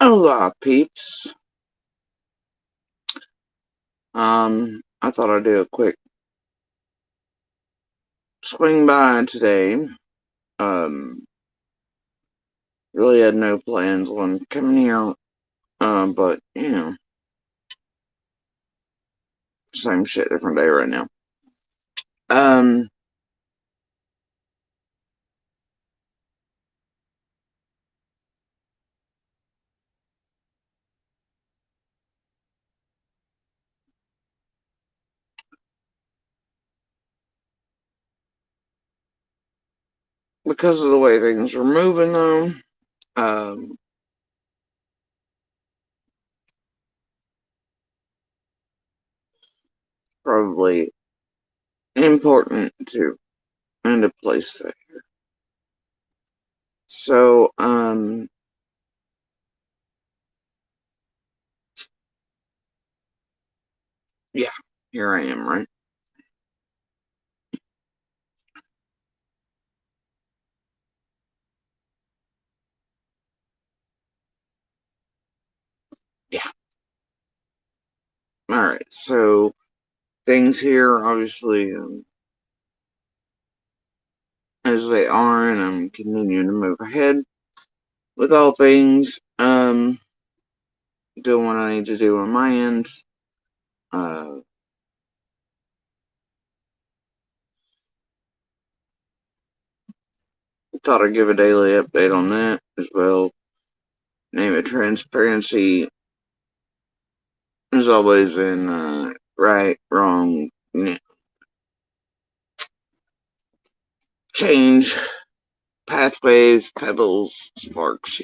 Hola, peeps. I thought I'd do a quick swing by today. Um, really had no plans on coming here. But same shit, different day right now. Um, because of the way things are moving, though, um, probably important to end a place there. So, yeah, here I am, right? Yeah. All right. So things here, obviously, as they are, and I'm continuing to move ahead with all things. Doing what I need to do on my end. Uh, Thought I'd give a daily update on that as well. Name it transparency is always in right, wrong, change, pathways, pebbles, sparks.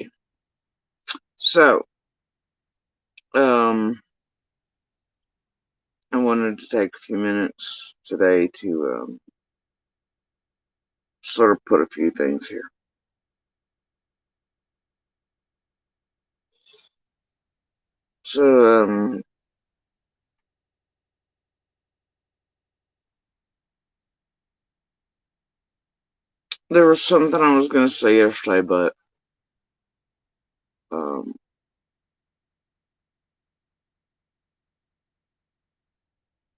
So, I wanted to take a few minutes today to sort of put a few things here. So, there was something I was going to say yesterday, but um,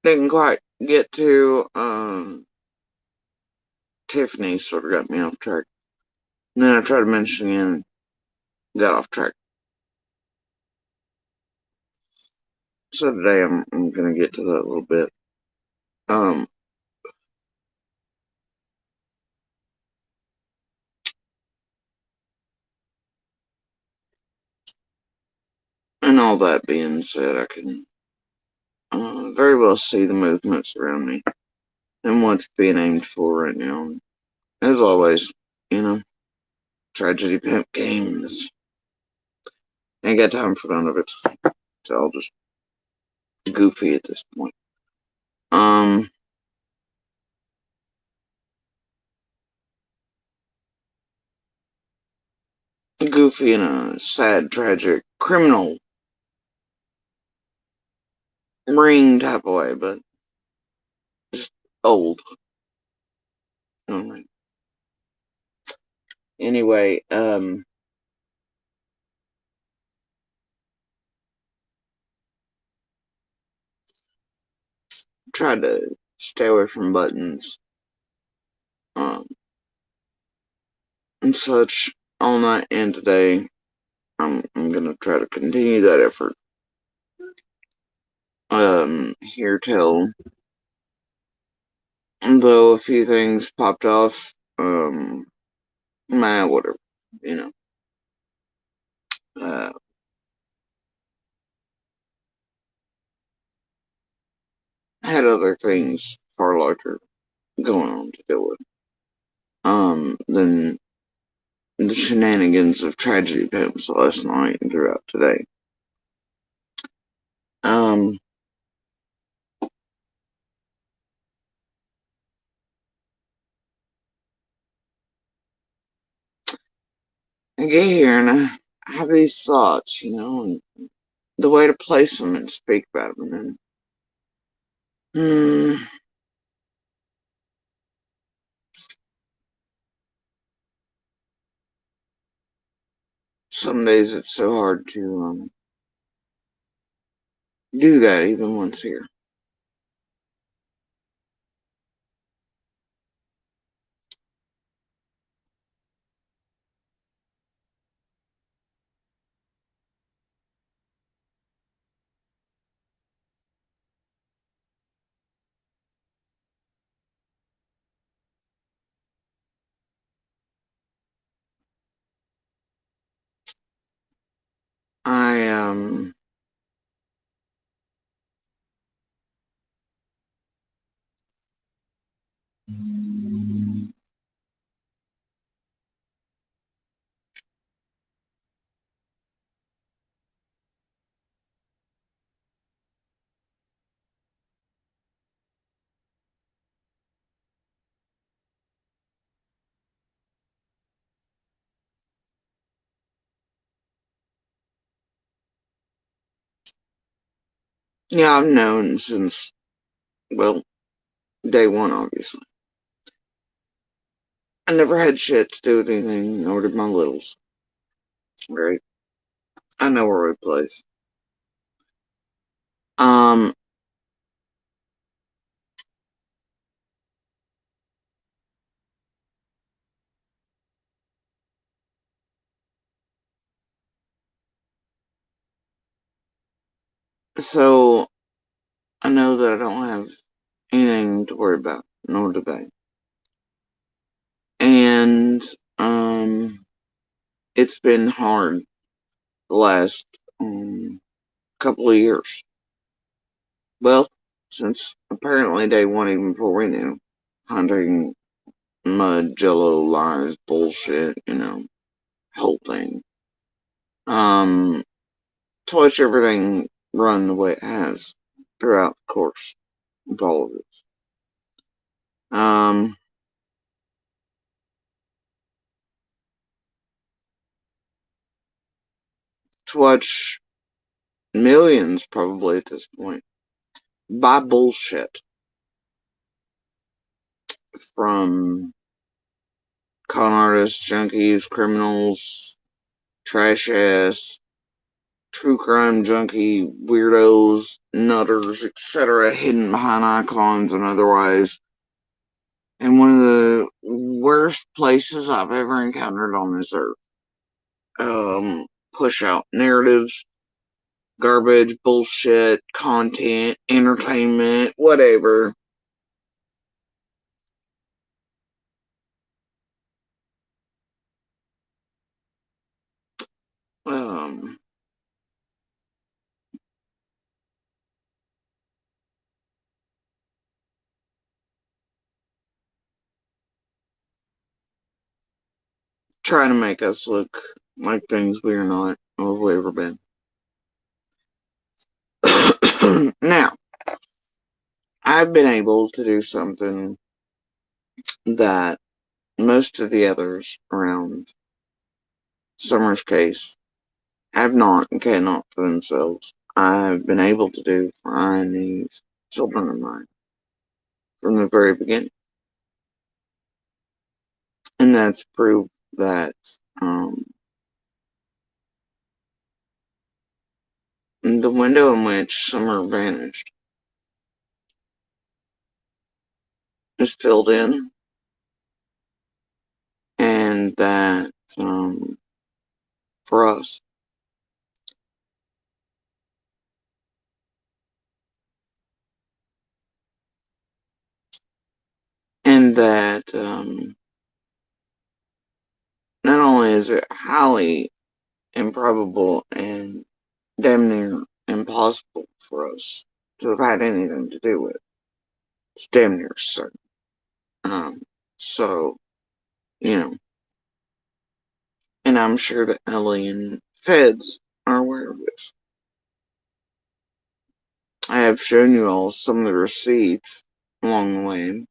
didn't quite get to. Tiffany sort of got me off track. And then I tried to mention again, and got off track. So today I'm gonna get to that a little bit. Um, and all that being said, I can very well see the movements around me and what's being aimed for right now. As always, you know, tragedy pimp games. Ain't got time for none of it. It's all just goofy at this point. Um, Goofy in a sad, tragic, criminal ring type of way, but just old. Right. Anyway, tried to stay away from buttons, um, and such all night and today. I'm gonna try to continue that effort. Here till though a few things popped off, whatever, you know. Uh, had other things far larger going on to deal with. Than the shenanigans of tragedy pimps last night and throughout today. Um, I get here and I have these thoughts, and the way to place them and speak about them. And some days it's so hard to do that even once here. I yeah, I've known since, well, day one, obviously. I never had shit to do with anything, nor did my littles. Right? I know where we place. Um, so I know that I don't have anything to worry about, nor do they. And um, it's been hard the last couple of years. Well, since apparently day one, even before we knew, hunting mud, jello, lies, bullshit, whole thing. Um, to watch everything run the way it has throughout the course of all of it. Um, to watch millions probably at this point buy bullshit from con artists, junkies, criminals, trash ass, true crime junkie, weirdos, nutters, etc., hidden behind icons and otherwise. And one of the worst places I've ever encountered on this earth. Push out narratives, garbage, bullshit, content, entertainment, whatever. Um, Trying to make us look like things we are not or have ever been. Now, I've been able to do something that most of the others around Summer's case have not and cannot for themselves. I've been able to do for these children of mine from the very beginning. And that's proof that um, the window in which Summer vanished is filled in, and that for us, and that not only is it highly improbable and damn near impossible for us to have had anything to do with, it's damn near certain. Um, so, you know, and I'm sure that Ellie and Feds are aware of this. I have shown you all some of the receipts along the way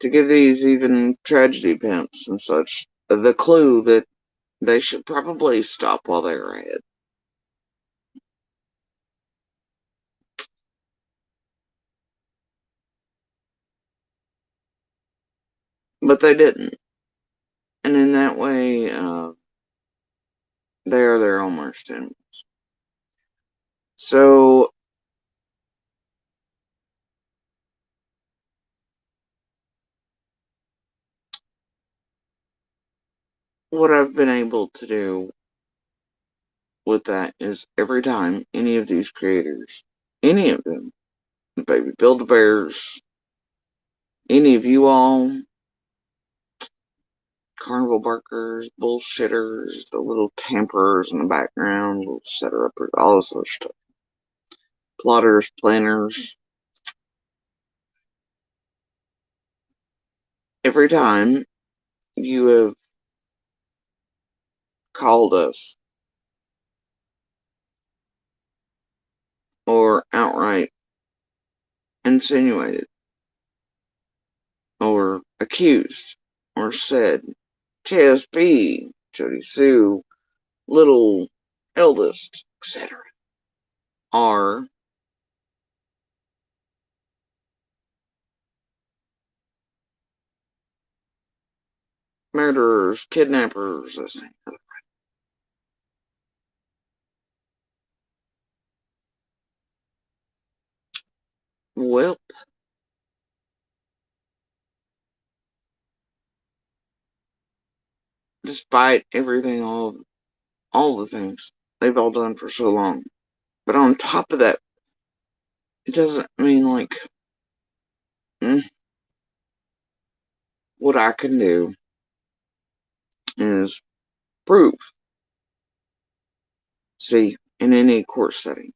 to give these even tragedy pimps and such the clue that they should probably stop while they're ahead. But they didn't. And in that way, They are their own worst enemies. So, what I've been able to do with that is every time any of these creators, any of them, Baby Build-A-Bears, any of you all, carnival barkers, bullshitters, the little tamperers in the background, little setter-uppers, all this other stuff, plotters, planners, every time you have called us or outright insinuated or accused or said JSB, Jody Sue, little eldest, etc., are murderers, kidnappers, this thing. Well, despite everything, all the things they've all done for so long, but on top of that, it doesn't mean like mm, what I can do is prove. See, in any court setting,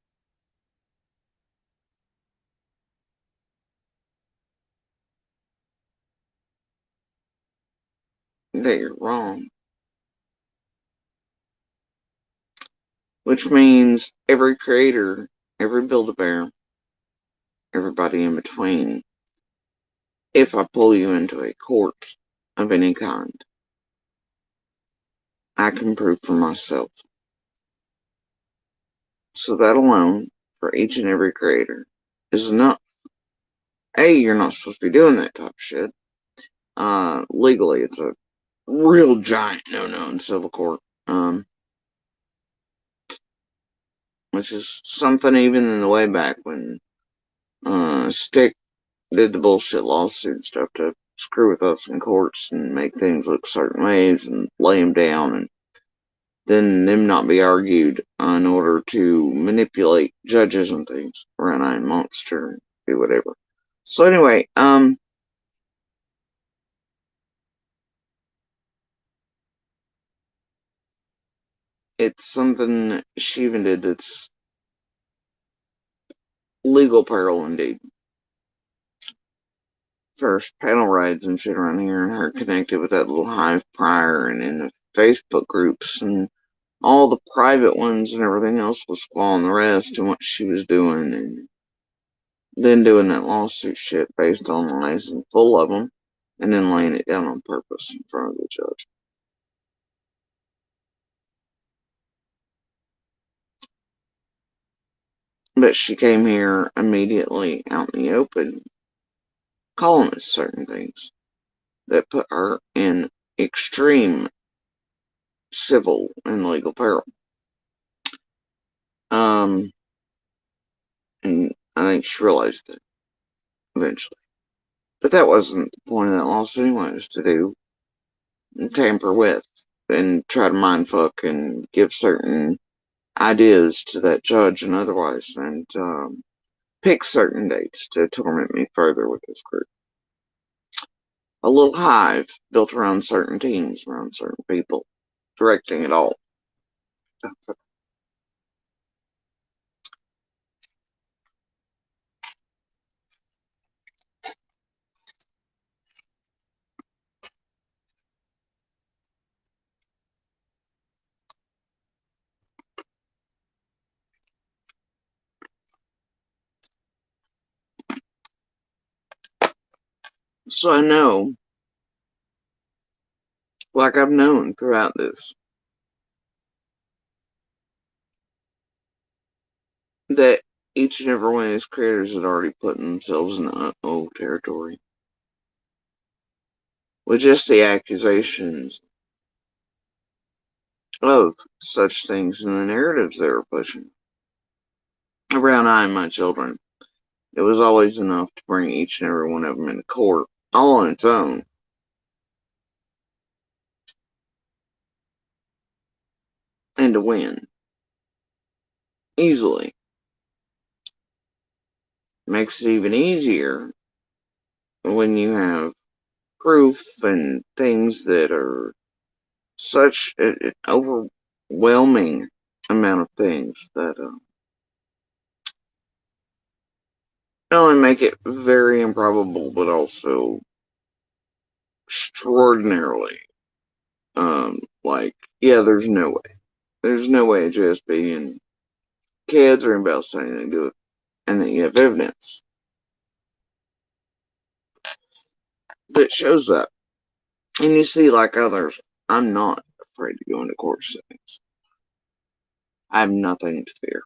that you're wrong, which means every creator, every Build-A-Bear, everybody in between, if I pull you into a court of any kind, I can prove for myself. So that alone, for each and every creator, is enough. A, you're not supposed to be doing that type of shit. Legally, it's a real giant no-no in civil court. Which is something even in the way back when Stick did the bullshit lawsuit stuff to screw with us in courts and make things look certain ways and lay them down and then them not be argued in order to manipulate judges and things. Run a monster, do whatever. So anyway, it's something she even did that's legal peril indeed. First panel rides and shit around here, and her connected with that little hive prior and in the Facebook groups and all the private ones and everything else was squalling the rest and what she was doing, and then doing that lawsuit shit based on lies and full of them, and then laying it down on purpose in front of the judge. But she came here immediately out in the open, calling us certain things that put her in extreme civil and legal peril. Um, and I think she realized that eventually. But that wasn't the point of that lawsuit anyway, was to do and tamper with and try to mindfuck and give certain ideas to that judge and otherwise, and pick certain dates to torment me further with this group. A little hive built around certain teams, around certain people, directing it all. So I know, like I've known throughout this, that each and every one of these creators had already put themselves in the old territory. With just the accusations of such things in the narratives they were pushing. Around I and my children, it was always enough to bring each and every one of them into court, all on its own. And to win. Easily. Makes it even easier when you have proof and things that are such an overwhelming amount of things that not only make it very improbable, but also extraordinarily, like, yeah, there's no way. There's no way JSB and kids or anybody else saying anything to it, and then you have evidence that shows that. And you see, like others, I'm not afraid to go into court settings. I have nothing to fear.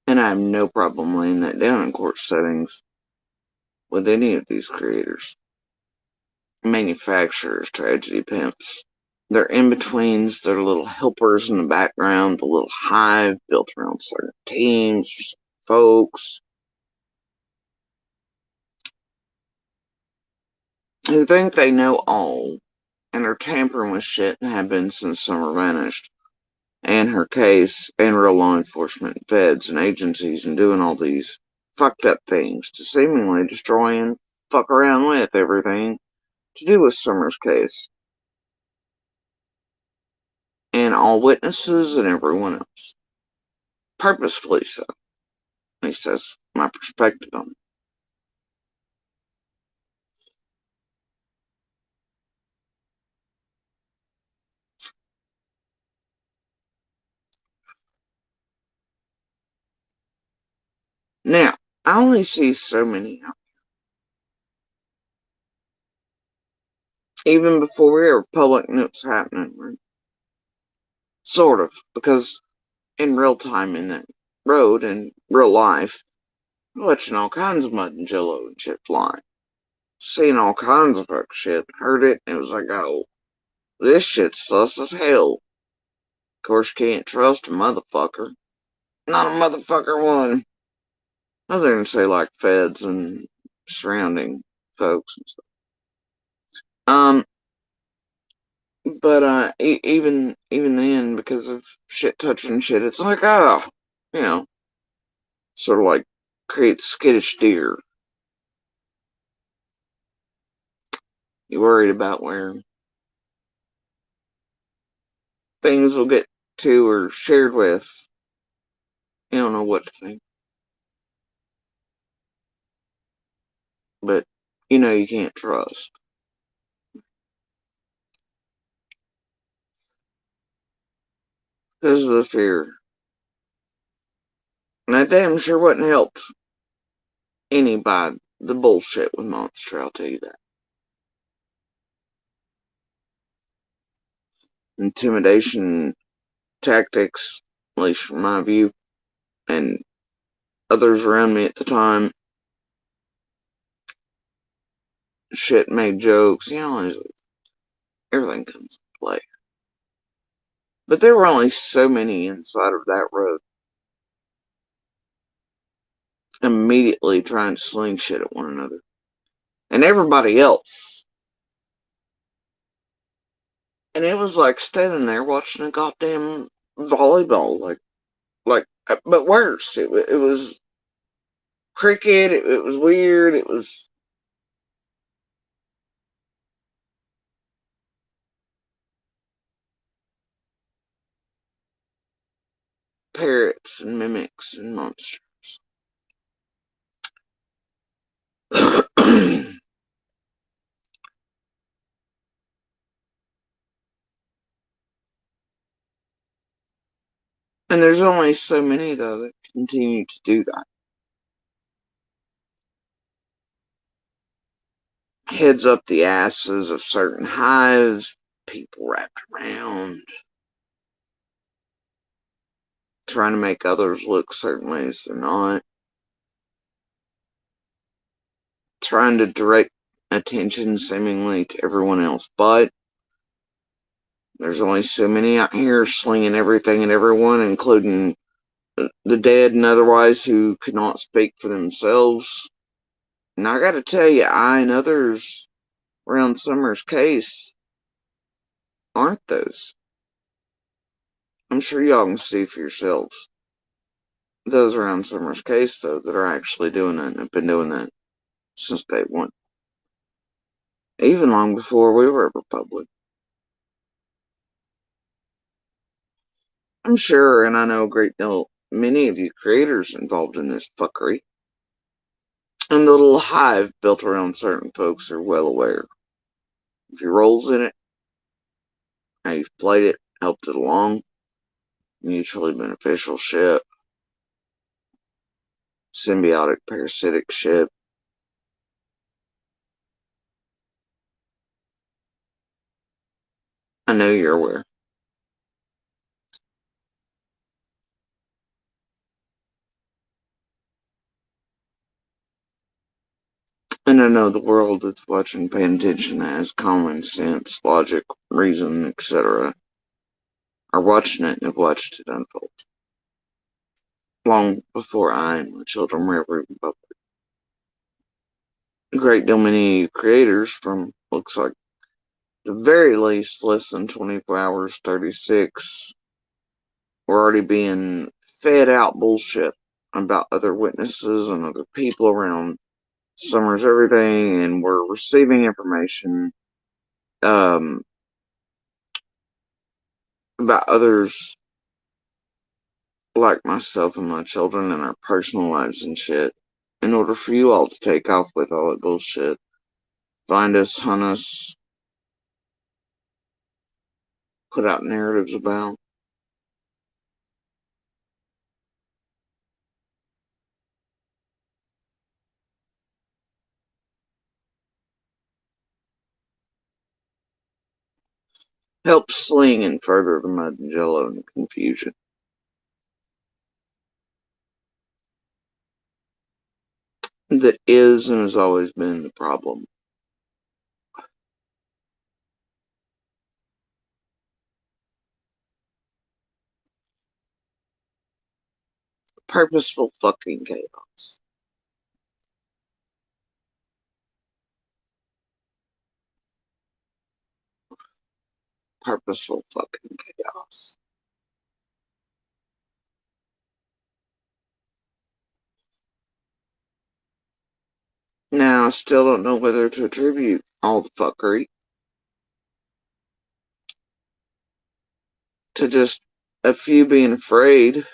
And I have no problem laying that down in court settings with any of these creators. Manufacturers, tragedy pimps. They're in-betweens, they're little helpers in the background, the little hive built around certain teams, folks, who think they know all and are tampering with shit and have been since Summer vanished. And her case, and real law enforcement, feds, and agencies, and doing all these fucked up things to seemingly destroy and fuck around with everything to do with Summer's case. And all witnesses and everyone else. Purposefully so. At least that's my perspective on it. Now, I only see so many, even before we ever public knew it was happening, right? Sort of, because in real time in that road, in real life, we're watching all kinds of mud and jello and shit fly. Seeing all kinds of fuck shit, heard it, and it was like, oh, this shit's sus as hell. Of course, you can't trust a motherfucker. Not a motherfucker one. Other than, say, like feds and surrounding folks and stuff. Um, but even then, because of shit touching shit, it's like, oh, you know, sort of like creates skittish deer. You worried about where things will get to or shared with. You don't know what to think. But you know you can't trust. Because of the fear. And that damn sure wouldn't help any by the bullshit with Monster, I'll tell you that. Intimidation tactics, at least from my view, and others around me at the time, shit made jokes, you know, everything comes into play. But there were only so many inside of that road. Immediately trying to sling shit at one another. And everybody else. And it was like standing there watching a goddamn volleyball. But worse. It was cricket. It was weird. It was parrots and mimics and monsters. And there's only so many, though, that continue to do that. Heads up the asses of certain hives, people wrapped around, trying to make others look certain ways they're not, trying to direct attention seemingly to everyone else. But there's only so many out here slinging everything at everyone, including the dead and otherwise who could not speak for themselves. And I gotta tell you, I and others around Summer's case aren't those. I'm sure y'all can see for yourselves. Those around Summer's case, though, that are actually doing that and have been doing that since day one. Even long before we were ever public. I'm sure, and I know a great deal, many of you creators involved in this fuckery, and the little hive built around certain folks are well aware. If your role's in it, how you've played it, helped it along, mutually beneficial shit, symbiotic parasitic shit. I know you're aware. And I know the world that's watching, paying attention, has common sense, logic, reason, etc. are watching it and have watched it unfold. Long before I and my children were ever even public. A great deal many creators from, looks like, the very least, less than 24 hours, 36, were already being fed out bullshit about other witnesses and other people around Summer's everything, and we're receiving information about others like myself and my children and our personal lives and shit in order for you all to take off with all that bullshit. Find us, hunt us, put out narratives about. Help sling and further the mud and jello and confusion that is and has always been the problem. Purposeful fucking chaos. Purposeful fucking chaos. Now, I still don't know whether to attribute all the fuckery to just a few being afraid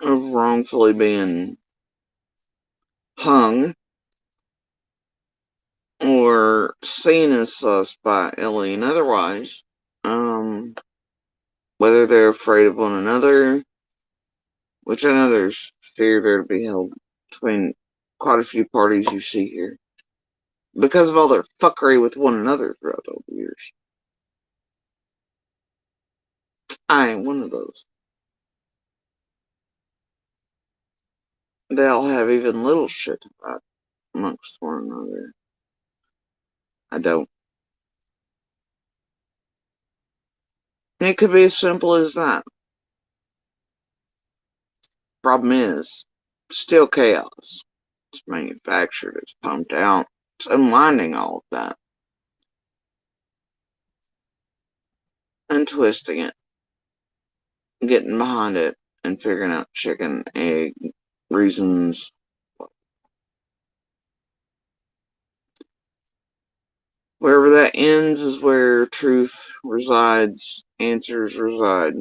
of wrongfully being hung or seen as sus by Ellie and otherwise. Um, Whether they're afraid of one another, which I know there's fear there to be held between quite a few parties you see here because of all their fuckery with one another throughout all the years. I ain't one of those. They all have even little shit about amongst one another. I don't. It could be as simple as that. Problem is, still chaos. It's manufactured, it's pumped out, it's unwinding all of that and twisting it, getting behind it, and figuring out chicken, egg reasons. Wherever that ends is where truth resides, answers reside.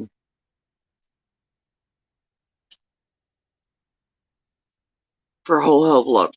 For a whole hell of a lot.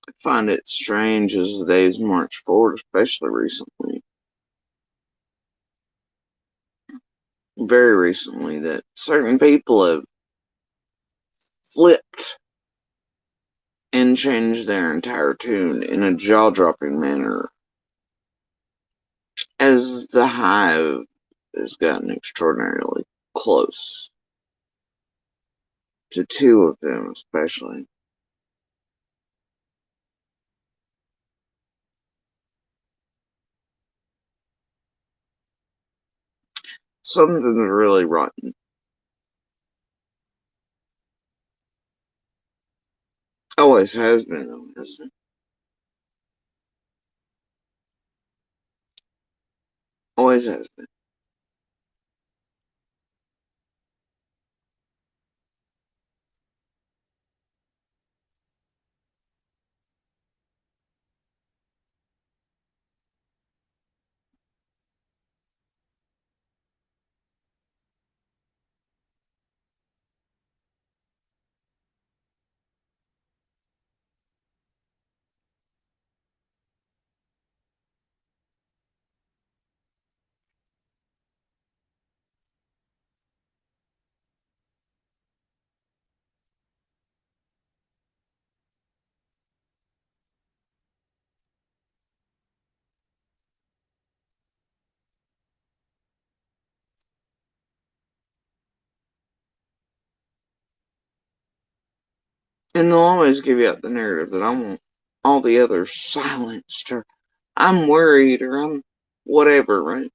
I find it strange as the days march forward, especially recently, very recently, that certain people have flipped and changed their entire tune in a jaw-dropping manner as the hive has gotten extraordinarily close to two of them, especially. Something's really rotten. Always has been, though, hasn't it? Always has been. And they'll always give you the narrative that I want all the others silenced, or I'm worried, or I'm whatever, right?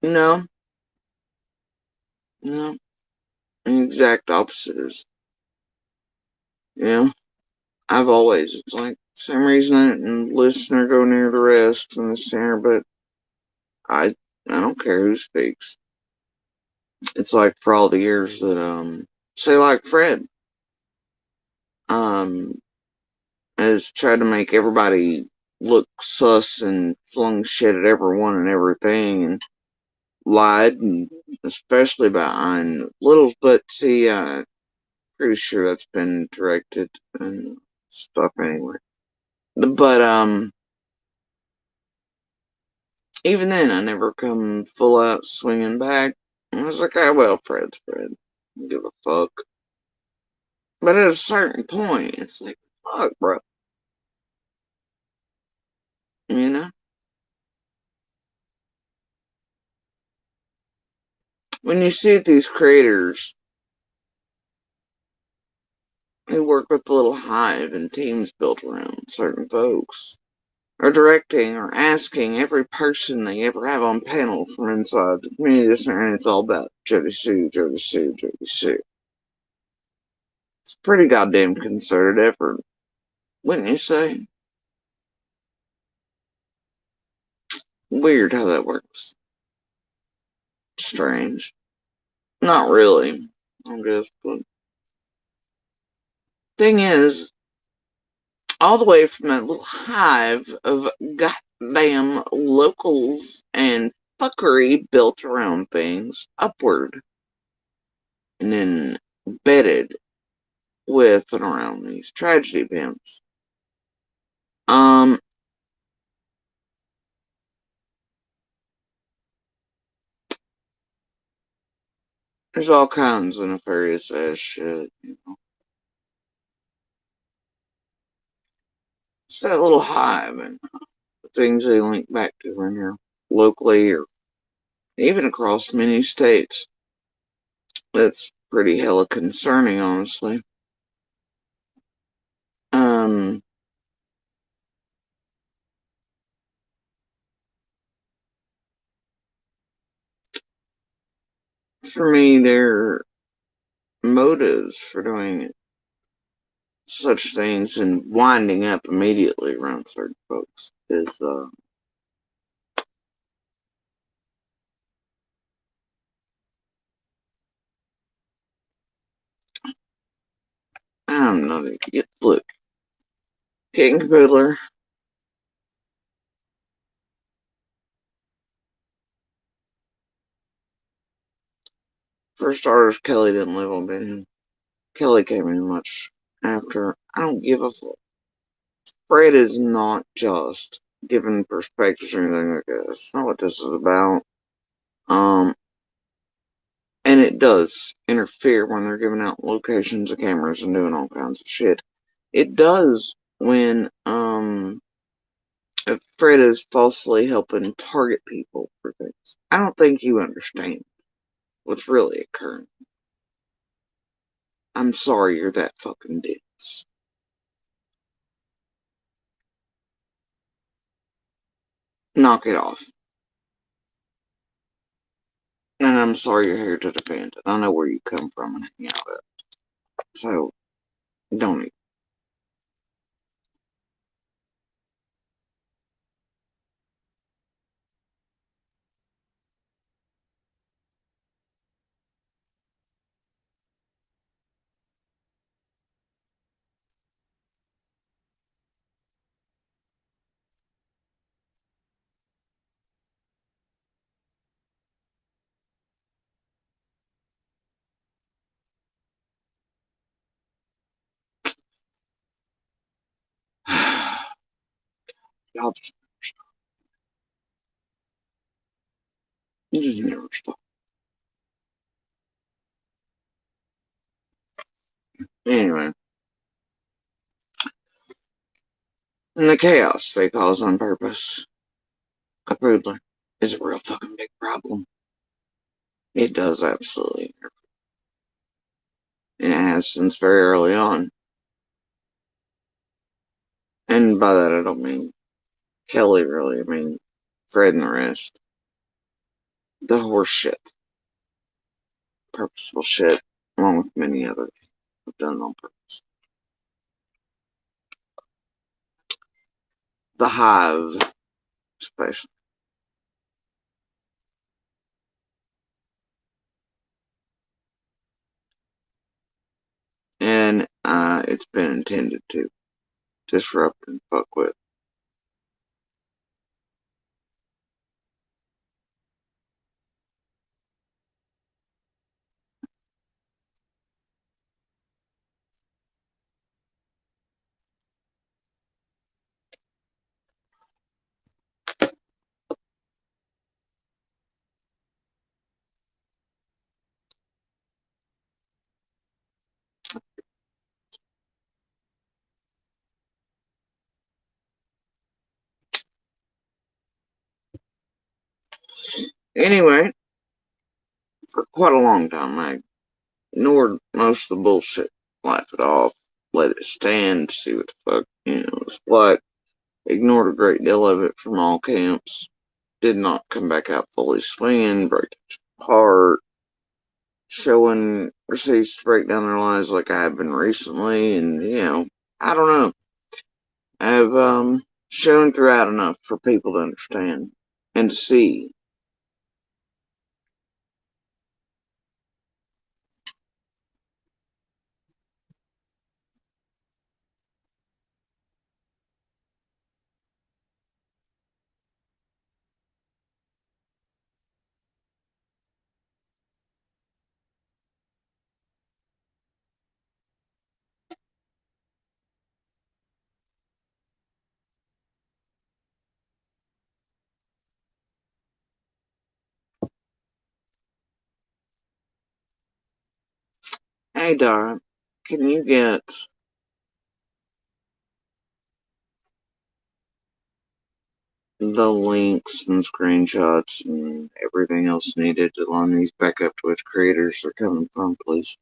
No, no. The exact opposite is, yeah. I've always, it's like, same reason I didn't listen or go near the rest in the center, but I, I don't care who speaks. It's like for all the years that, say like Fred, um, has tried to make everybody look sus and flung shit at everyone and everything and lied, and especially behind Littles, but see, pretty sure that's been directed and stuff anyway. But, even then, I never come full out swinging back. I was like, ah, well, Fred's Fred. I don't give a fuck. But at a certain point, it's like, fuck, bro. You know? When you see these creators who work with the little hive and teams built around certain folks, or directing or asking every person they ever have on panel from inside the community, this and it's all about Jody Sue, Jody Sue, Jody Sue. It's a pretty goddamn concerted effort, wouldn't you say? Weird how that works. Strange. Not really. I guess, but thing is, all the way from that little hive of goddamn locals and fuckery built around things upward and then bedded with and around these tragedy pimps. Um, there's all kinds of nefarious ass shit, you know. It's that little hive and the things they link back to in here locally or even across many states. That's pretty hella concerning, honestly. Um, for me, their motives for doing such things and winding up immediately around certain folks is, I'm not an idiot. Look, King Caboodler, for starters, Kelly didn't live on Benham. Kelly came in much after. I don't give a fuck. Fred is not just giving perspectives or anything like that. That's not what this is about. Um, and it does interfere when they're giving out locations of cameras and doing all kinds of shit. It does when if Fred is falsely helping target people for things. I don't think you understand what's really occurring. I'm sorry you're that fucking dense. Knock it off. And I'm sorry you're here to defend it. I know where you come from and hang out at. So, don't even. Y'all just, you just never stop. Anyway, and the chaos they cause on purpose, crudely, is a real fucking big problem. It does absolutely. And it has since very early on. And by that I don't mean Kelly really, I mean Fred and the rest. The horse shit. Purposeful shit, along with many others have done on purpose. The Hive, especially. And it's been intended to disrupt and fuck with. Anyway, for quite a long time, I ignored most of the bullshit, laughed it off, let it stand, see what the fuck, was what. Ignored a great deal of it from all camps. Did not come back out fully swinging, break it apart, showing receipts to break down their lives like I have been recently, and I don't know. I've shown throughout enough for people to understand and to see. Hey, Dara, can you get the links and screenshots and everything else needed to line these back up to which creators are coming from, please?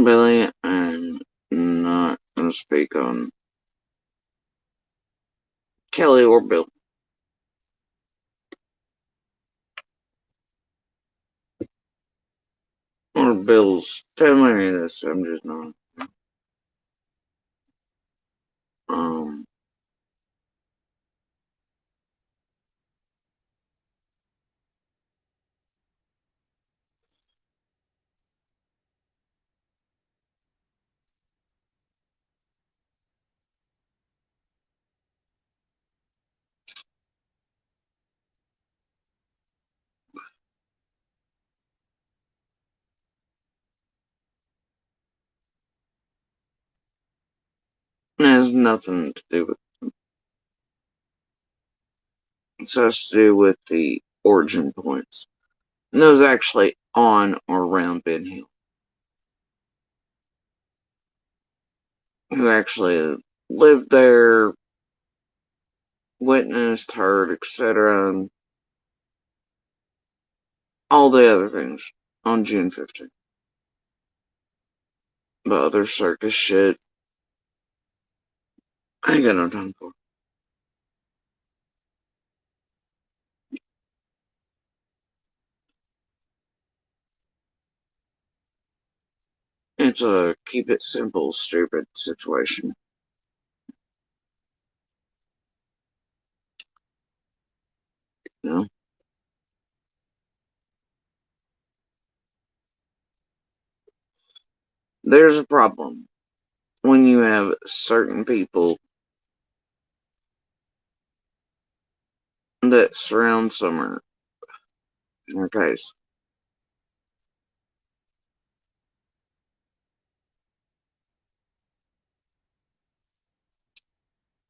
Billy, I'm not going to speak on Kelly or Bill. Or Bill's family or this. I'm just not. Um, It has nothing to do with it. Has to do with the origin points. And those actually on or around Ben Hill. Who actually lived there, witnessed, heard, etc. And all the other things on June 15th. The other circus shit, I ain't got no time for. It's a keep it simple, stupid situation. You know? There's a problem when you have certain people that surround Summer, in her case.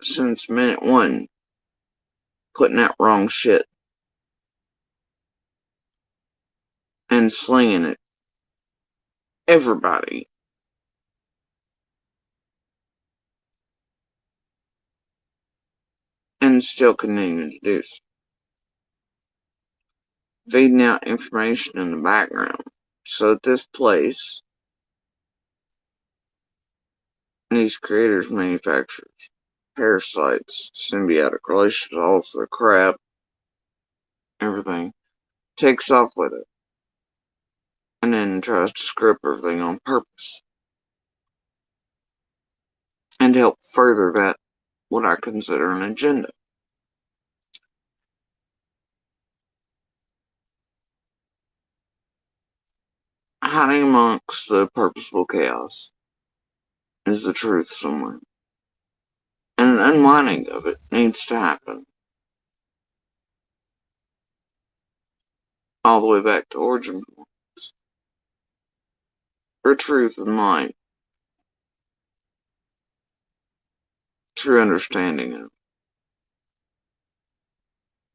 Since minute one, putting out wrong shit and slinging it. Everybody. And still continuing to do so. Feeding out information in the background. So that this place, these creators, manufacturers, parasites, symbiotic relations, all of the crap, everything, takes off with it. And then tries to script everything on purpose. And help further that, what I consider an agenda. Hiding amongst the purposeful chaos is the truth somewhere. And an unwinding of it needs to happen. All the way back to origin points. For truth and light. True understanding of it.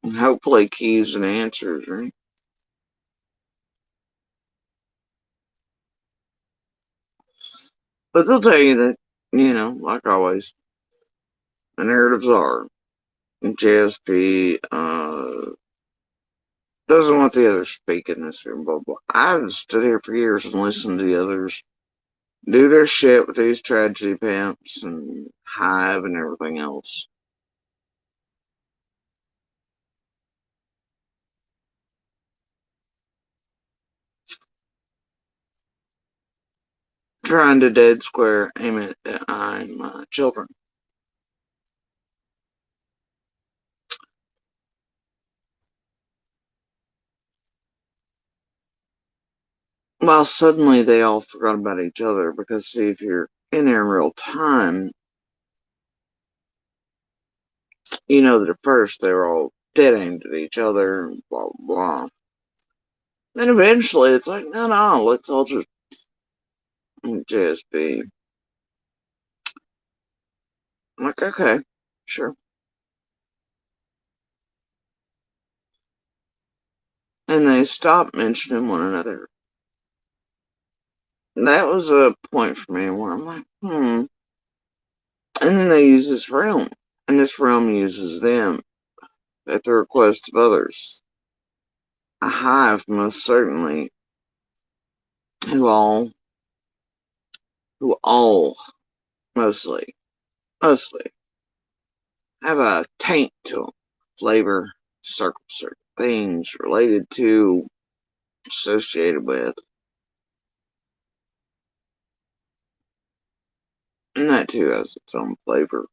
And hopefully keys and answers, right? But they'll tell you that, like always, the narratives are JSP doesn't want the others speaking this here, blah blah. I've stood here for years and listened to the others do their shit with these tragedy pimps and Hive and everything else. Trying to dead square aim it at my children. Well, suddenly they all forgot about each other because, see, if you're in there in real time, you know that at first they were all dead aimed at each other and blah, blah, blah. Then eventually it's like, no, let's all just be. I'm like, okay, sure. And they stopped mentioning one another. And that was a point for me where I'm like, And then they use this realm. And this realm uses them at the request of others. A hive, most certainly, who all, mostly, have a taint to them. Flavor, certain things related to, associated with. And that too has its own flavor.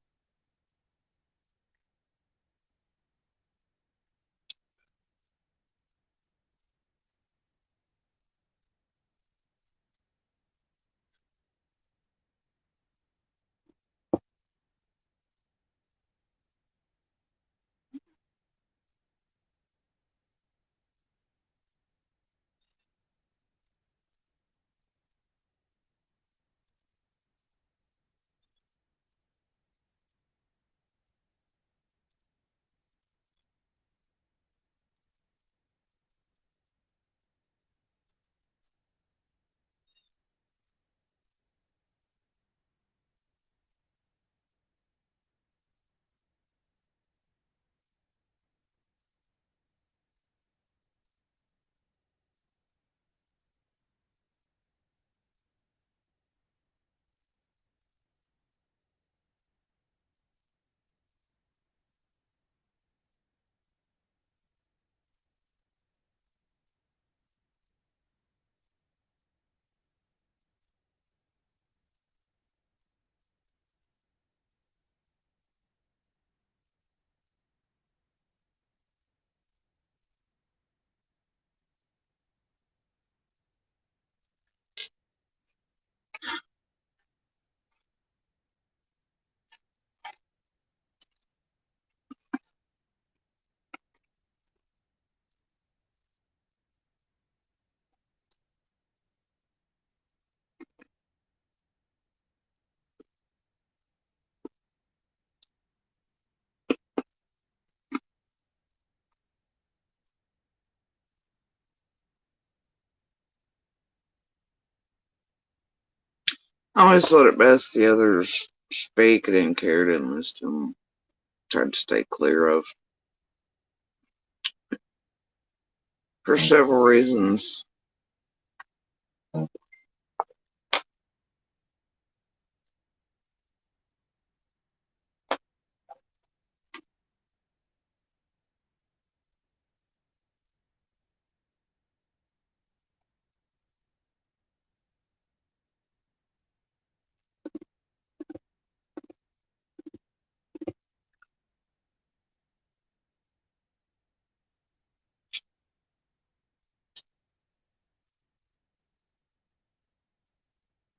I always thought it best the others speak. I didn't care, didn't listen to them. Tried to stay clear of. For several reasons.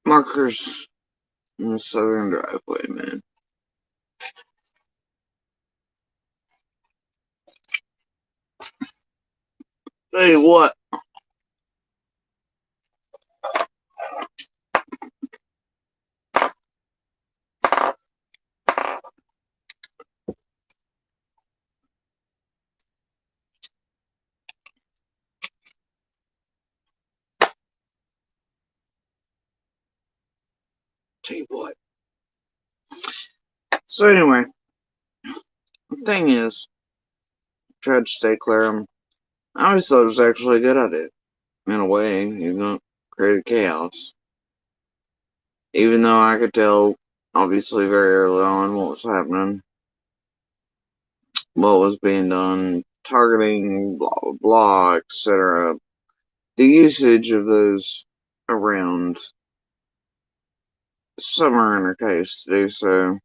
Markers in the southern driveway, man. Hey, what? Tell you what. So anyway, the thing is, tried to stay clear of them. I always thought it was actually a good idea. In a way, you're going to create chaos. Even though I could tell, obviously, very early on what was happening, what was being done, targeting, blah, blah, blah, etc. The usage of those around some are in our case to do so.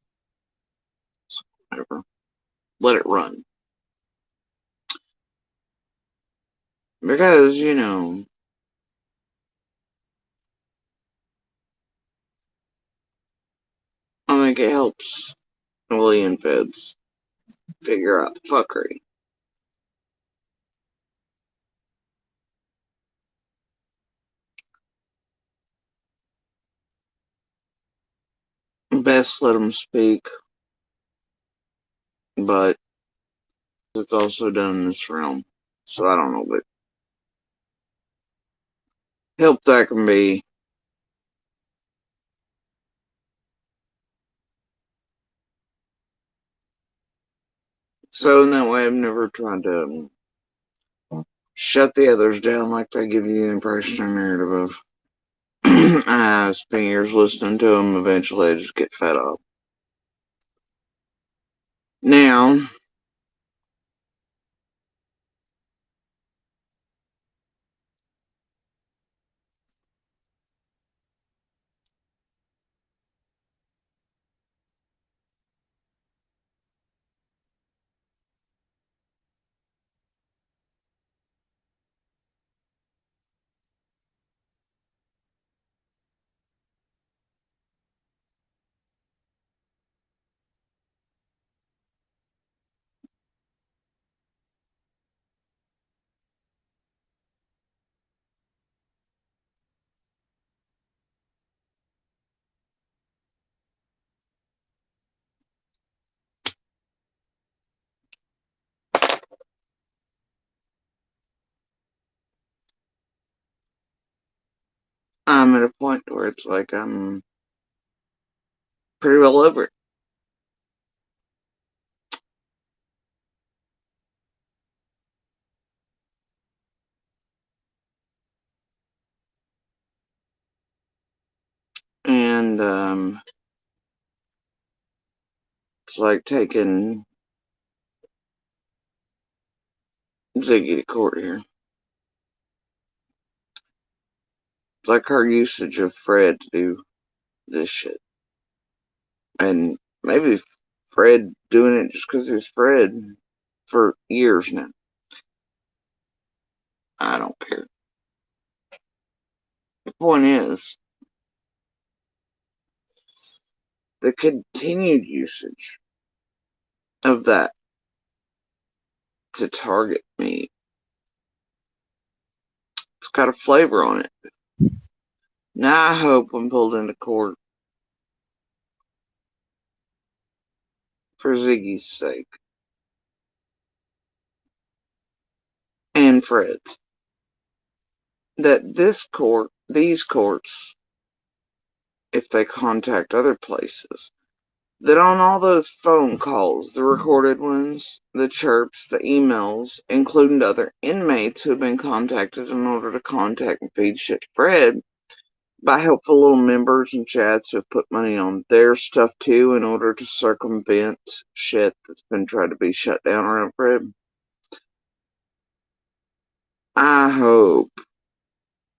Whatever. Let it run. Because, I think it helps alien feds figure out the fuckery. Best let them speak, but it's also done in this realm. So I don't know, but help that can be. So in that way, I've never tried to shut the others down like they give you the impression or narrative of. I spent years listening to them. Eventually, I just get fed up. Now, I'm at a point where it's like I'm pretty well over it. And it's like taking Ziggy to court here. It's like her usage of Fred to do this shit. And maybe Fred doing it just because he's Fred for years now. I don't care. The point is, the continued usage of that to target me, it's got a flavor on it. Now I hope I'm pulled into court for Ziggy's sake and Fred's. That these courts if they contact other places, that on all those phone calls, the recorded ones, the chirps, the emails, including other inmates who have been contacted in order to contact and feed shit to Fred by helpful little members and chats who have put money on their stuff too in order to circumvent shit that's been tried to be shut down around Fred. I hope,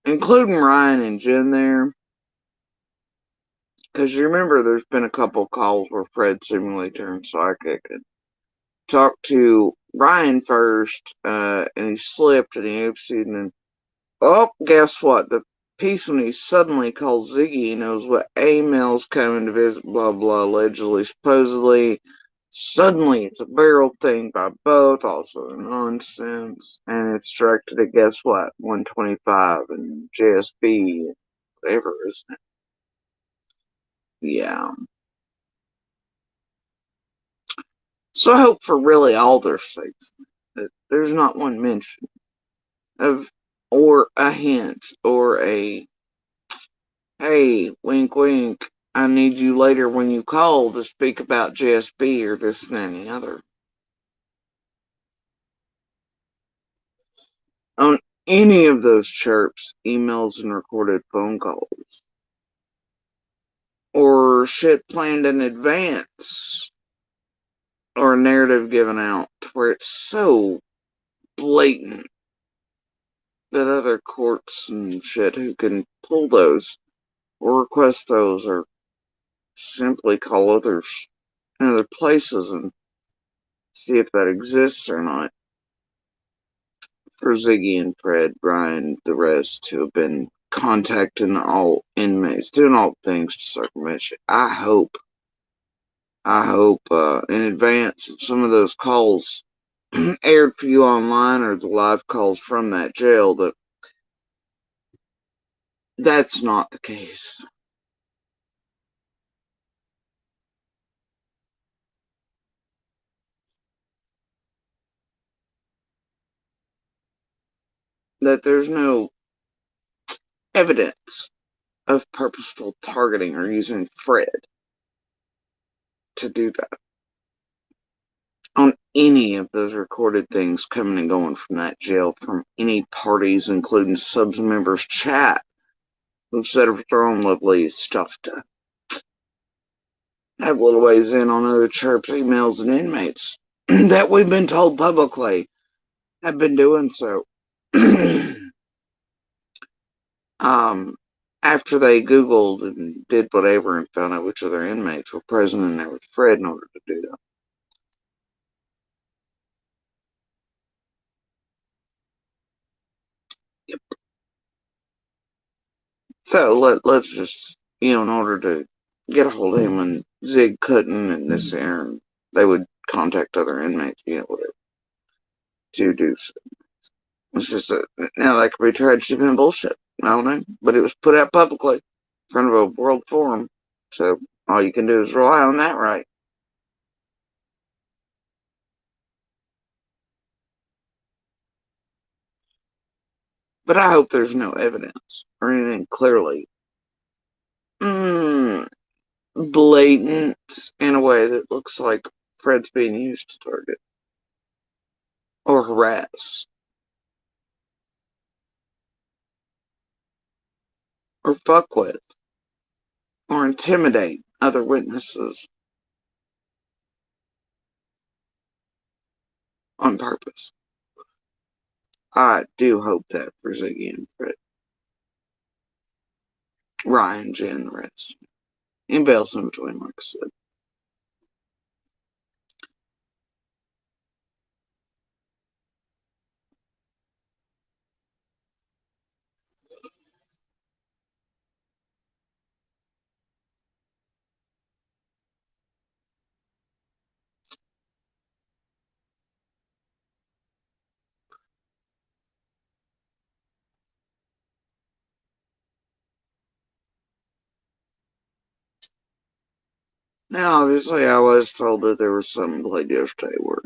including Ryan and Jen there, because you remember there's been a couple calls where Fred seemingly turned psychic and talked to Ryan first, and he slipped and he oopsied, and then, oh, guess what? The piece when he suddenly calls Ziggy, he knows what email's coming to visit, blah, blah, allegedly, supposedly. Suddenly, it's a barrel thing by both, also nonsense, and it's directed at, guess what, 125 and JSB, whatever, isn't it? Yeah. So I hope for really all their sakes that there's not one mention of, or a hint, or a, hey, wink, wink, I need you later when you call to speak about JSB or this and that and the other. On any of those chirps, emails, and recorded phone calls, or shit planned in advance, or a narrative given out where it's so blatant that other courts and shit who can pull those or request those or simply call others in other places and see if that exists or not. For Ziggy and Fred, Brian, the rest who have been contacting all inmates, doing all things to circumvent shit. I hope in advance some of those calls aired for you online or the live calls from that jail that that's not the case. That there's no evidence of purposeful targeting or using Fred to do that on any of those recorded things coming and going from that jail from any parties, including subs members chat, who've set up their own lovely stuff to have little ways in on other chirps, emails, and inmates that we've been told publicly have been doing so. um, After they Googled and did whatever and found out which other inmates were present in there with Fred in order to do that. Yep. So let's just, in order to get a hold of him, and Zig couldn't, and this and they would contact other inmates, whatever, to do so. It's just that now that could be tragedy and bullshit. I don't know, but it was put out publicly in front of a world forum, so all you can do is rely on that, right? But I hope there's no evidence or anything clearly mm, blatant in a way that looks like Fred's being used to target or harass or fuck with or intimidate other witnesses on purpose. I do hope that for Ziggy and Fred, Ryan, Jen, the rest. Anybody else in between, like I said. Now, obviously, I was told that there was something played yesterday where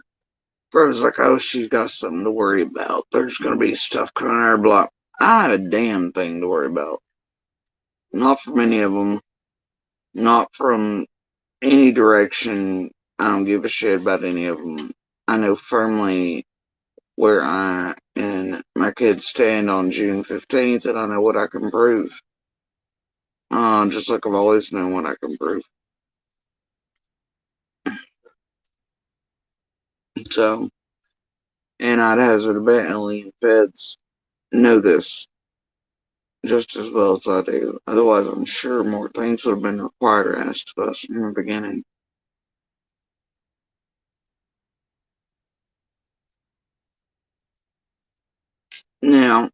Fred was like, oh, she's got something to worry about. There's going to be stuff coming out of her block. I have a damn thing to worry about. Not for many of them. Not from any direction. I don't give a shit about any of them. I know firmly where I and my kids stand on June 15th, and I know what I can prove. Just like I've always known what I can prove. So, and I'd hazard a bet alien feds know this just as well as I do. Otherwise, I'm sure more things would have been required or asked of us in the beginning. Now,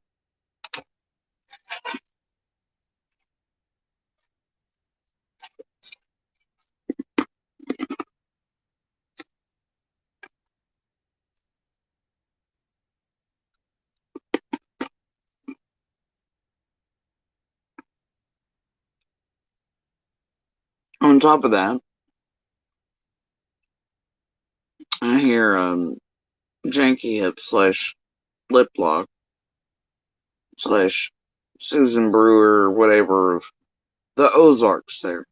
on top of that, I hear Janky Hip slash Lip Lock slash Susan Brewer or whatever of the Ozarks there.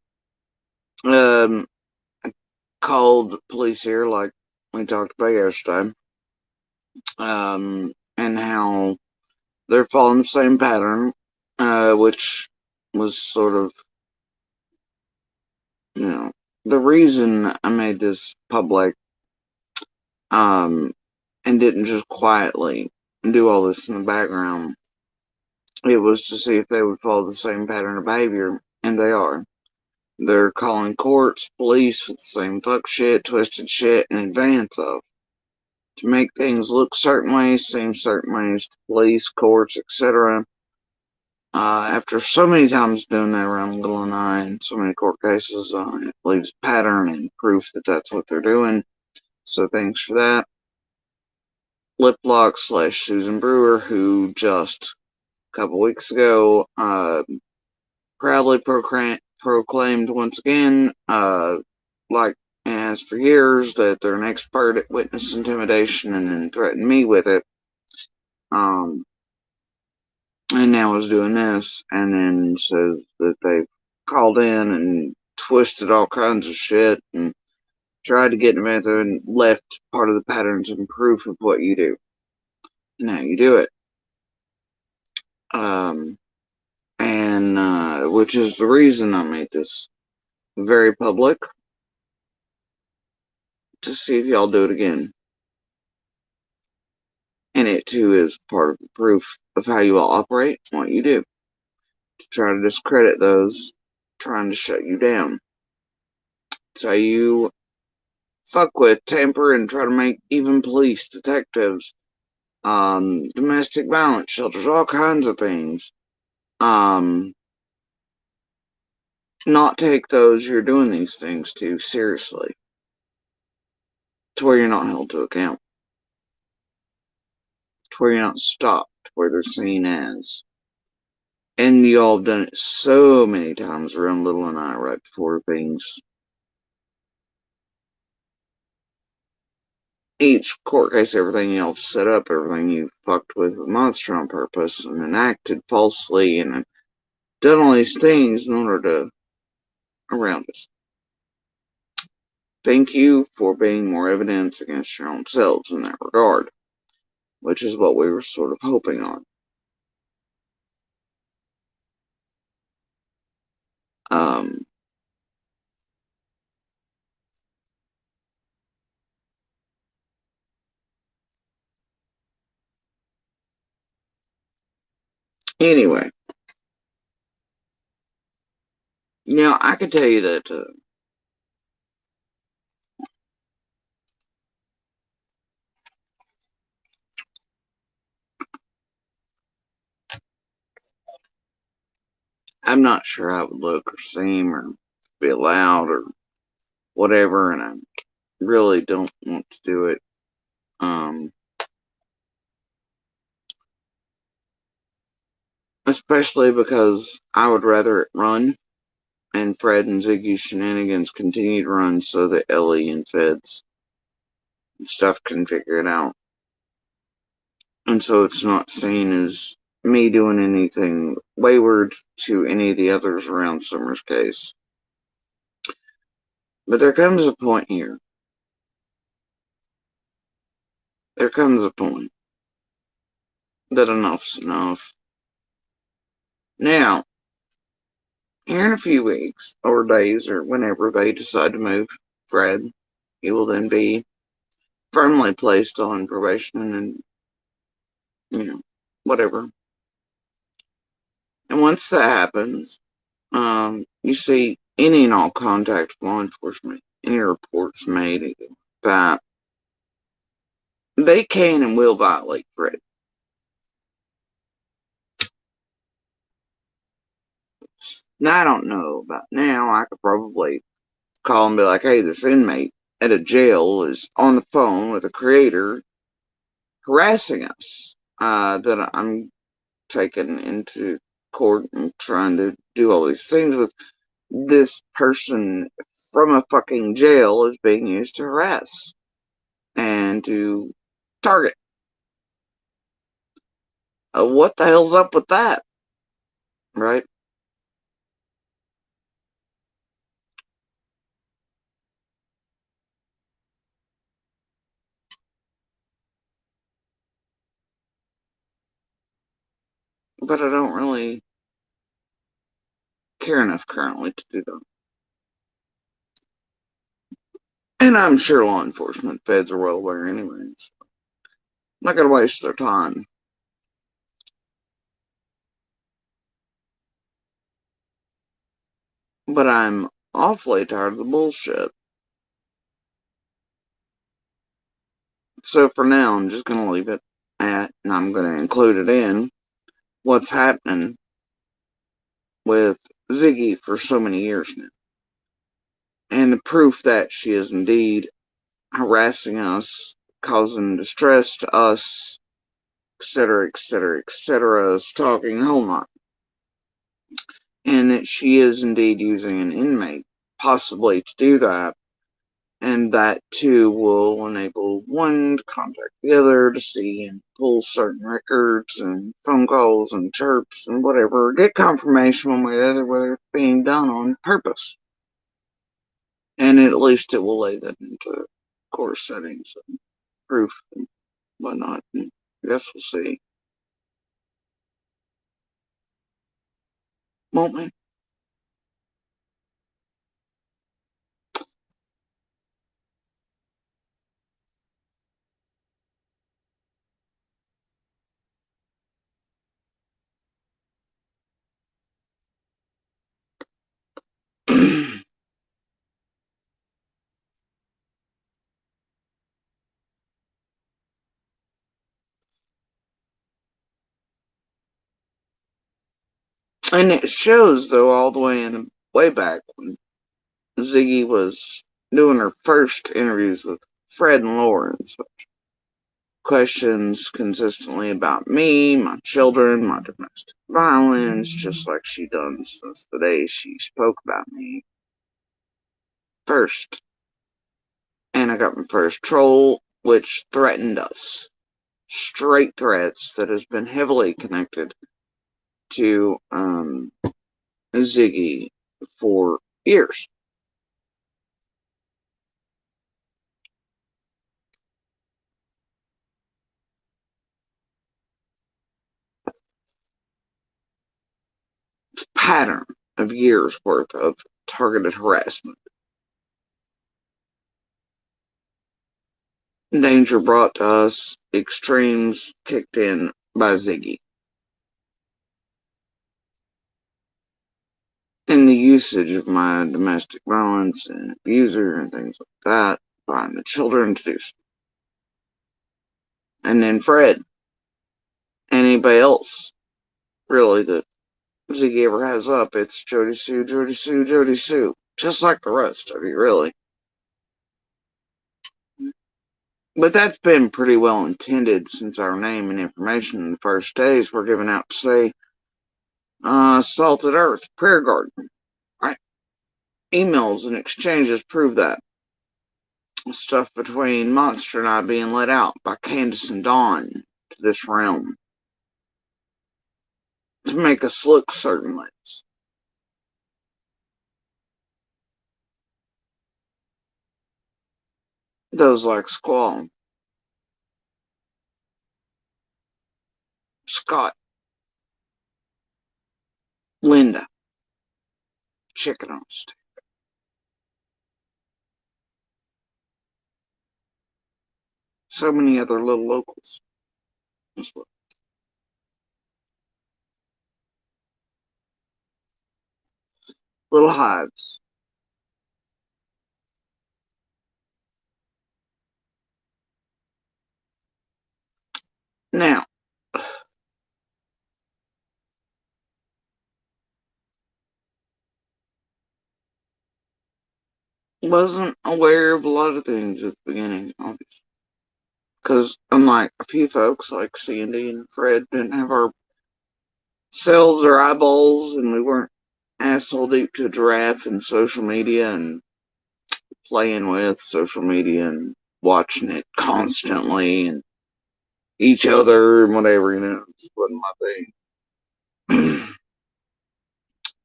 Um, called police here, like we talked about yesterday, and how they're following the same pattern, which was sort of, you know, the reason I made this public, um, and didn't just quietly do all this in the background. It was to see if they would follow the same pattern of behavior, and they are. They're calling courts, police with the same fuck shit, twisted shit in advance of. To make things look certain ways, seem certain ways to police, courts, etc. After so many times doing that around Little and I, and so many court cases, it leaves pattern and proof that that's what they're doing. So thanks for that. Liplock slash Susan Brewer, who just a couple weeks ago proudly proclaimed once again, like as for years, that they're an expert at witness intimidation and then threatened me with it. Um, and now is doing this, and then says that they've called in and twisted all kinds of shit and tried to get together and left part of the patterns and proof of what you do. Now you do it. Um, and which is the reason I made this very public, to see if y'all do it again. And it too is part of the proof of how you all operate, what you do. To try to discredit those trying to shut you down. It's how you fuck with, tamper, and try to make even police, detectives, domestic violence shelters, all kinds of things, um, not take those you're doing these things to seriously, to where you're not held to account, to where you're not stopped, where they're seen as. And y'all have done it so many times around Little and I right before things. Each court case, everything y'all set up, everything you fucked with Monster on purpose and enacted falsely and done all these things in order to around us. Thank you for being more evidence against your own selves in that regard, which is what we were sort of hoping on. Um, anyway, now I can tell you that I'm not sure how it would look or seem or be allowed or whatever, and I really don't want to do it. Um, Especially because I would rather it run and Fred and Ziggy's shenanigans continue to run so that Ellie and Fed's stuff can figure it out. And so it's not seen as me doing anything wayward to any of the others around Summer's case. But there comes a point here. There comes a point that enough's enough. Now, here in a few weeks or days or whenever they decide to move Fred, he will then be firmly placed on probation and, whatever. And once that happens, you see any and all contact with law enforcement, any reports made that they can and will violate Fred. Now, I don't know about now. I could probably call and be like, hey, this inmate at a jail is on the phone with a creator harassing us. That I'm taken into court and trying to do all these things with. This person from a fucking jail is being used to harass and to target. What the hell's up with that? Right? But I don't really care enough currently to do that. And I'm sure law enforcement feds are well aware anyways. I'm not gonna waste their time. But I'm awfully tired of the bullshit. So for now, I'm just gonna leave it at, and I'm gonna include it in what's happening with Ziggy for so many years now. And the proof that she is indeed harassing us, causing distress to us, etc., etc., etc., stalking, the whole lot. And that she is indeed using an inmate, possibly to do that. And that too will enable one to contact the other to see and pull certain records and phone calls and chirps and whatever, get confirmation one way or the other whether it's being done on purpose. And at least it will lay that into court settings and proof and whatnot. And I guess we'll see. Won't we? And it shows, though, all the way in way back when Ziggy was doing her first interviews with Fred and Lawrence. Questions consistently about me, my children, my domestic violence, just like she done since the day she spoke about me first. And I got my first troll, which threatened us. Straight threats that has been heavily connected to Ziggy for years. Pattern of years worth of targeted harassment. Danger brought to us, extremes kicked in by Ziggy. And the usage of my domestic violence and abuser and things like that by the children to do so. And then Fred. Anybody else, really, that Ziggy ever has up, it's Jody Sue, Jody Sue, Jody Sue. Just like the rest of you, really. But that's been pretty well intended since our name and information in the first days were given out to say, Salted Earth, Prayer Garden. Right? Emails and exchanges prove that. Stuff between Monster and I being let out by Candace and Dawn to this realm to make us look certain ways. Those like Squall, Scott, Linda, Chicken on a Stick. So many other little locals as well. Little hives. Now, wasn't aware of a lot of things at the beginning, obviously. Because unlike a few folks like Sandy and Fred didn't have our selves or eyeballs and we weren't asshole deep to a giraffe and social media and playing with social media and watching it constantly and each other and whatever, it just wasn't my thing.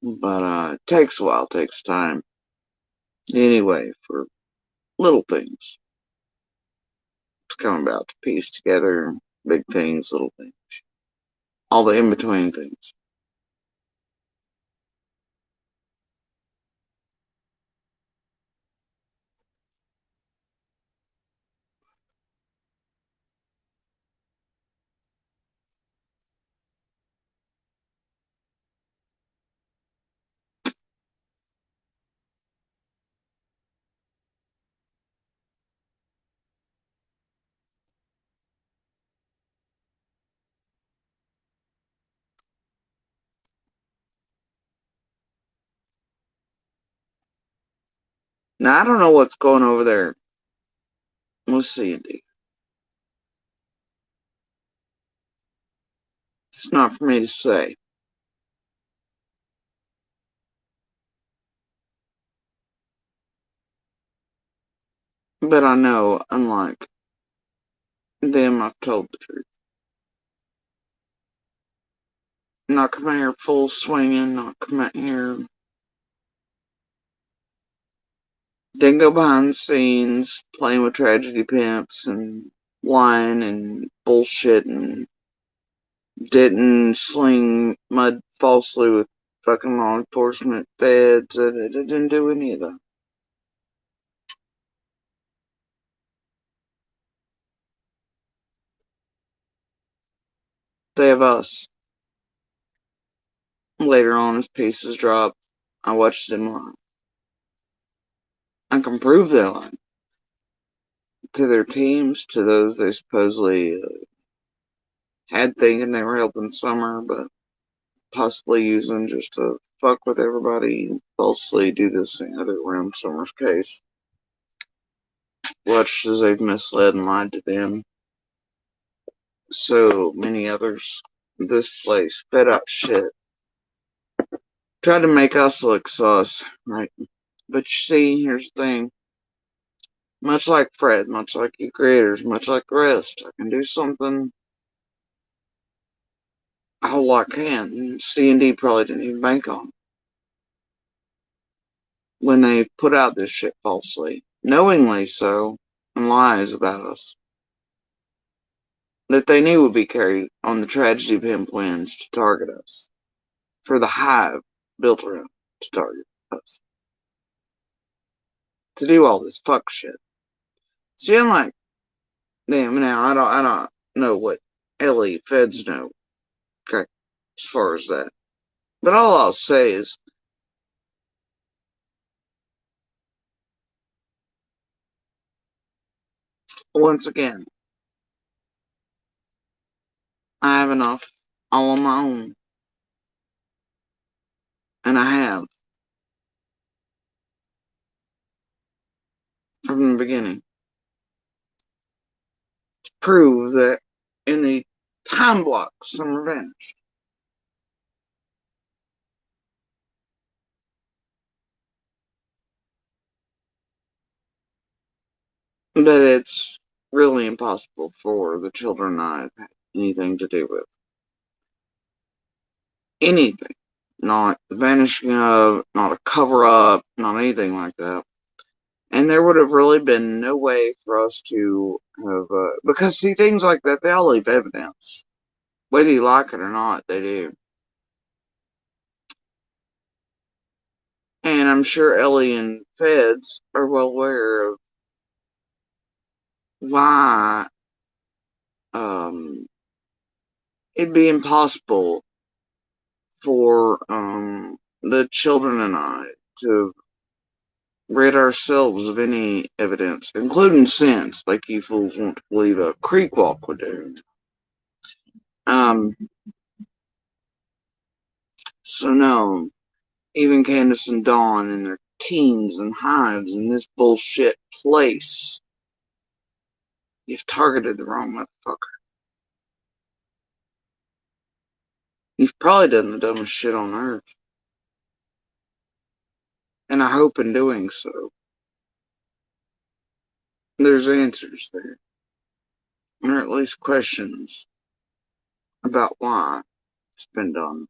But it takes a while, takes time. Anyway, for little things to come about to piece together big things, little things, all the in between things. Now, I don't know what's going over there with Sandy. It's not for me to say. But I know, unlike them, I've told the truth. Not come here full swinging, not come out here. Didn't go behind the scenes playing with tragedy pimps and lying and bullshit and didn't sling mud falsely with fucking law enforcement feds. I didn't do any of that. They have us. Later on, as pieces drop, I watched them lie. I can prove they lied to their teams, to those they supposedly had thinking they were helping Summer, but possibly using just to fuck with everybody and falsely do this thing other around Summer's case. Watched as they've misled and lied to them. So many others. This place fed up shit. Tried to make us look sus, right? But you see, here's the thing. Much like Fred, much like you creators, much like the rest, I can do something a whole lot can. And C&D probably didn't even bank on when they put out this shit falsely, knowingly so, and lies about us that they knew would be carried on the tragedy pinpoints to target us, for the hive built around to target us, to do all this fuck shit. See, I'm like, damn, now I don't know what LE feds know, okay, as far as that. But all I'll say is, once again, I have enough all on my own, and I have from the beginning to prove that in the time block, Summer vanished. That it's really impossible for the children I've had anything to do with. Anything. Not the vanishing of, not a cover up, not anything like that. And there would have really been no way for us to have, because see, things like that, they all leave evidence. Whether you like it or not, they do. And I'm sure Ellie and Feds are well aware of why it'd be impossible for the children and I to rid ourselves of any evidence, including sins, like you fools want to believe a creek walk would do. Um, so no, even Candace and Dawn and their teams and hives in this bullshit place, you've targeted the wrong motherfucker. You've probably done the dumbest shit on earth. And I hope in doing so, there's answers there. Or at least questions about why it's been done.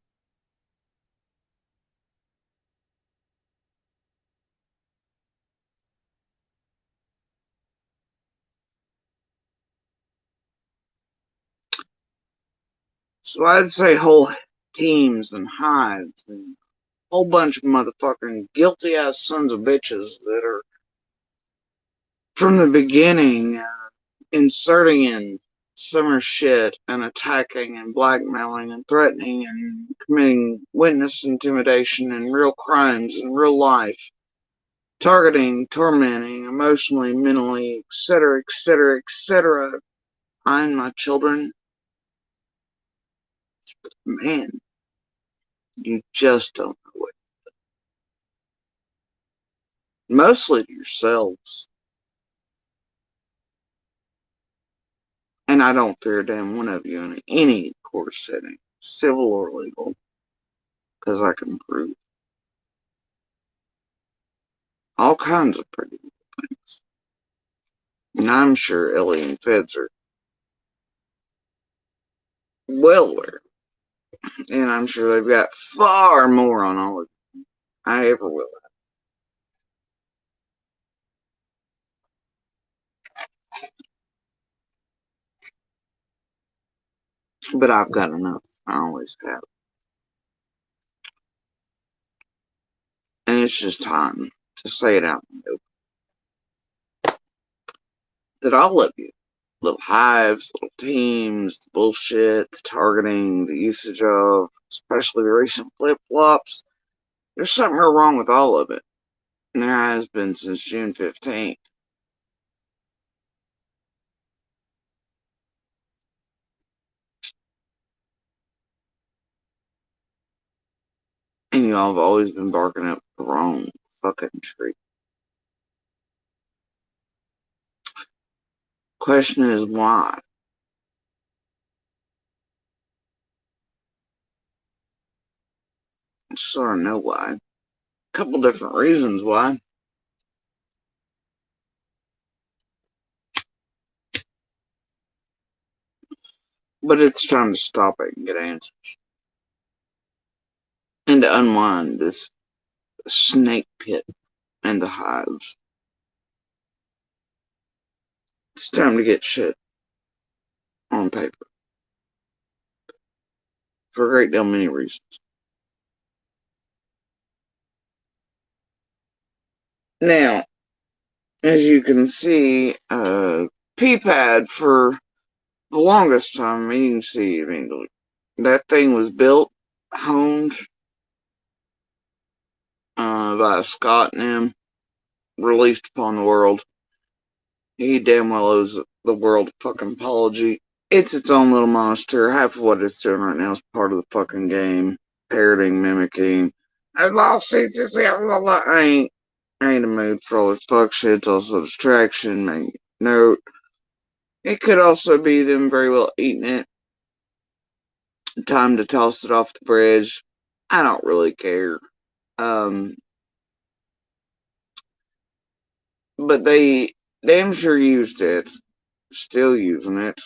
So I'd say whole teams and hives and a whole bunch of motherfucking guilty ass sons of bitches that are from the beginning inserting in summer shit and attacking and blackmailing and threatening and committing witness intimidation and real crimes in real life, targeting, tormenting, emotionally, mentally, etc., etc., etc. I and my children, man, you just don't know it. Mostly to yourselves. And I don't fear a damn one of you in any court setting, civil or legal, because I can prove all kinds of pretty things. And I'm sure Ellie and Feds are well aware. And I'm sure they've got far more on all of you I ever will have. But I've got enough. I always have. And it's just time to say it out in the open. That all of you, little hives, little teams, the bullshit, the targeting, the usage of, especially the recent flip flops, there's something real wrong with all of it. And there has been since June 15th. And y'all have always been barking up the wrong fucking tree. Question is why? I sort of know why. A couple different reasons why. But it's time to stop it and get answers. And to unwind this snake pit and the hives. It's time to get shit on paper. For a great deal many reasons. Now, as you can see, PPAD for the longest time, you can see eventually. That thing was built, honed by Scott and him, released upon the world. He damn well owes the world a fucking apology. It's its own little monster. Half of what it's doing right now is part of the fucking game. Parroting, mimicking. I lost seats. I ain't in the mood for all this fuck shit. It's also a distraction. Make note. It could also be them very well eating it. Time to toss it off the bridge. I don't really care. Um, but they damn sure used it. Still using it.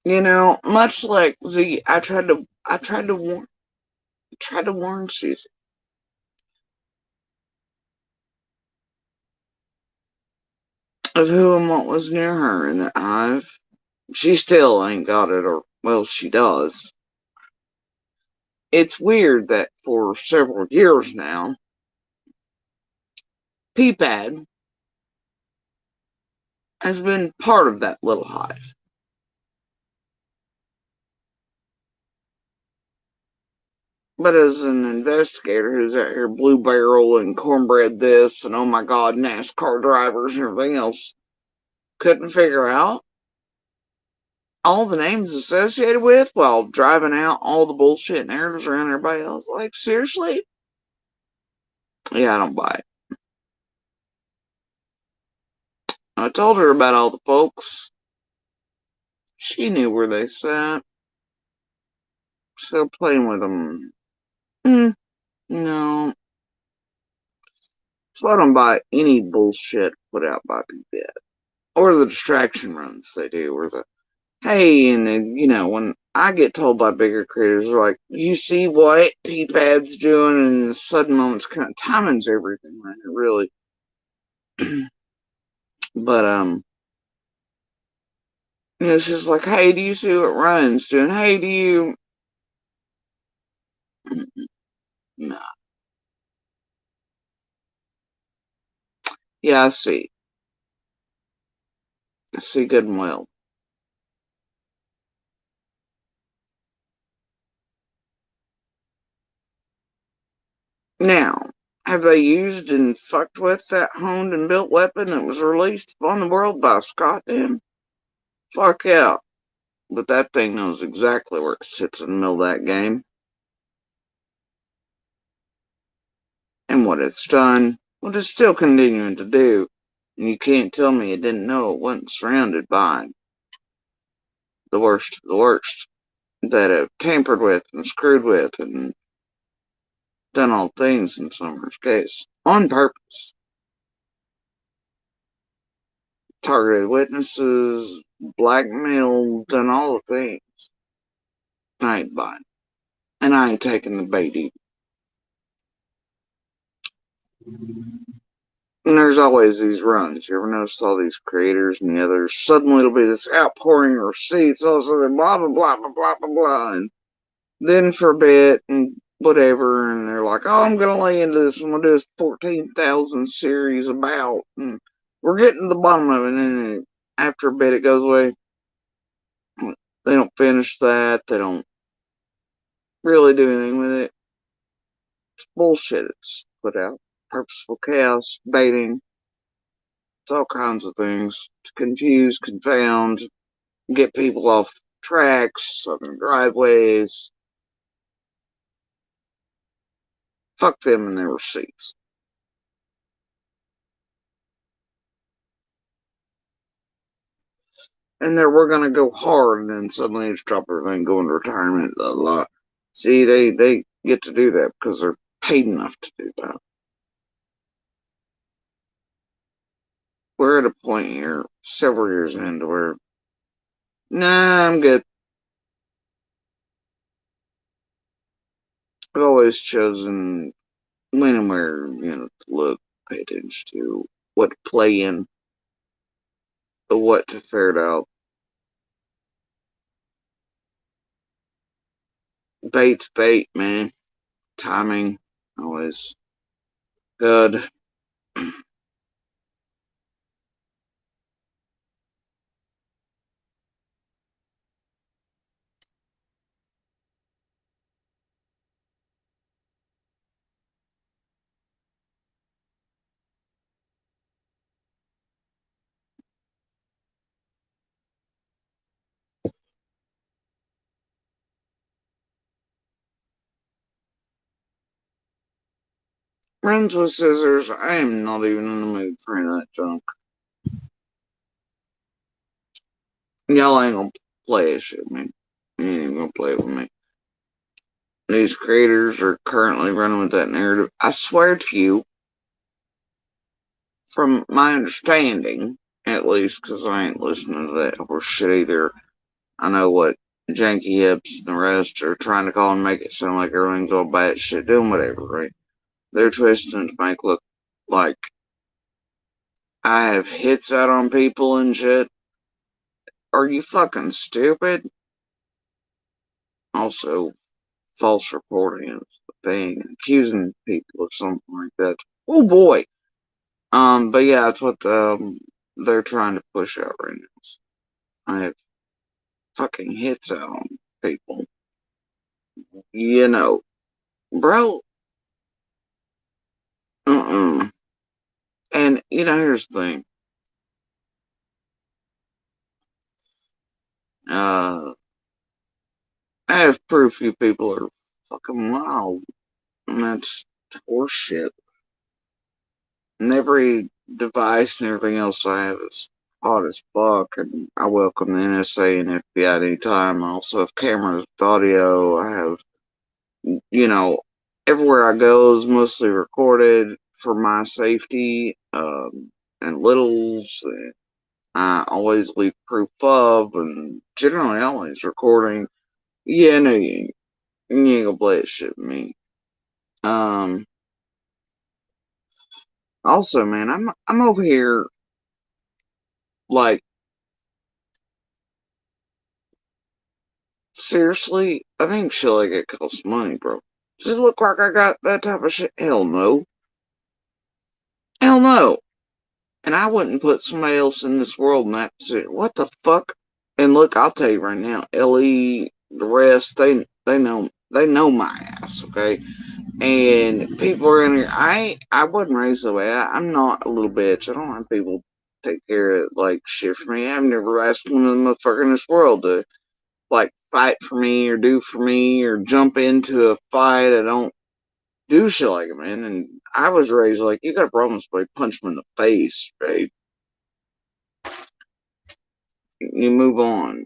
You know, much like Z, tried to warn Caesar. of who and what was near her in that hive. She still ain't got it, or, well, she does. It's weird that for several years now, Peapad has been part of that little hive. But as an investigator who's out here blue barrel and cornbread this and oh my god, NASCAR drivers and everything else, couldn't figure out all the names associated with while driving out all the bullshit narratives around everybody else. Like, seriously? Yeah, I don't buy it. I told her about all the folks. She knew where they sat. Still playing with them. No. So I don't buy any bullshit put out by people. Or the distraction runs they do, or the hey, and then, when I get told by bigger creators, they're like, you see what Peapad's doing, and in the sudden moments, kind of timing's everything, right? It really. But, it's just like, hey, do you see what Ryan's doing? Hey, do you. Nah. Yeah, I see. I see good and well. Now, have they used and fucked with that honed and built weapon that was released upon the world by Scott then? Fuck yeah. But that thing knows exactly where it sits in the middle of that game. And what it's done, what it's still continuing to do. And you can't tell me it didn't know it wasn't surrounded by the worst of the worst that have tampered with and screwed with and done all things in Summer's case on purpose. Targeted witnesses, blackmailed, done all the things. I ain't buying. And I ain't taking the bait either. And there's always these runs. You ever notice all these creators and the others? Suddenly it'll be this outpouring of receipts, all of a sudden, blah, blah, blah, blah, blah, blah, blah. And then for a bit and whatever, and they're like, oh, I'm going to lay into this. I'm going to do this 14,000 series about. And we're getting to the bottom of it. And then after a bit, it goes away. They don't finish that. They don't really do anything with it. It's bullshit. It's put out. Purposeful chaos, baiting. It's all kinds of things to confuse, confound, get people off tracks, southern driveways. Fuck them and their receipts. And there we're gonna go hard, and then suddenly just drop everything, go into retirement. Blah, blah. See, they get to do that because they're paid enough to do that. We're at a point here, several years into where, nah, I'm good. I've always chosen when and where, to look, pay attention to, what to play in, what to ferret out. Bait's bait, man. Timing, always good. Friends with scissors, I am not even in the mood for any of that junk. Y'all ain't gonna play this shit, man. You ain't even gonna play it with me. These creators are currently running with that narrative. I swear to you, from my understanding, at least, because I ain't listening to that horse shit either. I know what Janky Hips and the rest are trying to call and make it sound like everything's all bad shit, doing whatever, right? They're twisting to make look like I have hits out on people and shit. Are you fucking stupid? Also, false reporting is the thing. Accusing people of something like that. Oh boy. But yeah, that's what they're trying to push out right now. I have fucking hits out on people. You know, bro. Uh-uh. And here's the thing. Uh, I have proof you people are fucking wild, and that's horseshit. And every device and everything else I have is hot as fuck, and I welcome the NSA and FBI at any time. I also have cameras with audio. I have, you know, everywhere I go is mostly recorded for my safety, and littles. And I always leave proof of, and generally always recording. Yeah, no, you ain't gonna play that shit with me. Um, Also, man, I'm over here like seriously. I think shit like it costs money, bro. Does it look like I got that type of shit? Hell no, hell no. And I wouldn't put somebody else in this world in that position. What the fuck? And look, I'll tell you right now, Le, the rest, they know my ass, okay? And people are in here. I wasn't raised that way. I'm not a little bitch. I don't have people take care of like shit for me. I've never asked one of the motherfuckers in this world to like fight for me or do for me or jump into a fight. I don't do shit like it, man. And I was raised like you got a problem with somebody, punch them in the face, right? You move on.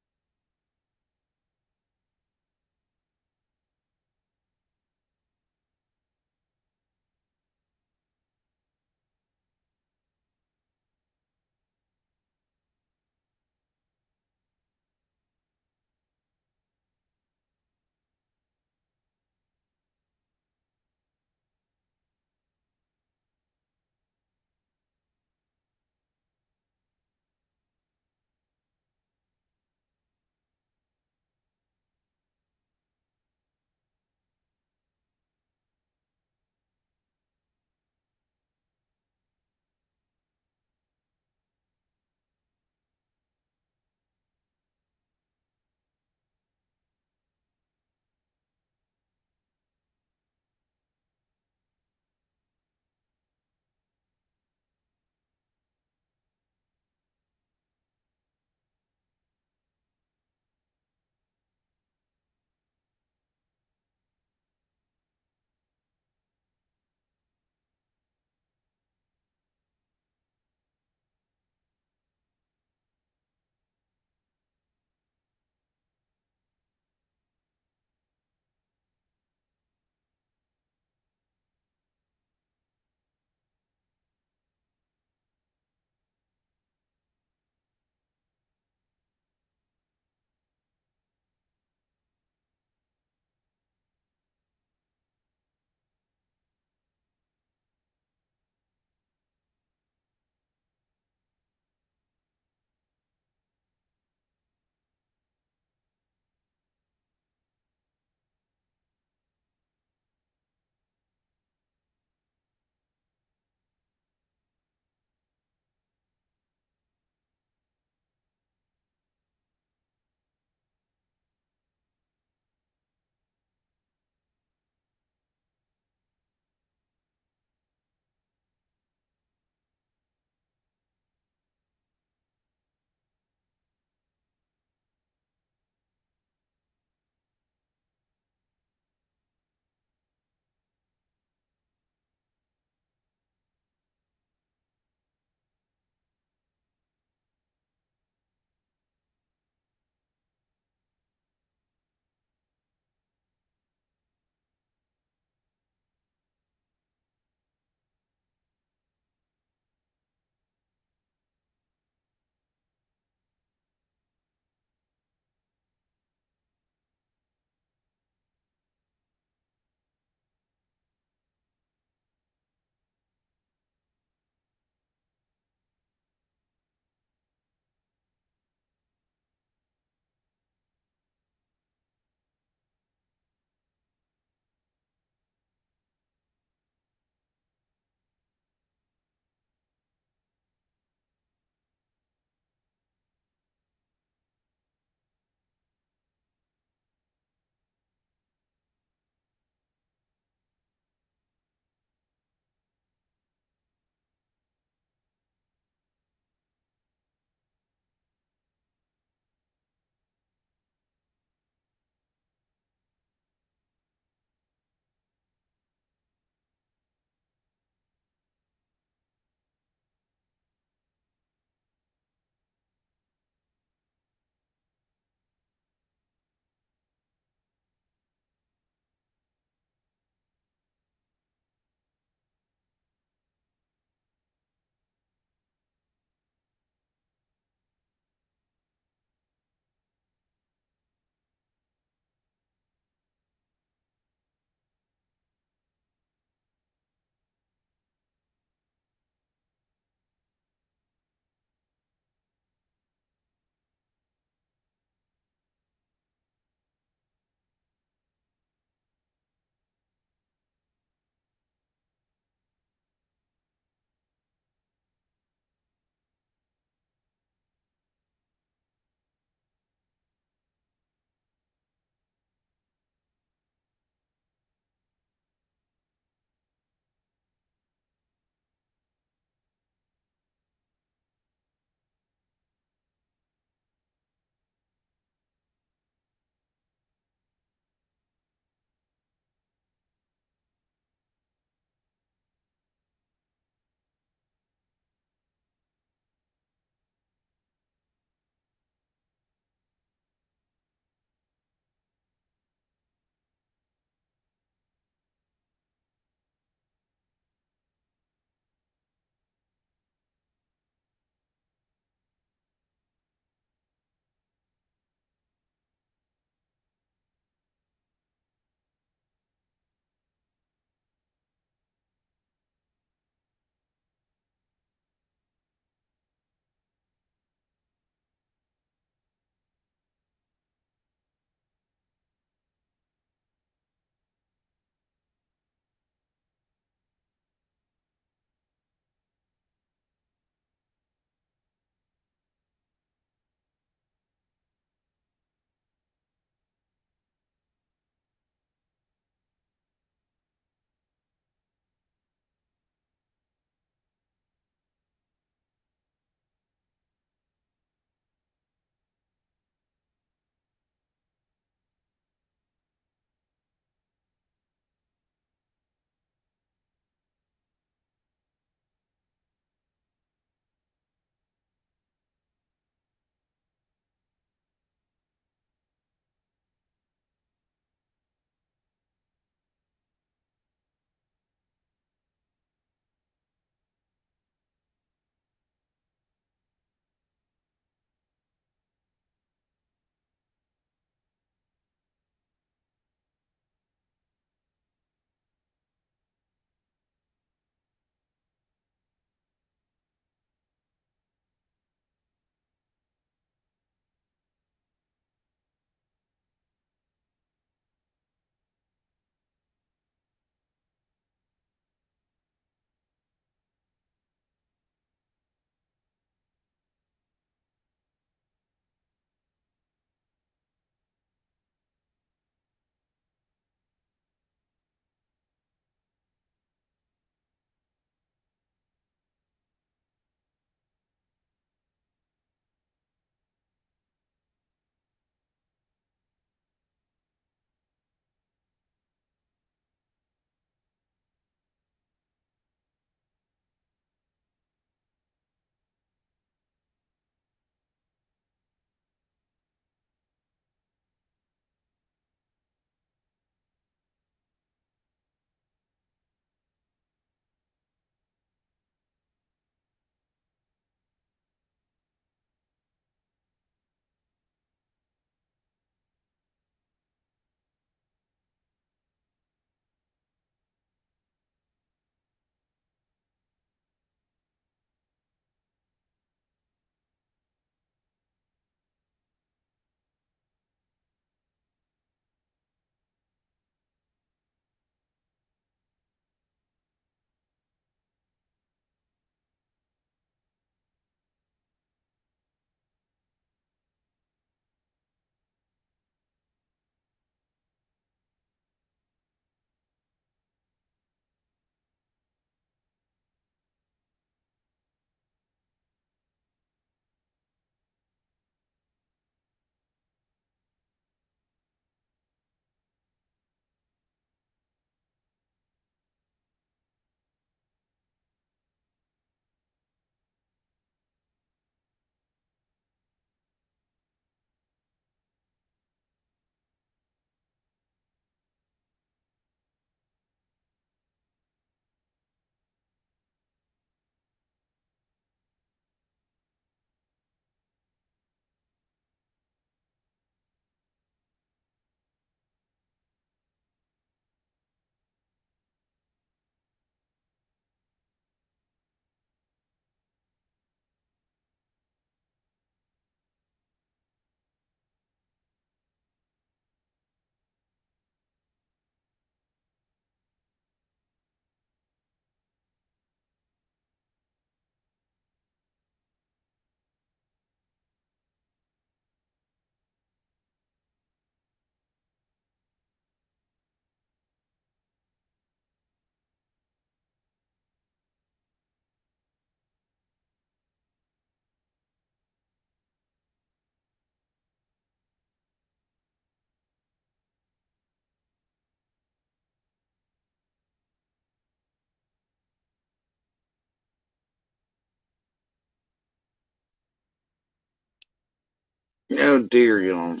How dare y'all?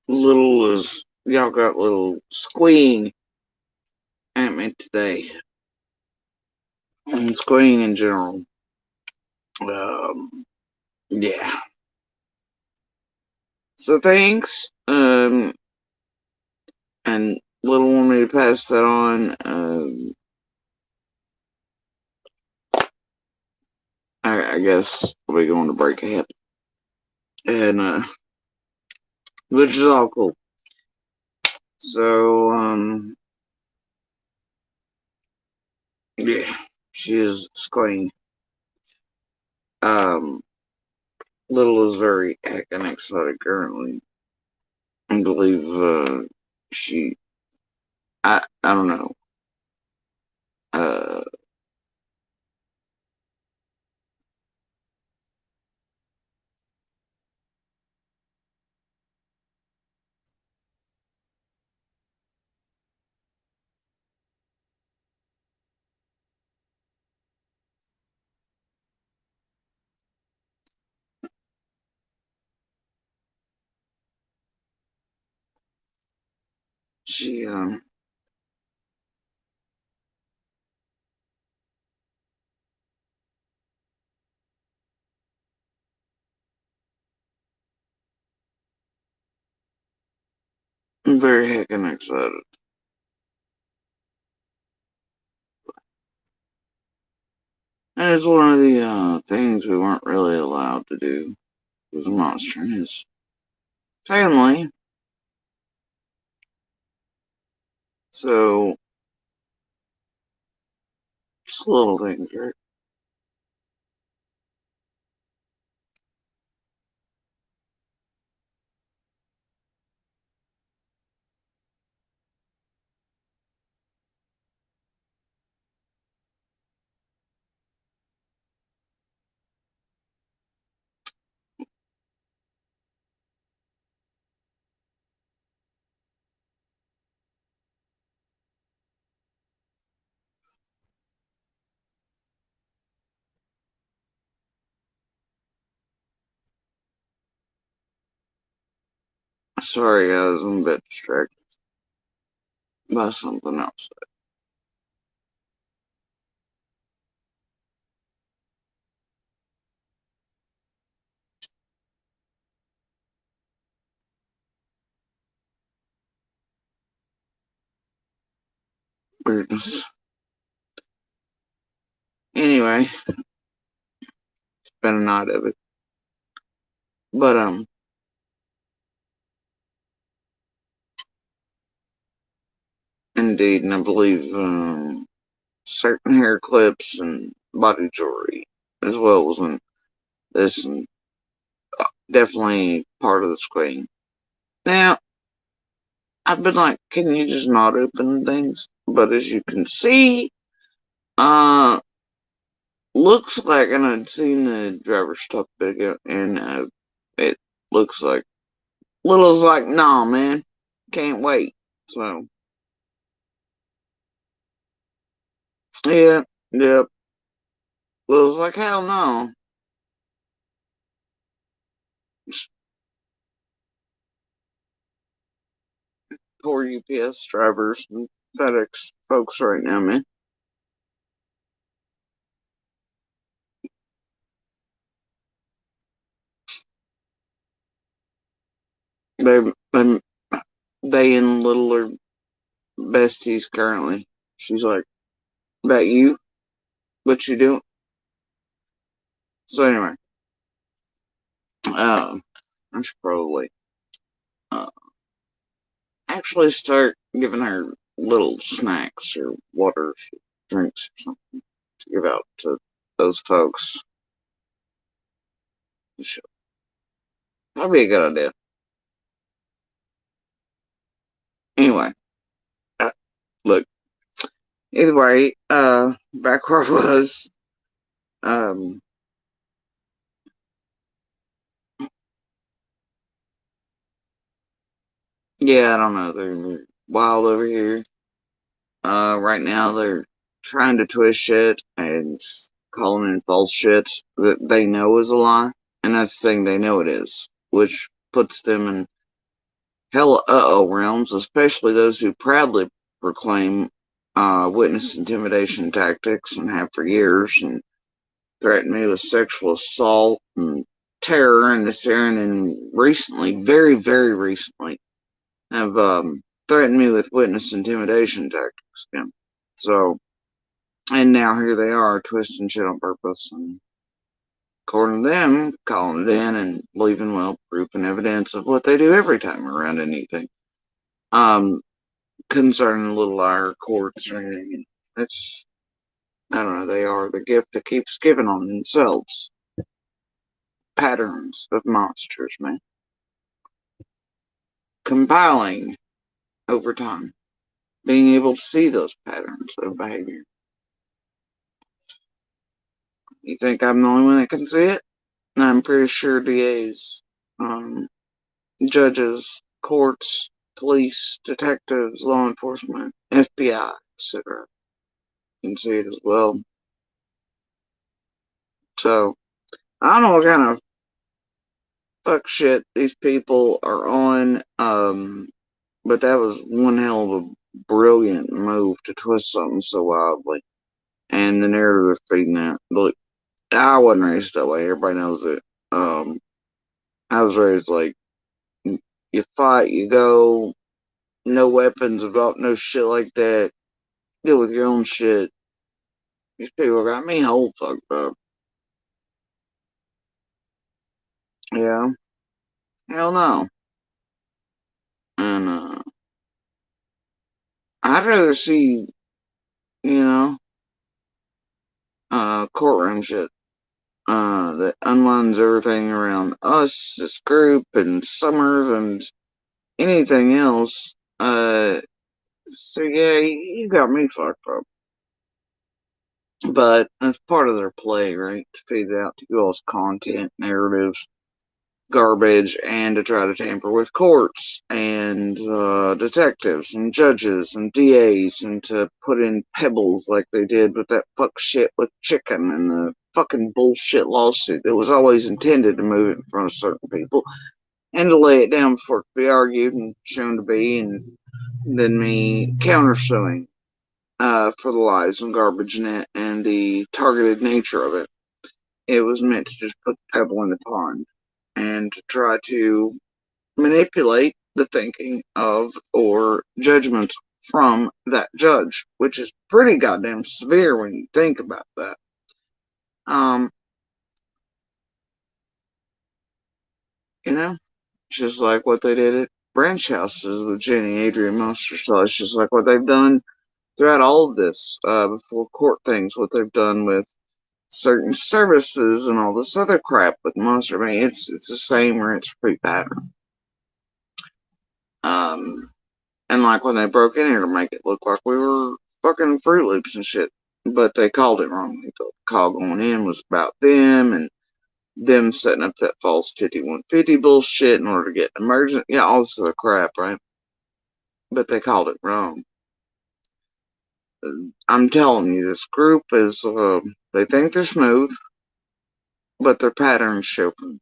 Y'all got little squeeing at me today. And squeeing in general. Yeah. So thanks. And little want me to pass that on. I guess we're going to break ahead. And, which is all cool. So, yeah, she is squealing. Um, Little is very heckin' excited currently. I believe, she, I don't know. Uh, she, very heckin' excited. And it's one of the, things we weren't really allowed to do with a monster and his family. So, just little things, right? Sorry, guys, I'm a bit distracted by something else. Weirdness. Anyway, it's been a night of it. But, indeed, and I believe, certain hair clips and body jewelry as well was in this, and definitely part of the screen. Now, I've been like, can you just not open things? But as you can see, uh, looks like, and I'd seen the driver's stuff video, and it looks like Little's like, nah, man, can't wait. So, yeah, yep. Little's like, hell no. Poor UPS drivers and FedEx folks right now, man. They, they, they and Little are besties currently. She's like, that you? What you doing? So anyway, uh, I should probably uh, actually start giving her little snacks or water, drinks, or something to give out to those folks. That'd be a good idea. Anyway, uh, look. Either way, back where I was. Um, yeah, I don't know. They're wild over here. Right now they're trying to twist shit and calling in false shit that they know is a lie, and that's the thing, they know it is. which puts them in hella realms, especially those who proudly proclaim witness intimidation tactics and have for years, and threatened me with sexual assault and terror in this area, and recently, very, very recently, have threatened me with witness intimidation tactics again. So, and now here they are twisting shit on purpose, and according to them, calling it in and leaving, well, proof and evidence of what they do every time around anything. Concerning little higher courts or anything. It's, I don't know, they are the gift that keeps giving on themselves. Patterns of monsters, man. Compiling over time. Being able to see those patterns of behavior. You think I'm the only one that can see it? I'm pretty sure DAs, judges, courts, police, detectives, law enforcement, FBI, etc. can see it as well. So, I don't know what kind of fuck shit these people are on, but that was one hell of a brilliant move to twist something so wildly. And the narrative feeding that. Look, I wasn't raised that way. Everybody knows it. I was raised like, you fight, you go, no weapons, about no shit like that. Deal with your own shit. These people got me whole fucked up. Yeah. Hell no. And, I'd rather see, you know, courtroom shit that unwinds everything around us, this group, and Summers, and anything else. So yeah, you got me fucked up. But that's part of their play, right? To feed it out to you all's content, narratives, garbage, and to try to tamper with courts and detectives and judges and DAs, and to put in pebbles like they did with that fuck shit with chicken and the fucking bullshit lawsuit that was always intended to move it in front of certain people and to lay it down before it could be argued and shown to be, and then me countersuing for the lies and garbage in it and the targeted nature of it. It was meant to just put the pebble in the pond and to try to manipulate the thinking of or judgments from that judge, which is pretty goddamn severe when you think about that. Um, you know, just like what they did at branch houses with Jenny Adrian Monster. So it's just like what they've done throughout all of this, before court things, what they've done with certain services and all this other crap with Monster. I mean, it's the same rich free pattern. Um, and like when they broke in here to make it look like we were fucking Fruit Loops and shit, but they called it wrong. They thought the call going in was about them and them setting up that false 5150 bullshit in order to get an emergent, yeah, all this other crap, right? But they called it wrong. I'm telling you, this group is, they think they're smooth, but their patterns show them.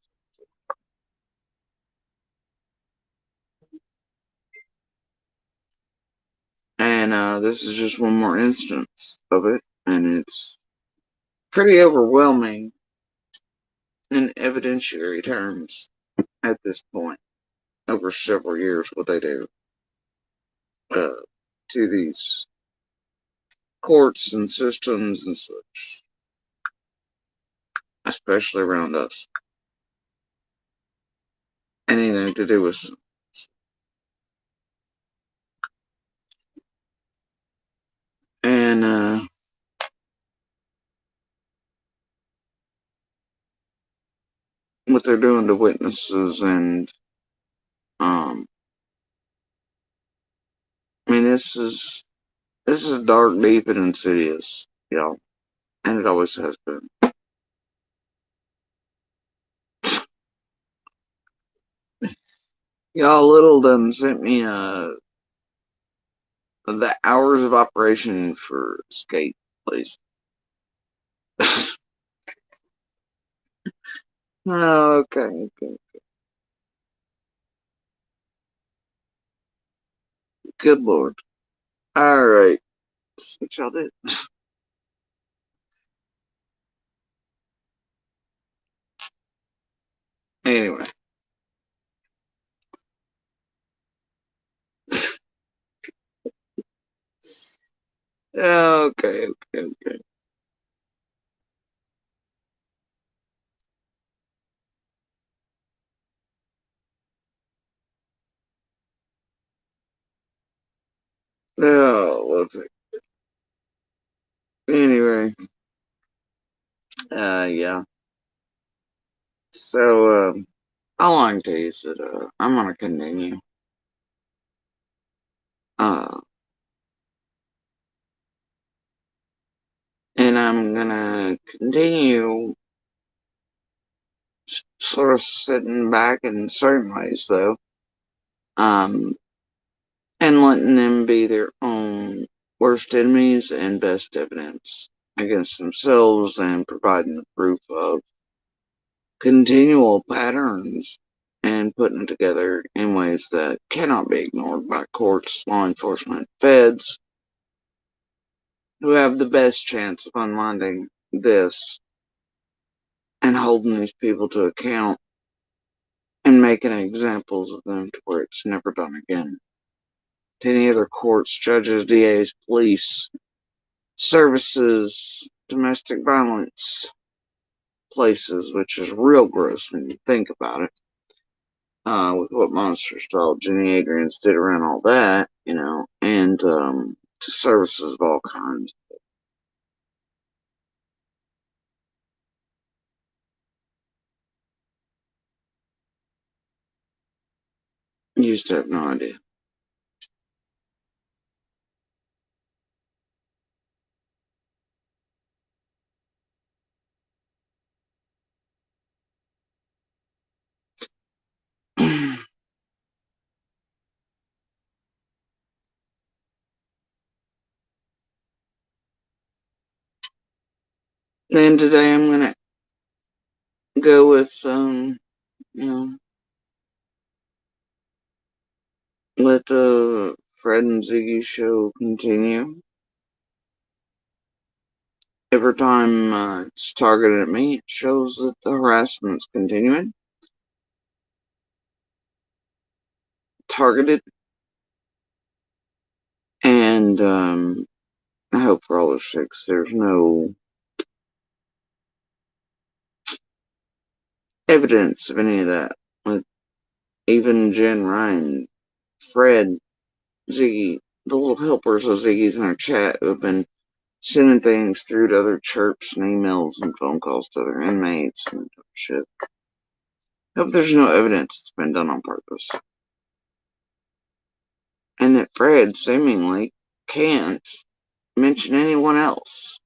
And this is just one more instance of it, and it's pretty overwhelming in evidentiary terms at this point over several years what they do uh, to these courts and systems and such, especially around us. Anything to do with, and what they're doing to witnesses, and I mean, this is dark, deep, and insidious, y'all, and it always has been. Y'all, Little done sent me the hours of operation for Skate, please. Okay, okay. Good Lord. Alright. What y'all did. Anyway. Okay, okay, okay. Oh, lovely. Anyway. Yeah. So, all I can tell you is that, I'm gonna continue. Uh, and I'm gonna continue sort of sitting back in certain ways, though, um, and letting them be their own worst enemies and best evidence against themselves and providing the proof of continual patterns and putting it together in ways that cannot be ignored by courts, law enforcement, feds, who have the best chance of unwinding this and holding these people to account and making examples of them to where it's never done again. To any other courts, judges, DAs, police, services, domestic violence places, which is real gross when you think about it. With what Monster Style Jenny Adrians did around all that, and to services of all kinds. You just have no idea. Then today I'm gonna go with you know, let the Fred and Ziggy show continue. Every time it's targeted at me, it shows that the harassment's continuing. Targeted, and I hope for all their sakes there's no evidence of any of that. With even Jen Ryan, Fred, Ziggy, the little helpers of Ziggy's in our chat who have been sending things through to other chirps and emails and phone calls to other inmates and shit. Hope there's no evidence it's been done on purpose. And that Fred seemingly can't mention anyone else.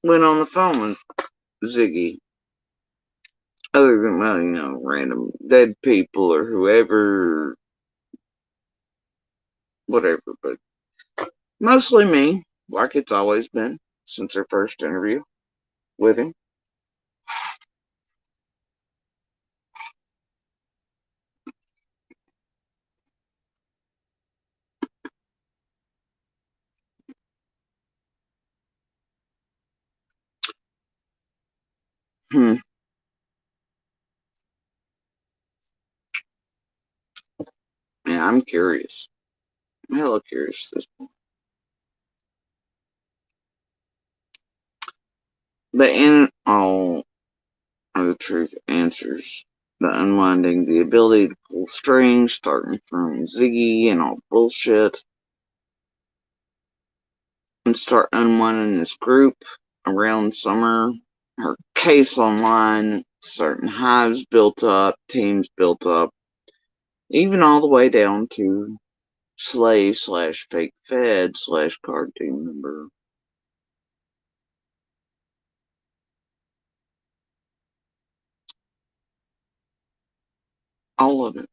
Went on the phone with Ziggy, other than, well, random dead people or whoever, whatever, but mostly me, like it's always been since our first interview with him. Hmm. Yeah, I'm curious. I'm hella curious at this point. But in all of the truth answers, the unwinding, the ability to pull strings, starting from Ziggy and all the bullshit, and start unwinding this group around summer. Her case online, certain hives built up, teams built up, even all the way down to slave slash fake fed slash card team member. All of it.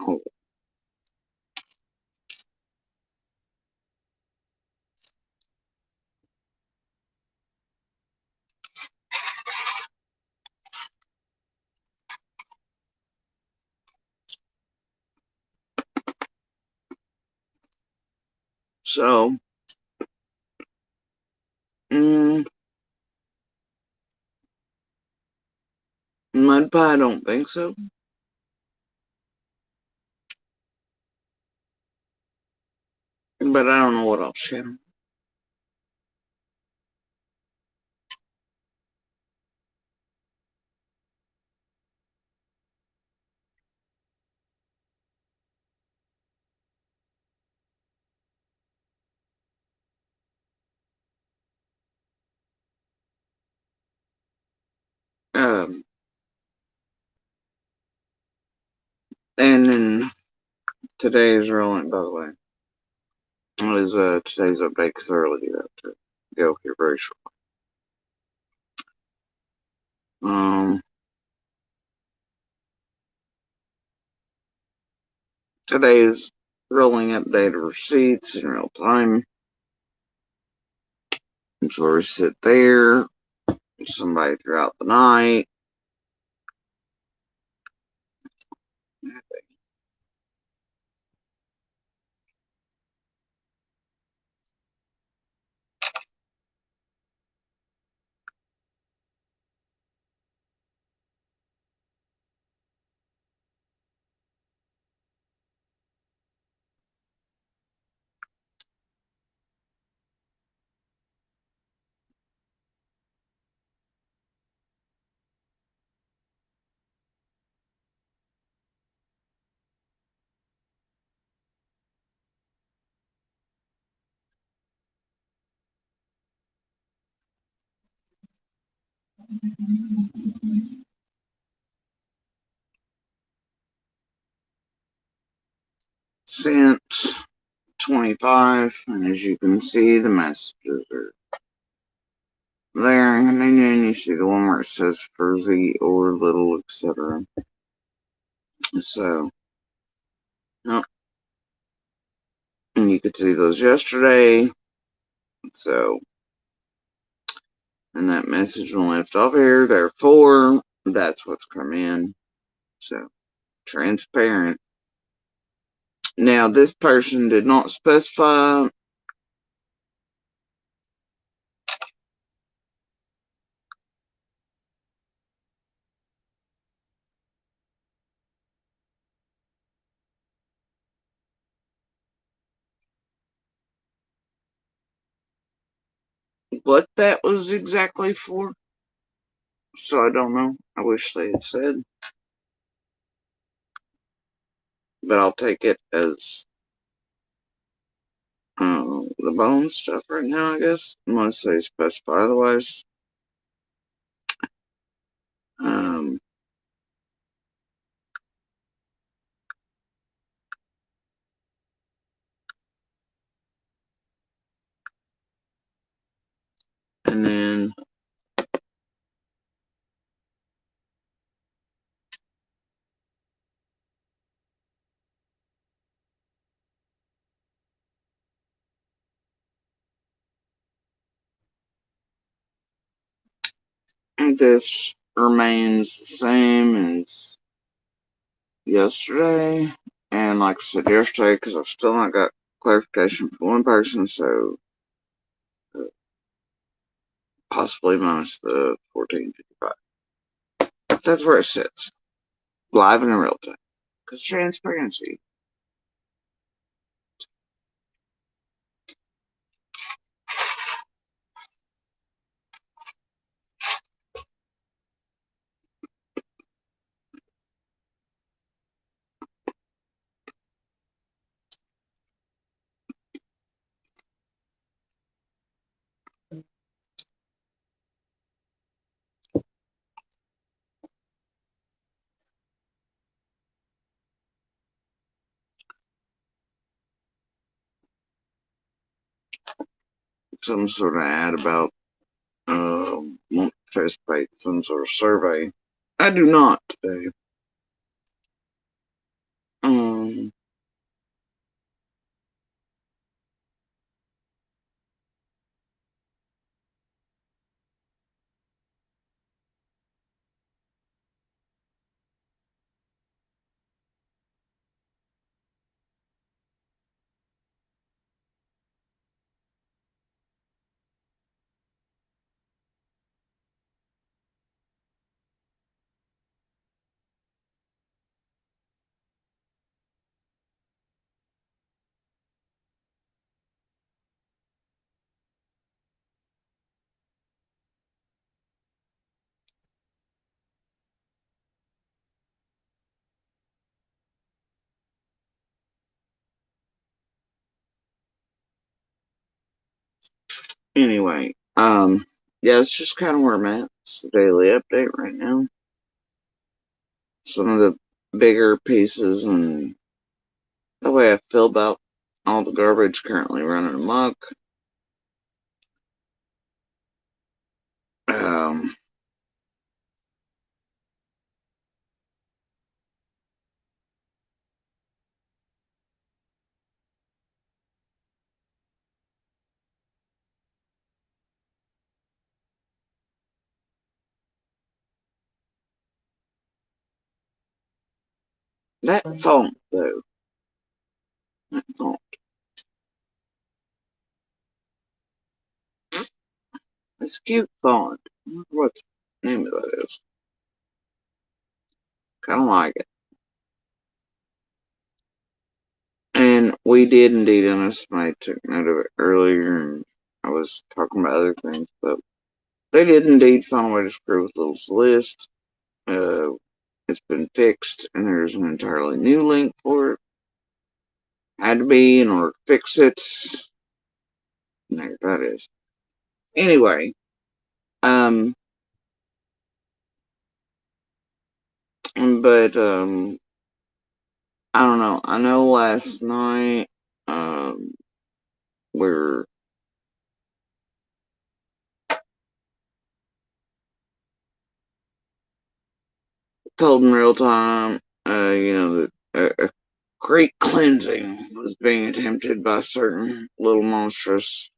All So, mud pie, I don't think so. But I don't know what else yet. Um, and then today's rolling, by the way. Is today's update because I really do have to go here very short. Today's rolling update of receipts in real time. So we sit there. Somebody throughout the night. Sent 25, and as you can see, the messages are there, and then you see the one where it says fuzzy or little, etc. So, oh, and you could see those yesterday. So, and that message one left off here. Therefore, that's what's come in. So, transparent. Now, this person did not specify what that was exactly for. So I don't know. I wish they had said. But I'll take it as the bone stuff right now, I guess. Unless they specify otherwise. Um, and then this remains the same as yesterday. And like I said yesterday, because I've still not got clarification from one person, so possibly minus the 1455. That's where it sits. Live and in real time. Because transparency. Some sort of ad about won't participate in some sort of survey. I do not today. Um, Anyway, yeah, it's just kind of where I'm at. It's the daily update right now. Some of the bigger pieces and the way I feel about all the garbage currently running amok. Um, that font, though, that font, it's a cute font. I wonder what the name of that is. Kind of like it. And we did indeed underestimate. I took note of it earlier, and I was talking about other things, but they did indeed find a way to screw with Little's list. Uh, it's been fixed, and there's an entirely new link for it. Had to be in order to fix it. And there that is. Anyway, but I don't know. I know last night, we're told in real time, that a great cleansing was being attempted by certain little monstrous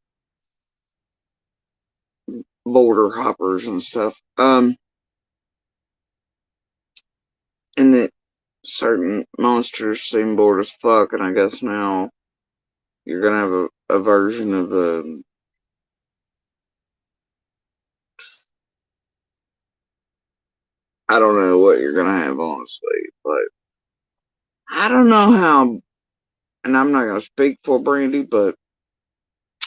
border hoppers and stuff. And that certain monsters seem bored as fuck, and I guess now you're gonna have a version of the. I don't know what you're gonna have, honestly, but I don't know how. And I'm not gonna speak for Brandy, but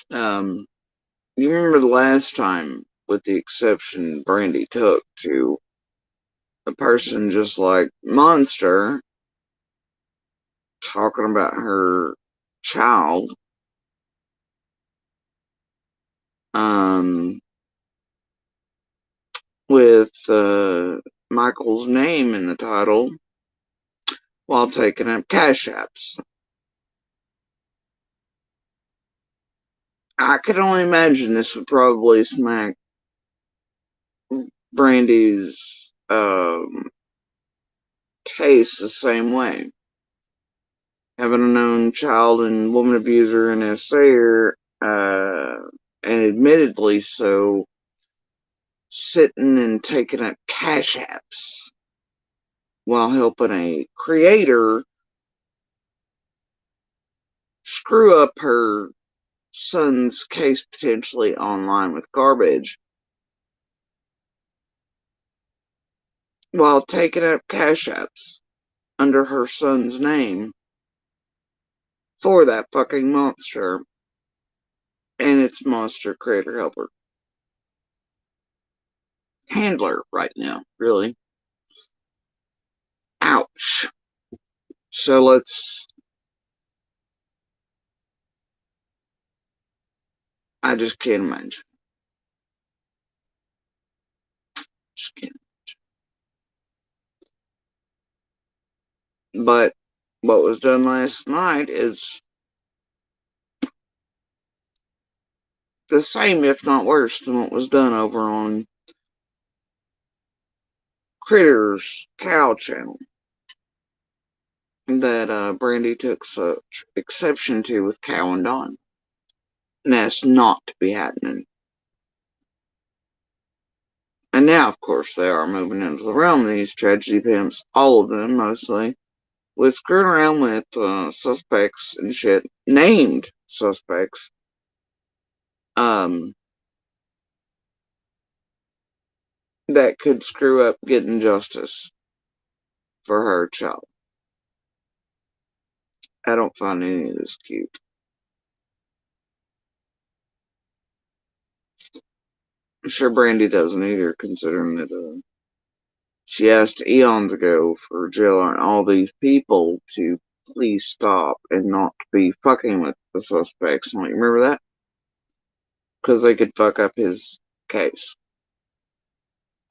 um, you remember the last time, with the exception Brandy took to a person just like Monster talking about her child, um, with Michael's name in the title while taking up cash apps. I can only imagine this would probably smack Brandy's taste the same way. Having a known child and woman abuser and assayer, and admittedly so, sitting and taking up cash apps while helping a creator screw up her son's case potentially online with garbage while taking up cash apps under her son's name for that fucking monster and its monster creator helper handler right now, really. Ouch. So I just can't imagine. Just can't. But what was done last night is the same, if not worse, than what was done over on Critter's Cow channel that Brandy took such exception to with Cow and Dawn. And that's not to be happening. And now, of course, they are moving into the realm of these tragedy pimps, all of them mostly, with screwing around with suspects and shit, named suspects, um, that could screw up getting justice for her child. I don't find any of this cute. I'm sure Brandy doesn't either, considering that she asked eons ago for Jill and all these people to please stop and not be fucking with the suspects. Don't you remember that? because they could fuck up his case,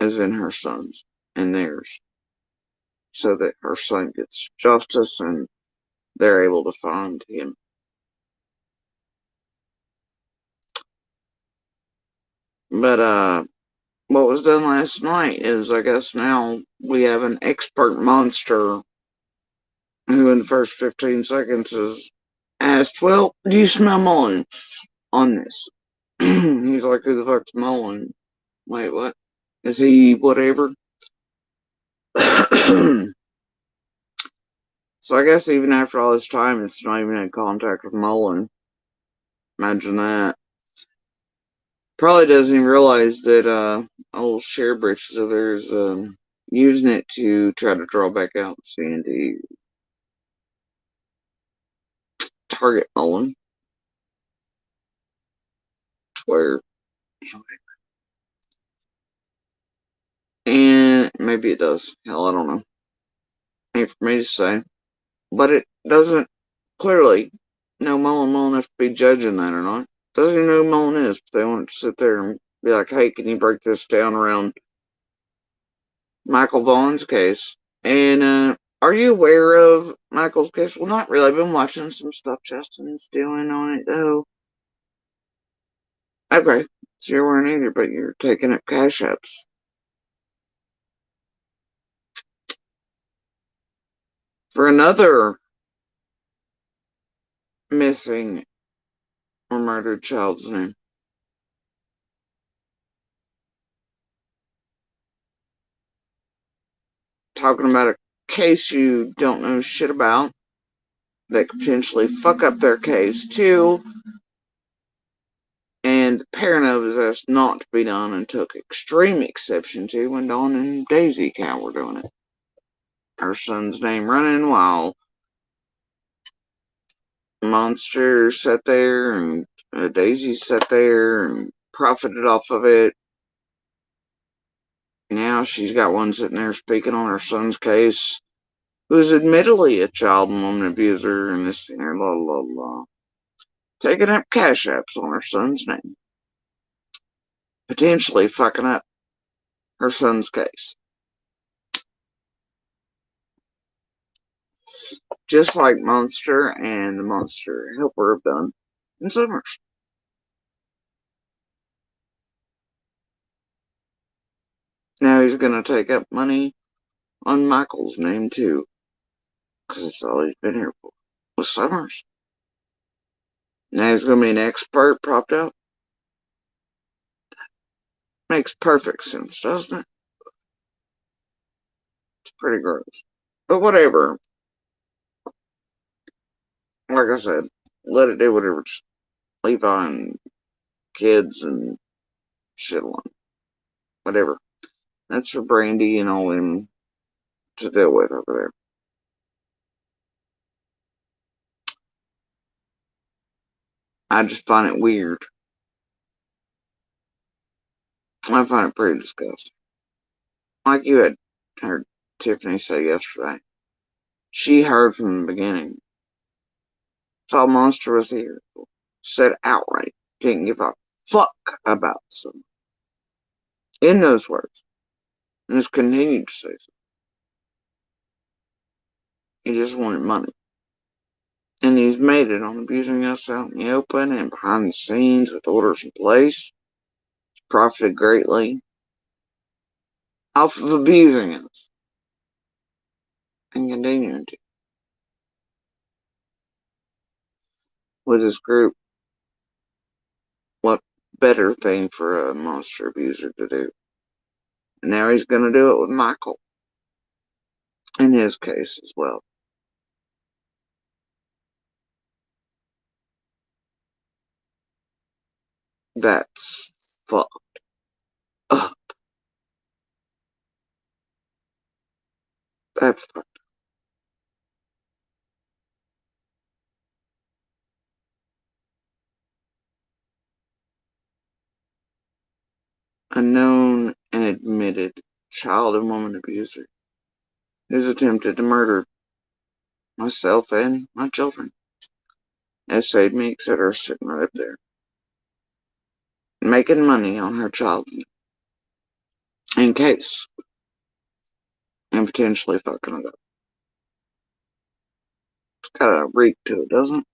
as in her son's and theirs, so that her son gets justice and they're able to find him. But what was done last night is, I guess now we have an expert monster who in the first 15 seconds is asked, well, do you smell Mullen on this? He's like, who the fuck's Mullen? Wait, what? Is he whatever? So I guess even after all this time, it's not even in contact with Mullen. Imagine that. Probably doesn't even realize that old Share Britches of theirs using it to try to draw back out Sandy. Target Mullen. Where. And maybe it does. Hell, I don't know. Ain't for me to say. But it doesn't clearly know Mullen well enough to be judging that or not. Doesn't even know who Mullen is, but they want to sit there and be like, hey, can you break this down around Michael Vaughn's case? And are you aware of Michael's case? Well, not really. I've been watching some stuff Justin's doing on it, though. Okay, so you weren't either, but you're taking up cash apps. For another missing or murdered child's name. Talking about a case you don't know shit about that could potentially fuck up their case, too. And the parent of is asked not to be done and took extreme exception to when Dawn and Daisy Cow were doing it. Her son's name running while Monster sat there and Daisy sat there and profited off of it. Now she's got one sitting there speaking on her son's case, who's admittedly a child and woman abuser, and this and blah blah blah. Taking up cash apps on her son's name. Potentially fucking up her son's case. Just like Monster and the Monster Helper have done in Summers. Now he's gonna take up money on Michael's name too, because it's all he's been here for, with Summers. Now he's gonna be an expert propped up. Makes perfect sense, doesn't it? It's pretty gross. But whatever. Like I said, let it do whatever. Just leave on kids and shit alone. Whatever. That's for Brandy and all them to deal with over there. I just find it weird. I find it pretty disgusting. Like you had heard Tiffany say yesterday. She heard from the beginning. Saw Monster was here. Said outright. Didn't give a fuck about someone. In those words. And has continued to say so. He just wanted money. And he's made it on abusing us out in the open and behind the scenes with orders in place. He's profited greatly off of abusing us. And continuing to. With his group. What better thing for a monster abuser to do? And now he's going to do it with Michael. In his case as well. That's fucked up. That's fucked up. A known and admitted child and woman abuser who's attempted to murder myself and my children. Essayed me, etc. Sitting right up there. making money on her child in case and potentially fucking it up. It's got a reek to it, doesn't it?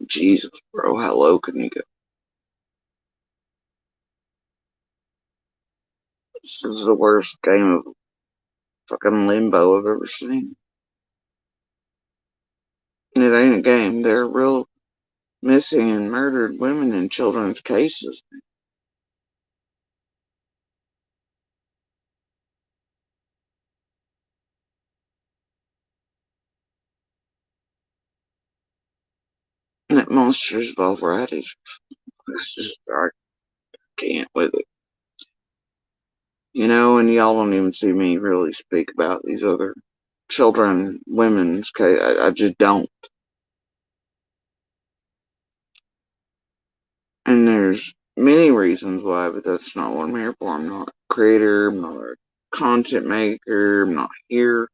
Jesus, bro, how low can you go? This is the worst game of fucking limbo I've ever seen. And it ain't a game. They're real missing and murdered women in children's cases. And that Monsters of All Varieties. It's just, I can't with it. You know, and y'all don't even see me really speak about these other children, women's case. I just don't. And there's many reasons why, but that's not what I'm here for. I'm not a creator, I'm not a content maker, I'm not here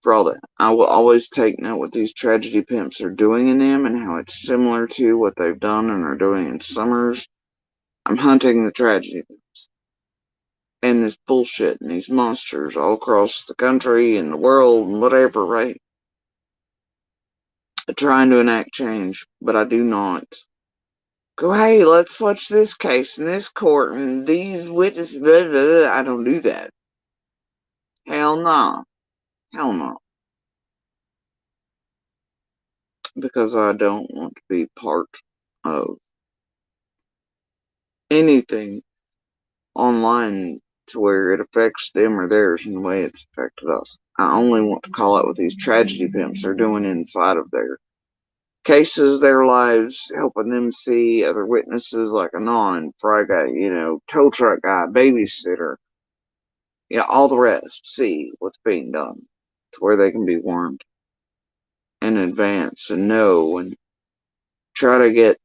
for all that. I will always take note what these tragedy pimps are doing in them and how it's similar to what they've done and are doing in Summers. I'm hunting the tragedy pimps and this bullshit and these monsters all across the country and the world and whatever, right? Trying to enact change, but I do not go, hey, let's watch this case in this court and these witnesses. Blah, blah, blah. I don't do that. Hell no. Hell no. Because I don't want to be part of anything online to where it affects them or theirs in the way it's affected us. I only want to call out what these tragedy pimps are doing inside of their cases, their lives, helping them see other witnesses like Anon, Fry Guy, tow truck guy, babysitter, all the rest, see what's being done to where they can be warned in advance and know and try to get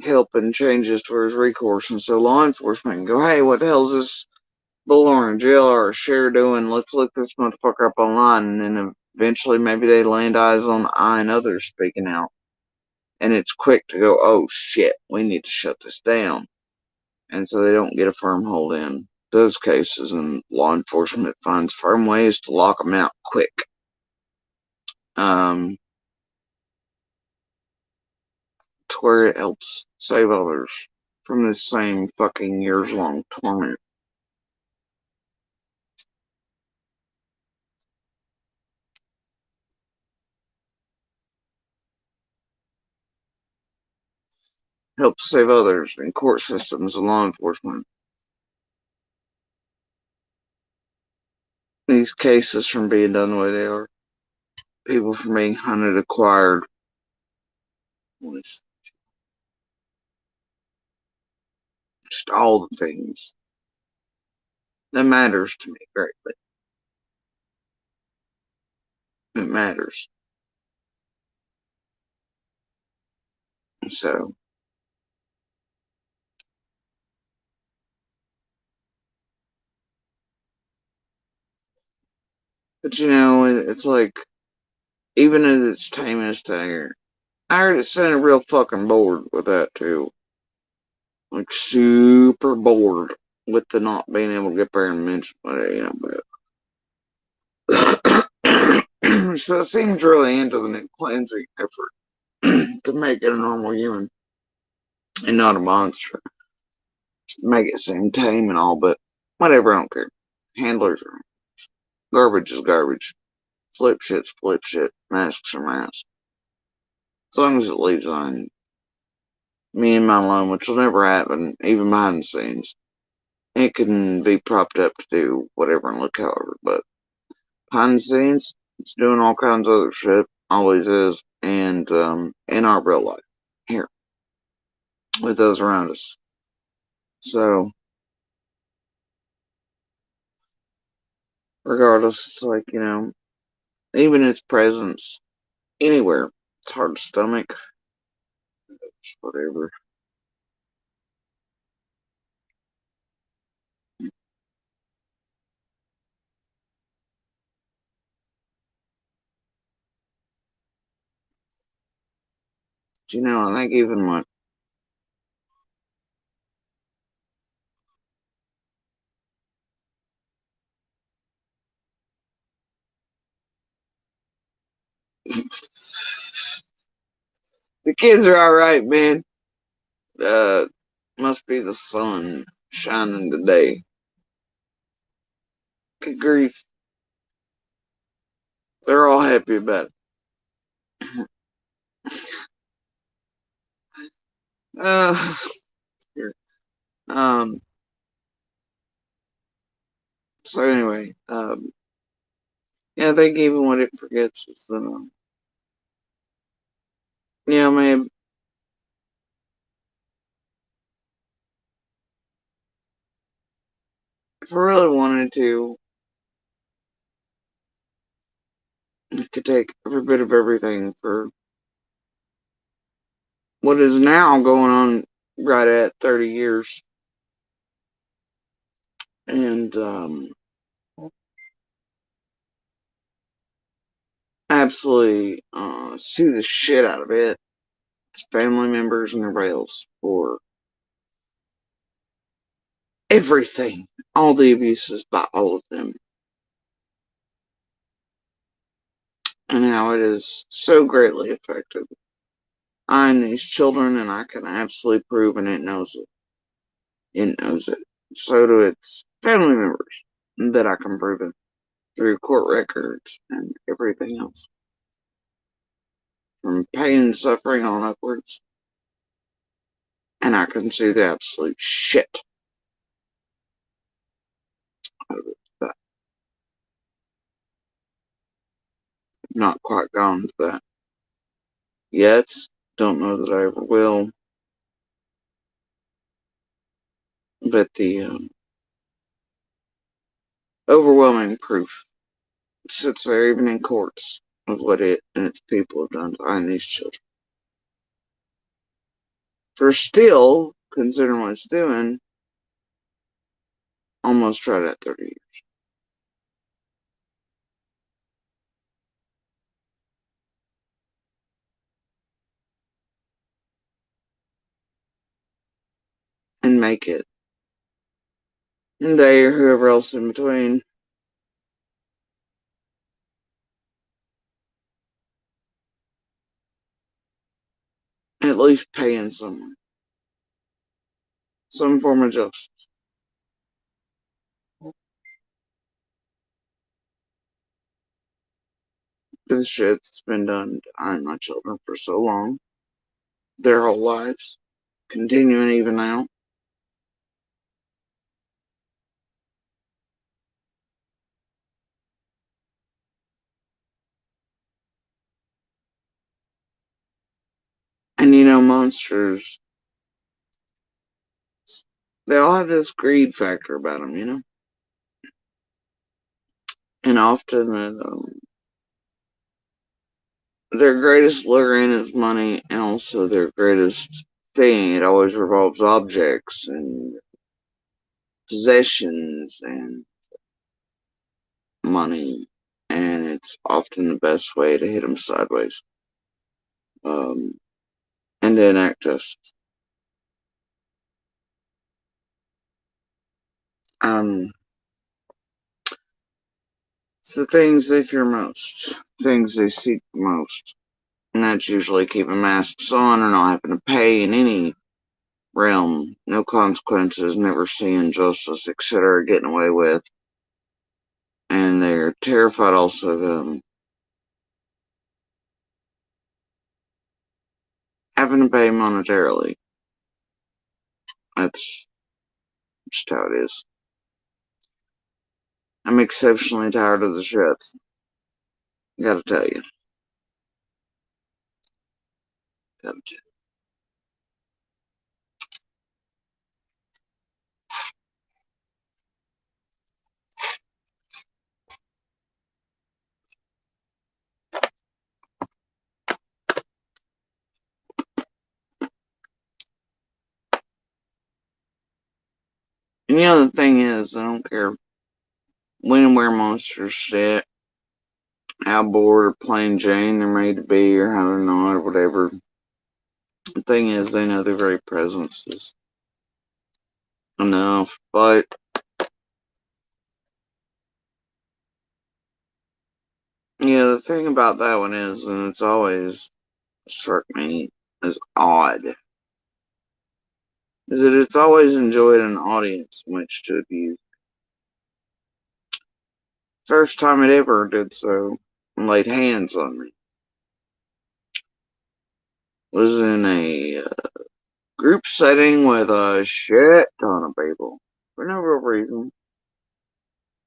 help and changes towards recourse. And so law enforcement can go, hey, what the hell is this bull or jail or share doing? Let's look this motherfucker up online. And then eventually maybe they land eyes on I and others speaking out. And it's quick to go, oh shit, we need to shut this down. And so they don't get a firm hold in those cases, and law enforcement finds firm ways to lock them out quick. To where it helps save others from this same fucking years long torment. Helps save others in court systems and law enforcement. These cases from being done the way they are. People from being hunted, acquired. Just all the things. That matters to me greatly. It matters. So, but it's like, even as it's tamest here, I heard it's sounded real fucking bored with that too. Like super bored with the not being able to get there and mention but so it seems really into the cleansing effort to make it a normal human and not a monster. Just make it seem tame and all, but whatever, I don't care. Handlers are garbage is garbage. Flip shit's flip shit. Masks are masks. As long as it leaves on me and my alone, which will never happen, even behind the scenes. It can be propped up to do whatever and look however, but behind the scenes, it's doing all kinds of other shit. Always is. And in our real life. Here. With those around us. So, regardless, it's like, even its presence anywhere, it's hard to stomach. Just whatever. You know, I think even what the kids are all right, man. Uh, must be the sun shining today. Good grief, they're all happy about it. Uh, um. So anyway, yeah, I think even what it forgets is, yeah, man. If I really wanted to, I could take every bit of everything for what is now going on right at 30 years, and absolutely sue the shit out of it, its family members and everybody else for everything, all the abuses by all of them, and how it has so greatly affected I and these children, and I can absolutely prove, and it knows it. It knows it. So do its family members that I can prove it through court records and everything else. From pain and suffering on upwards. And I can see the absolute shit out of it. But I've not quite gone to that yet. Don't know that I ever will. But the overwhelming proof sits there even in courts of what it and its people have done to these children. For still, considering what it's doing, almost right at 30 years. And make it. And they or whoever else in between at least paying someone. Some form of justice. For the shit that's been done to I and my children for so long. Their whole lives. Continuing even now. And you know, monsters, they all have this greed factor about them, you know? And often their greatest lure in is money, and also their greatest thing. It always revolves objects and possessions and money. And it's often the best way to hit them sideways. Um, and to enact justice. Um, it's the things they fear most, things they seek most. And that's usually keeping masks on or not having to pay in any realm, no consequences, never seeing justice, etc., getting away with. And they're terrified also of having to pay monetarily. That's just how it is. I'm exceptionally tired of the shits. Gotta tell you. Gotta tell you. And the other thing is, I don't care when and where monsters sit, how bored or plain Jane they're made to be, or how they're not, or whatever. thing is, they know their very presence is enough. But yeah, the thing about that one is, and it's always struck me as odd, is that it's always enjoyed an audience in which to abuse. First time it ever did so and laid hands on me was in a group setting with a shit ton of people for no real reason.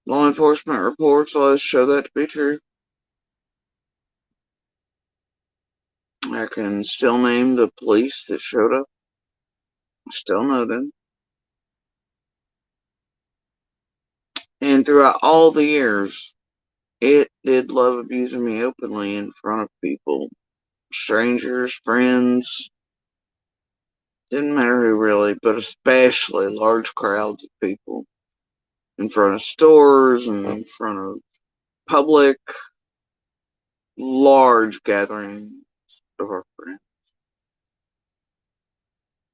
Law enforcement reports always show that to be true. I can still name the police that showed up. Still know them. And throughout all the years, it did love abusing me openly in front of people. Strangers, friends, didn't matter who really, but especially large crowds of people. In front of stores and in front of public, large gatherings of our friends.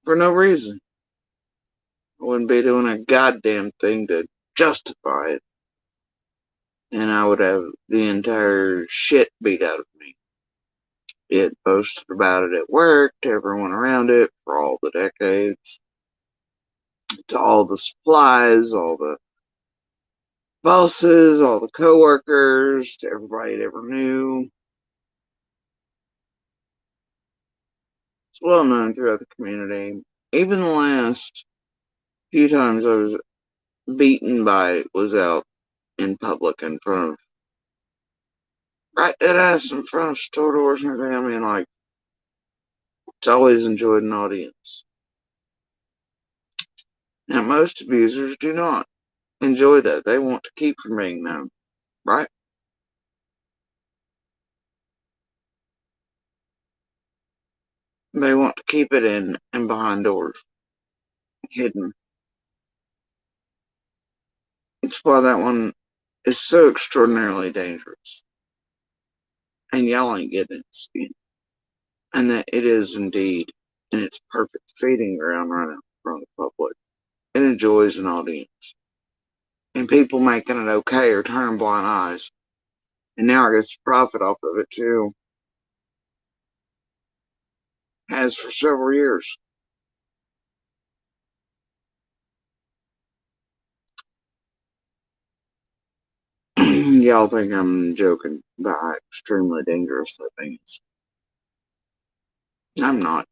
For no reason. I wouldn't be doing a goddamn thing to justify it. And I would have the entire shit beat out of me. It boasted about it at work, to everyone around it, for all the decades, to all the supplies, all the bosses, all the coworkers, to everybody it ever knew. It's well known throughout the community. Even the last few times I was beaten by it was out in public in front of, right dead ass in front of store doors and everything. I mean, like, it's always enjoyed an audience. Now, most abusers do not enjoy that. They want to keep from being known, right? They want to keep it in and behind doors, hidden. It's why that one is so extraordinarily dangerous. And y'all ain't getting it. And that it is indeed in its perfect feeding ground right out in front of the public. It enjoys an audience. And people making it okay or turning blind eyes. And now I guess to profit off of it too. Has for several years. Y'all think I'm joking about how extremely dangerous that thing is. I'm not.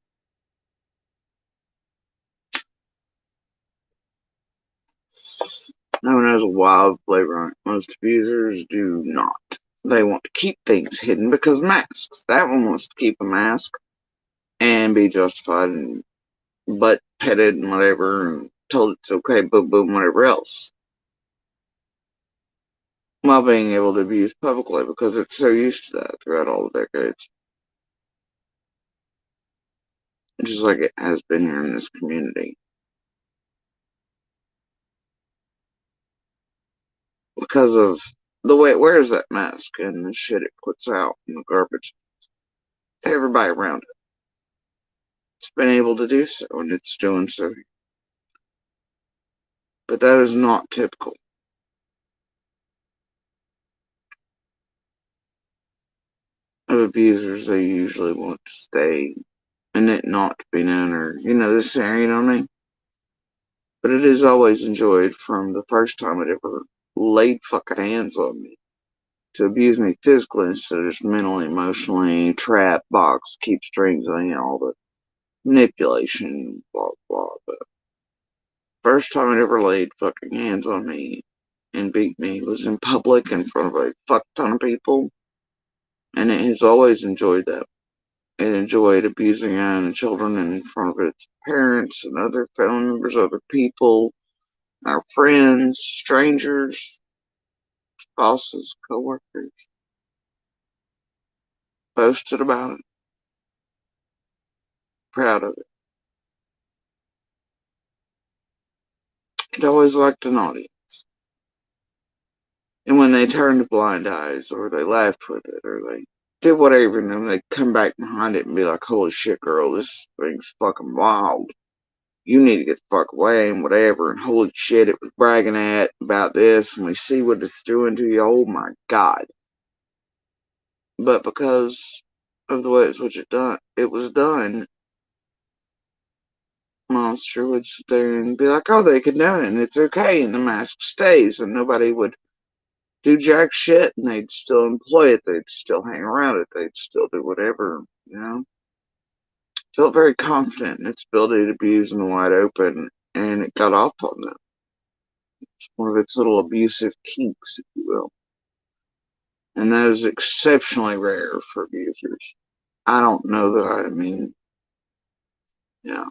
No one has a wild flavor on it. Most abusers do not. They want to keep things hidden because masks. That one wants to keep a mask and be justified and butt petted and whatever and told it's okay, boom, boom, whatever else. While being able to abuse publicly because it's so used to that throughout all the decades. Just like it has been here in this community. Because of the way it wears that mask and the shit it puts out in the garbage to everybody around it. It's been able to do so, and it's doing so. But that is not typical of abusers. They usually want to stay and it not to be known or, this area, you know what I mean? But it is always enjoyed from the first time it ever laid fucking hands on me to abuse me physically instead of just mentally, emotionally, trap, box, keep strings on, all the manipulation, blah, blah. But first time it ever laid fucking hands on me and beat me was in public in front of a fuck ton of people. And it has always enjoyed that. It enjoyed abusing children in front of its parents and other family members, other people, our friends, strangers, bosses, coworkers. Boasted about it, proud of it. It always liked an audience. And when they turned blind eyes, or they laughed with it, or they did whatever, and then they'd come back behind it and be like, holy shit, girl, this thing's fucking wild. You need to get the fuck away and whatever, and holy shit, it was bragging about this, and we see what it's doing to you, oh my god. But because of the way it was done, Monster would sit there and be like, oh, they condone it, and it's okay, and the mask stays, and nobody would do jack shit, and they'd still employ it, they'd still hang around it, they'd still do whatever, you know? Felt very confident in its ability to be used in the wide open, and it got off on them. It's one of its little abusive kinks, if you will. And that is exceptionally rare for abusers. I don't know that yeah,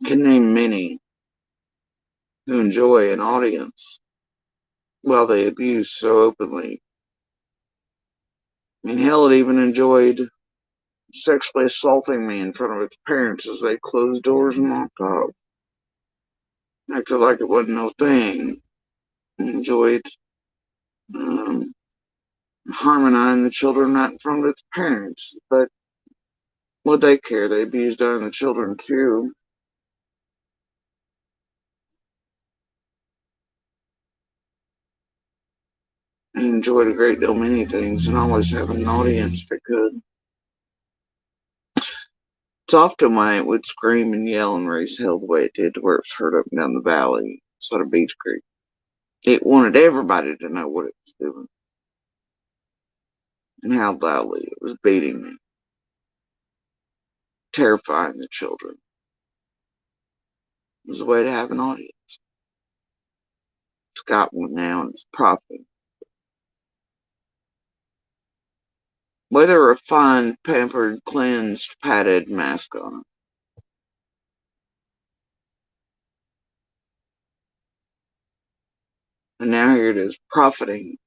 can name many who enjoy an audience while they abuse so openly. I mean, hell, it even enjoyed sexually assaulting me in front of its parents as they closed doors and locked up. Acted like it wasn't no thing. Enjoyed um, harmonizing the children right in front of its parents. But what they care, they abused other the children too. And enjoyed a great deal many things and always having an audience if it could. It's often why it would scream and yell and raise hell the way it did to where it was heard up and down the valley, sort of Beach Creek. It wanted everybody to know what it was doing and how loudly it was beating me, terrifying the children. It was a way to have an audience. It's got one now and it's profiting. Whether a fine, pampered, cleansed, padded mask on it. And now here it is, profiting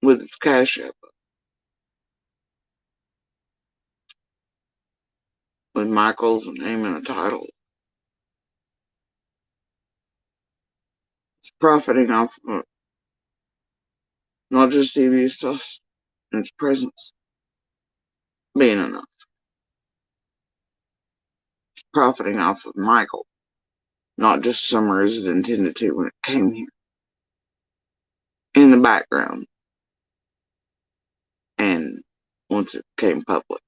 with its cash app, with Michael's name and a title. It's profiting off of not just the abuse to us and its presence being enough. It's profiting off of Michael, not just Summer as it intended to when it came here. In the background. And once it became public,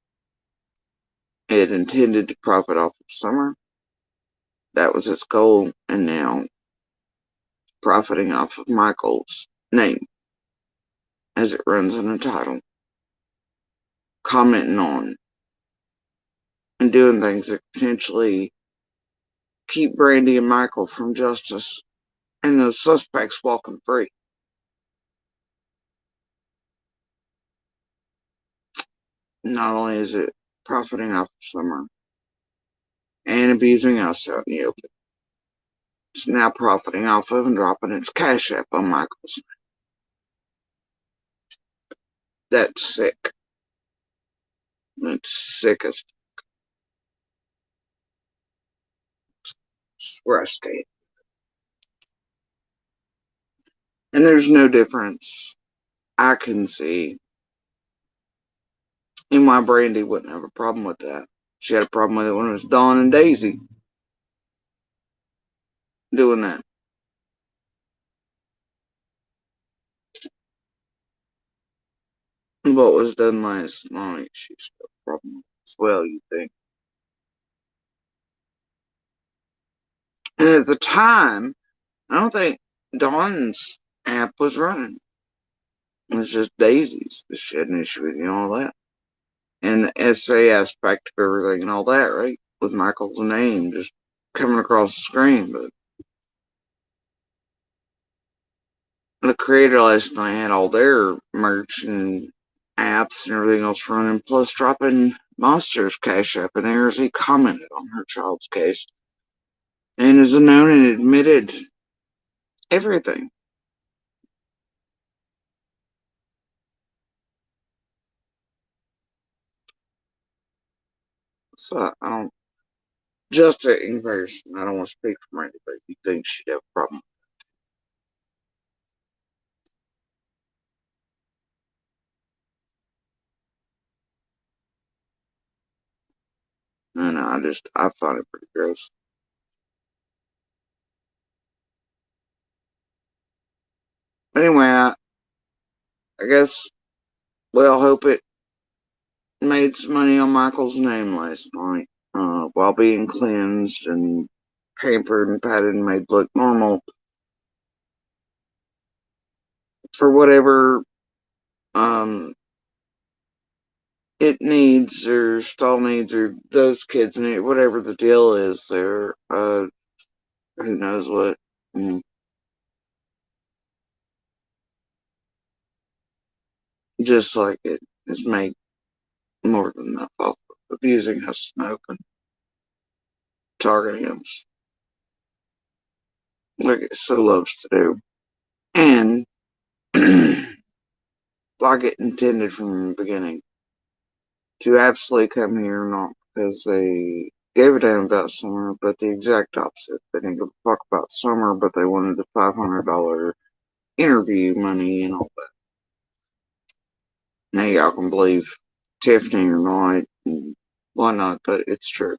it intended to profit off of Summer. That was its goal, and now profiting off of Michael's name as it runs in a title, commenting on and doing things that potentially keep Brandy and Michael from justice and those suspects walking free. Not only is it profiting off of Summer and abusing us out in the open, it's now profiting off of and dropping its cash app on Michael's. That's sick. It's sick as where I stay. And there's no difference I can see in why Brandy wouldn't have a problem with that. She had a problem with it when it was Dawn and Daisy doing that. What was done last night, she's got a problem with as well, you think. And at the time, I don't think Dawn's app was running. It was just Daisy's that she had an issue with, all that. And the essay aspect of everything and all that, right? With Michael's name just coming across the screen. But the creator last night had all their merch and apps and everything else running, plus dropping Monster's cash app in there as he commented on her child's case. And is known and admitted everything. So I don't, just in comparison, I don't want to speak for Randy, but he thinks she'd have a problem. And I find it pretty gross. Anyway, I guess we'll hope it made some money on Michael's name last night, while being cleansed and pampered and patted and made look normal for whatever um it needs or stall needs or those kids need, whatever the deal is there. Who knows what. Mm, just like it is made more than enough off of abusing us and open targeting us like it so loves to do. And like it intended from the beginning to absolutely come here, not because they gave a damn about Summer, but the exact opposite. They didn't give a fuck about Summer, but they wanted the $500 interview money and all that. Now y'all can believe Tiffany or not, and why not, but it's true.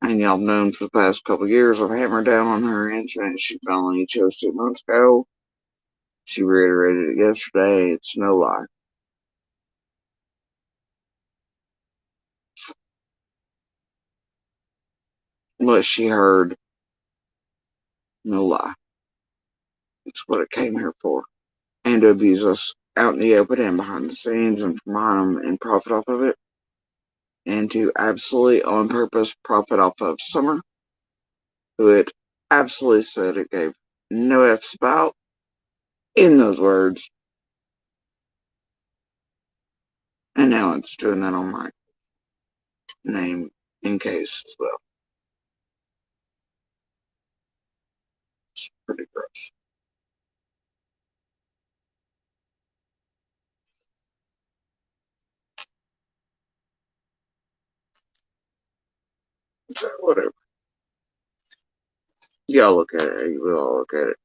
And y'all known for the past couple of years I've hammered down on her incident she finally chose 2 months ago. She reiterated it yesterday. It's no lie. What she heard, no lie. It's what it came here for. And to abuse us out in the open and behind the scenes and from behind them and profit off of it. And to absolutely on purpose profit off of Summer, who it absolutely said it gave no F's about in those words. And now it's doing that on my name in case as well. It's pretty gross. So whatever. Y'all look at it, you will all look at it.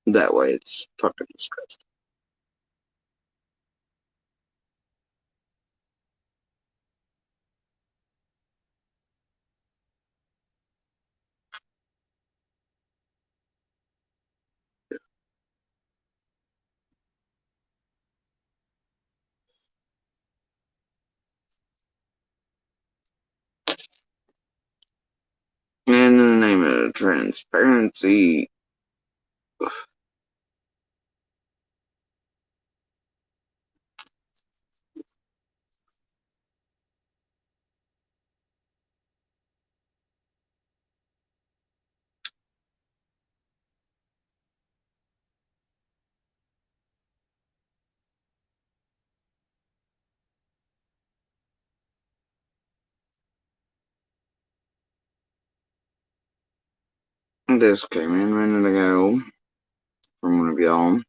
That way it's fucking disgusting. And in the name of transparency, this came in a minute ago from one of y'all,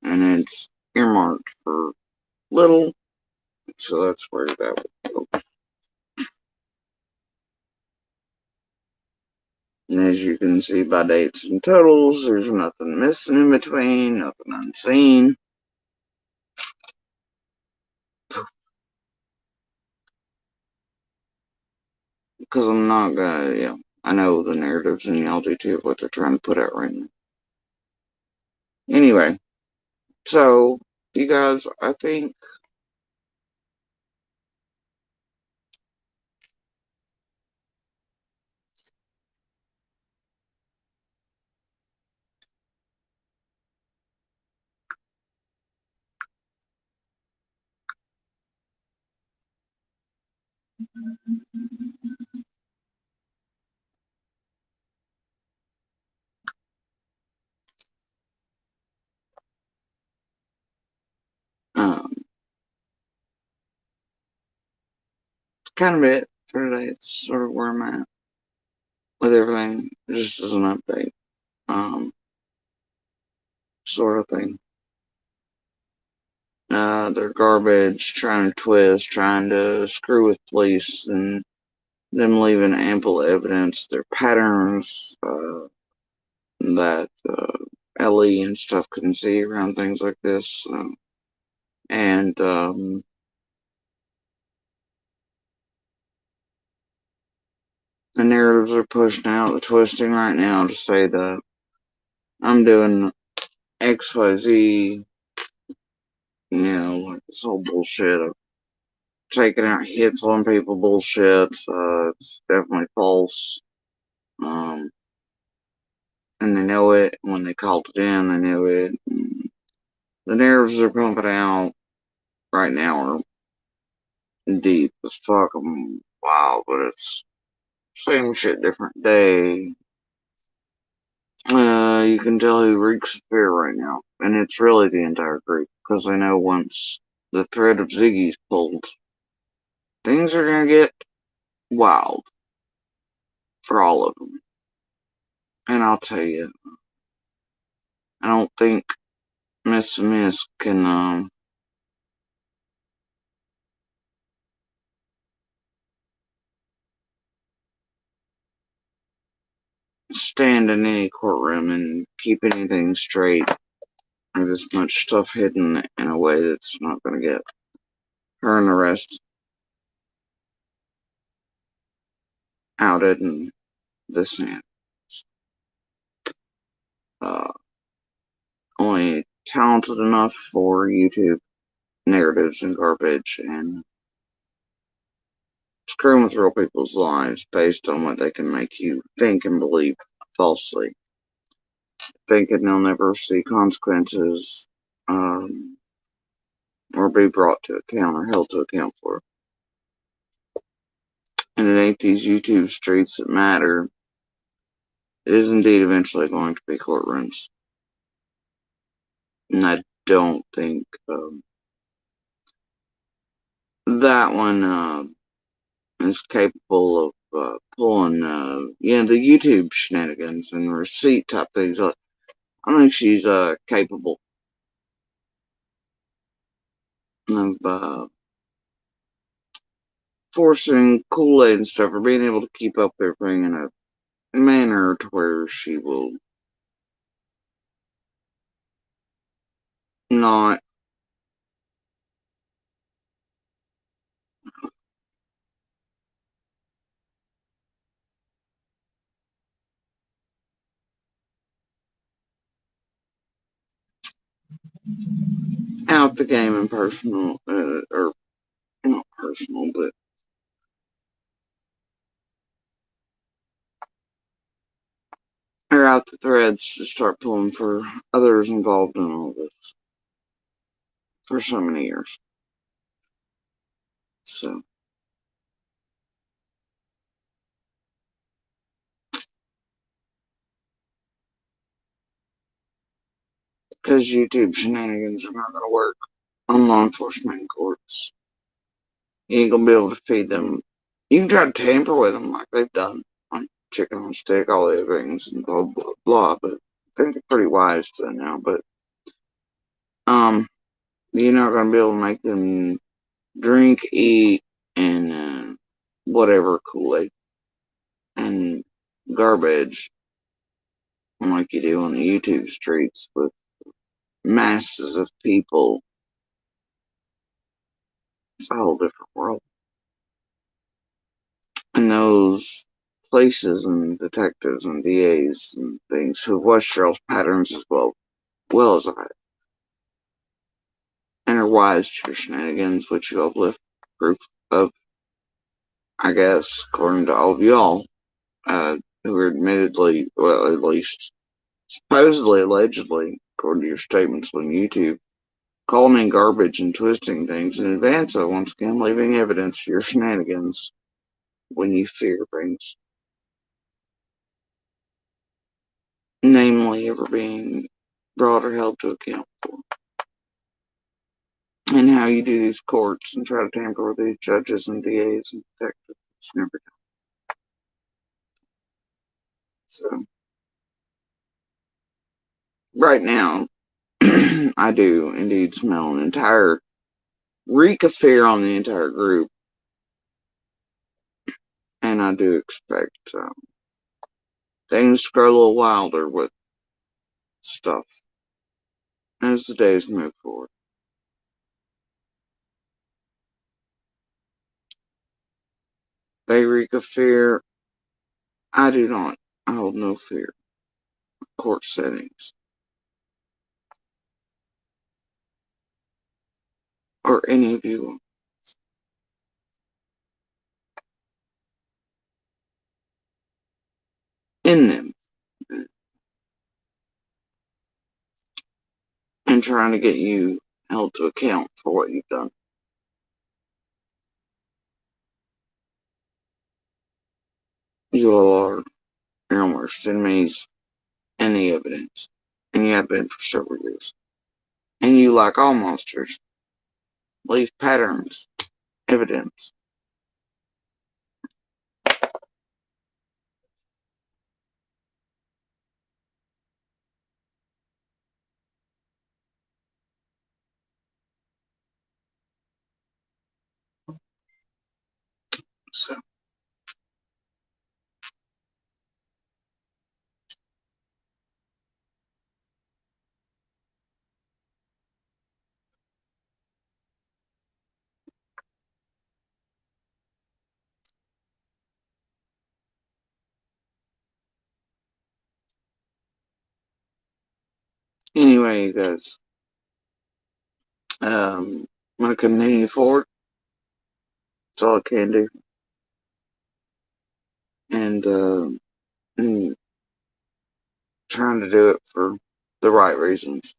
and it's earmarked for little, so that's where that would go. And as you can see by dates and totals, there's nothing missing in between, nothing unseen. Because I'm not gonna, I know the narratives and y'all do too, what they're trying to put out right now. Anyway, so, you guys, I think, um, kind of it for today. It's sort of where I'm at with everything, just as an update, sort of thing. They're garbage, trying to twist, trying to screw with police, and them leaving ample evidence, their patterns, that Ellie and stuff couldn't see around things like this. And The narratives are pushing out the twisting right now to say that I'm doing XYZ, like this whole bullshit of taking out hits on people bullshit. It's definitely false. Um, and they know it. When they called it in, they knew it. The narratives they're pumping out right now are deep as fuck. Wow, but it's same shit, different day. You can tell who reeks of fear right now, and it's really the entire group, because they know once the thread of Ziggy's pulled, things are gonna get wild for all of them. And I'll tell you, I don't think Miss Miss can stand in any courtroom and keep anything straight. There's this much stuff hidden in a way that's not gonna get her and the rest outed and this and uh, only talented enough for YouTube narratives and garbage and screwing with real people's lives based on what they can make you think and believe falsely, thinking they'll never see consequences or be brought to account or held to account for. And it ain't these YouTube streets that matter. It is indeed eventually going to be courtrooms. And I don't think that one is capable of pulling, the YouTube shenanigans and receipt type things. I think she's capable of forcing Kool-Aid and stuff, or being able to keep up everything in a manner to where she will not out the game in personal, or not personal, but or out the threads to start pulling for others involved in all this for so many years. So, because YouTube shenanigans are not going to work on law enforcement and courts, you ain't going to be able to feed them. You can try to tamper with them like they've done on chicken on stick, all the other things, and blah, blah, blah, but I think they're pretty wise to that now, but you're not going to be able to make them drink, eat, and whatever Kool-Aid and garbage like you do on the YouTube streets with masses of people. It's a whole different world. And those places and detectives and DAs and things who watch Charles patterns as well as I, and are wise to your shenanigans, which you uplift proof of, I guess, according to all of y'all, who are admittedly, well, at least supposedly, allegedly, according to your statements on YouTube, calling in garbage and twisting things in advance of, once again, leaving evidence for your shenanigans when you fear things. Namely, ever being brought or held to account for. And how you do these courts and try to tamper with these judges and DAs and detectives. It's never done. So, right now, I do indeed smell an entire reek of fear on the entire group. And I do expect things to grow a little wilder with stuff as the days move forward. They reek of fear I do not. I hold no fear of court settings or any of you in them and trying to get you held to account for what you've done. You all are your worst enemies and the evidence, and you have been for several years. And you, like all monsters, leave patterns, evidence. So, anyway, guys, I'm gonna continue forward. That's all I can do, and trying to do it for the right reasons.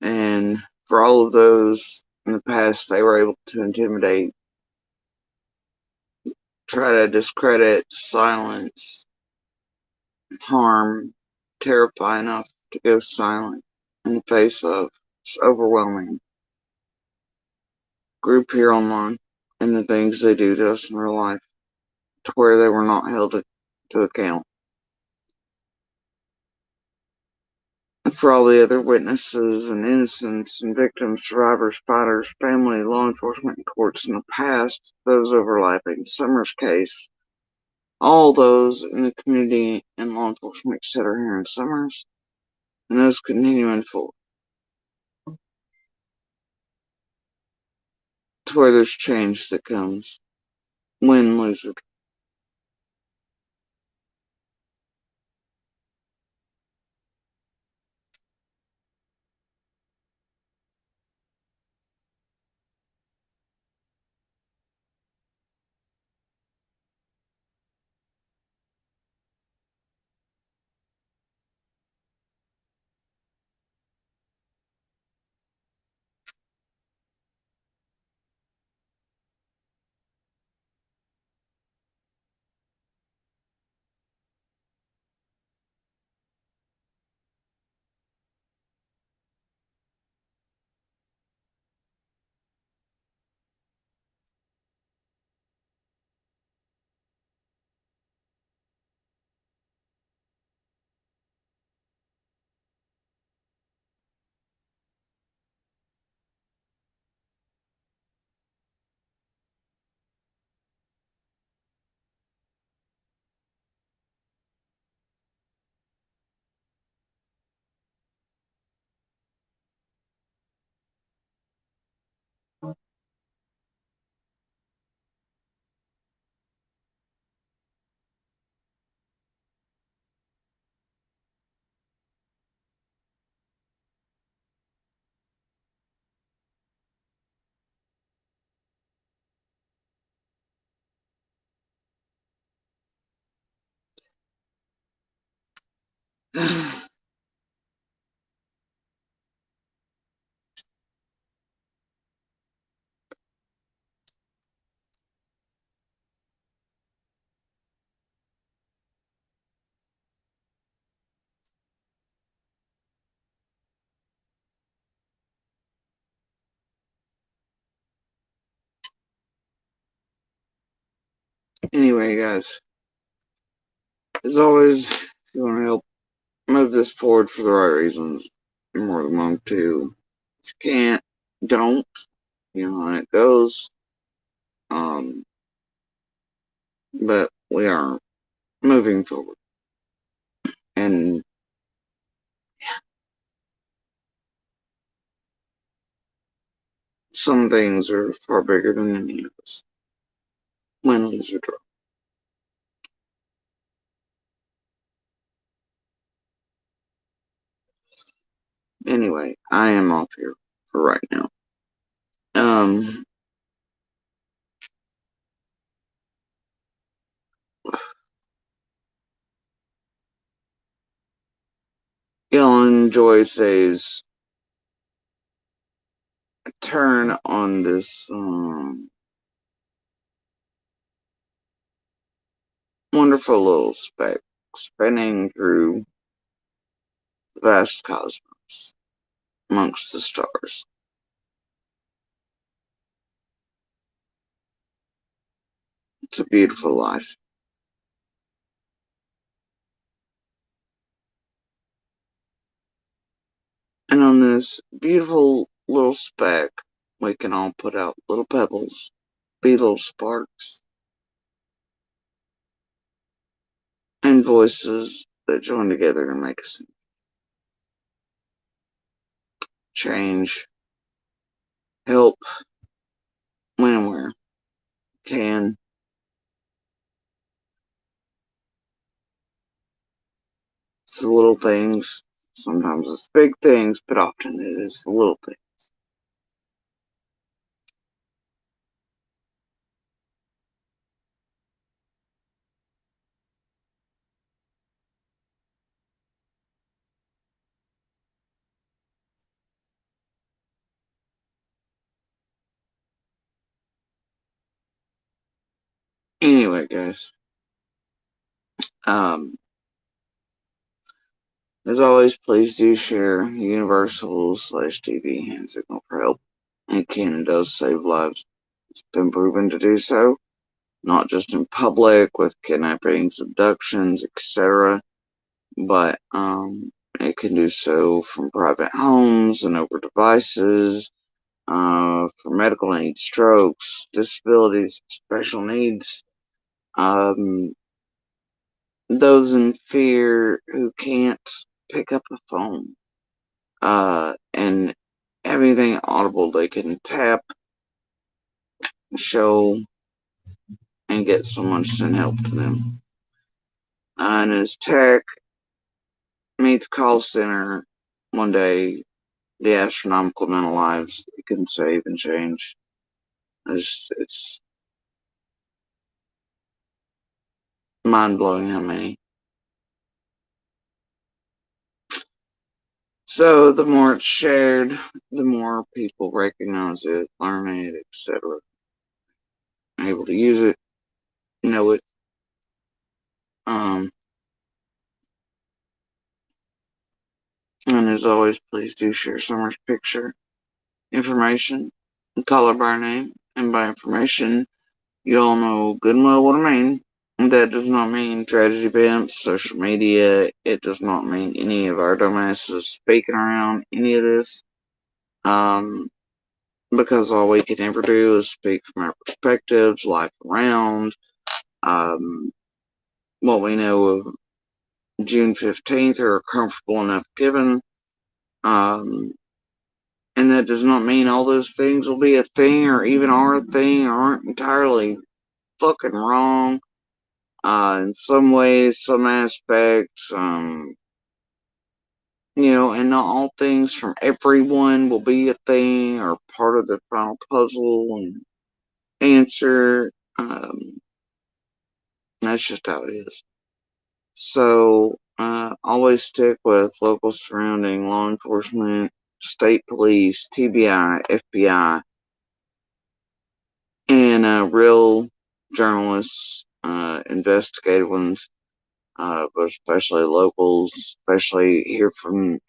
And for all of those in the past, they were able to intimidate, try to discredit, silence, harm, terrify enough to go silent in the face of this overwhelming group here online and the things they do to us in real life, to where they were not held to account. And for all the other witnesses and innocents and victims, survivors, fighters, family, law enforcement, and courts in the past, those overlapping Summers case, all those in the community and law enforcement, etc. here in Summers, and those continuing forward, to where there's change that comes, win, lose, or anyway, guys, as always, if you want to help move this forward for the right reasons, you're more than welcome to. If you can't, don't. You know how it goes. Um, but we are moving forward. And some things are far bigger than any of us. Win, lose, or draw. I am off here for right now. Um, Y'all enjoy today's turn on this wonderful little speck spinning through the vast cosmos amongst the stars. It's a beautiful life. And on this beautiful little speck, we can all put out little pebbles, be little sparks, and voices that join together to make us change, help, when and where can. It's the little things. Sometimes it's big things, but often it is the little things. Anyway, guys, um, as always, please do share Universal/TV hand signal for help. And Canon does save lives. It's been proven to do so, not just in public with kidnappings, abductions, etc., but it can do so from private homes and over devices, for medical needs, strokes, disabilities, special needs, um, those in fear who can't pick up a phone, and everything audible they can tap, show, and get someone to send help to them. And as tech meets call center, one day the astronomical amount of lives it can save and change. It's mind blowing how many. So the more it's shared, the more people recognize it, learn it, etc. Able to use it, know it. Um, and as always, please do share Summer's picture, information, and call her by name. And by information, you all know good and well what I mean. That does not mean tragedy pimps, social media. It does not mean any of our dumbasses speaking around any of this. Um, because all we can ever do is speak from our perspectives, life around, um, what we know of June 15th or are comfortable enough given. Um, and that does not mean all those things will be a thing or even are a thing or aren't entirely fucking wrong. In some ways, some aspects, and not all things from everyone will be a thing or part of the final puzzle and answer. That's just how it is. So, always stick with local surrounding law enforcement, state police, TBI, FBI, and real journalists, investigative ones, but especially locals, especially here from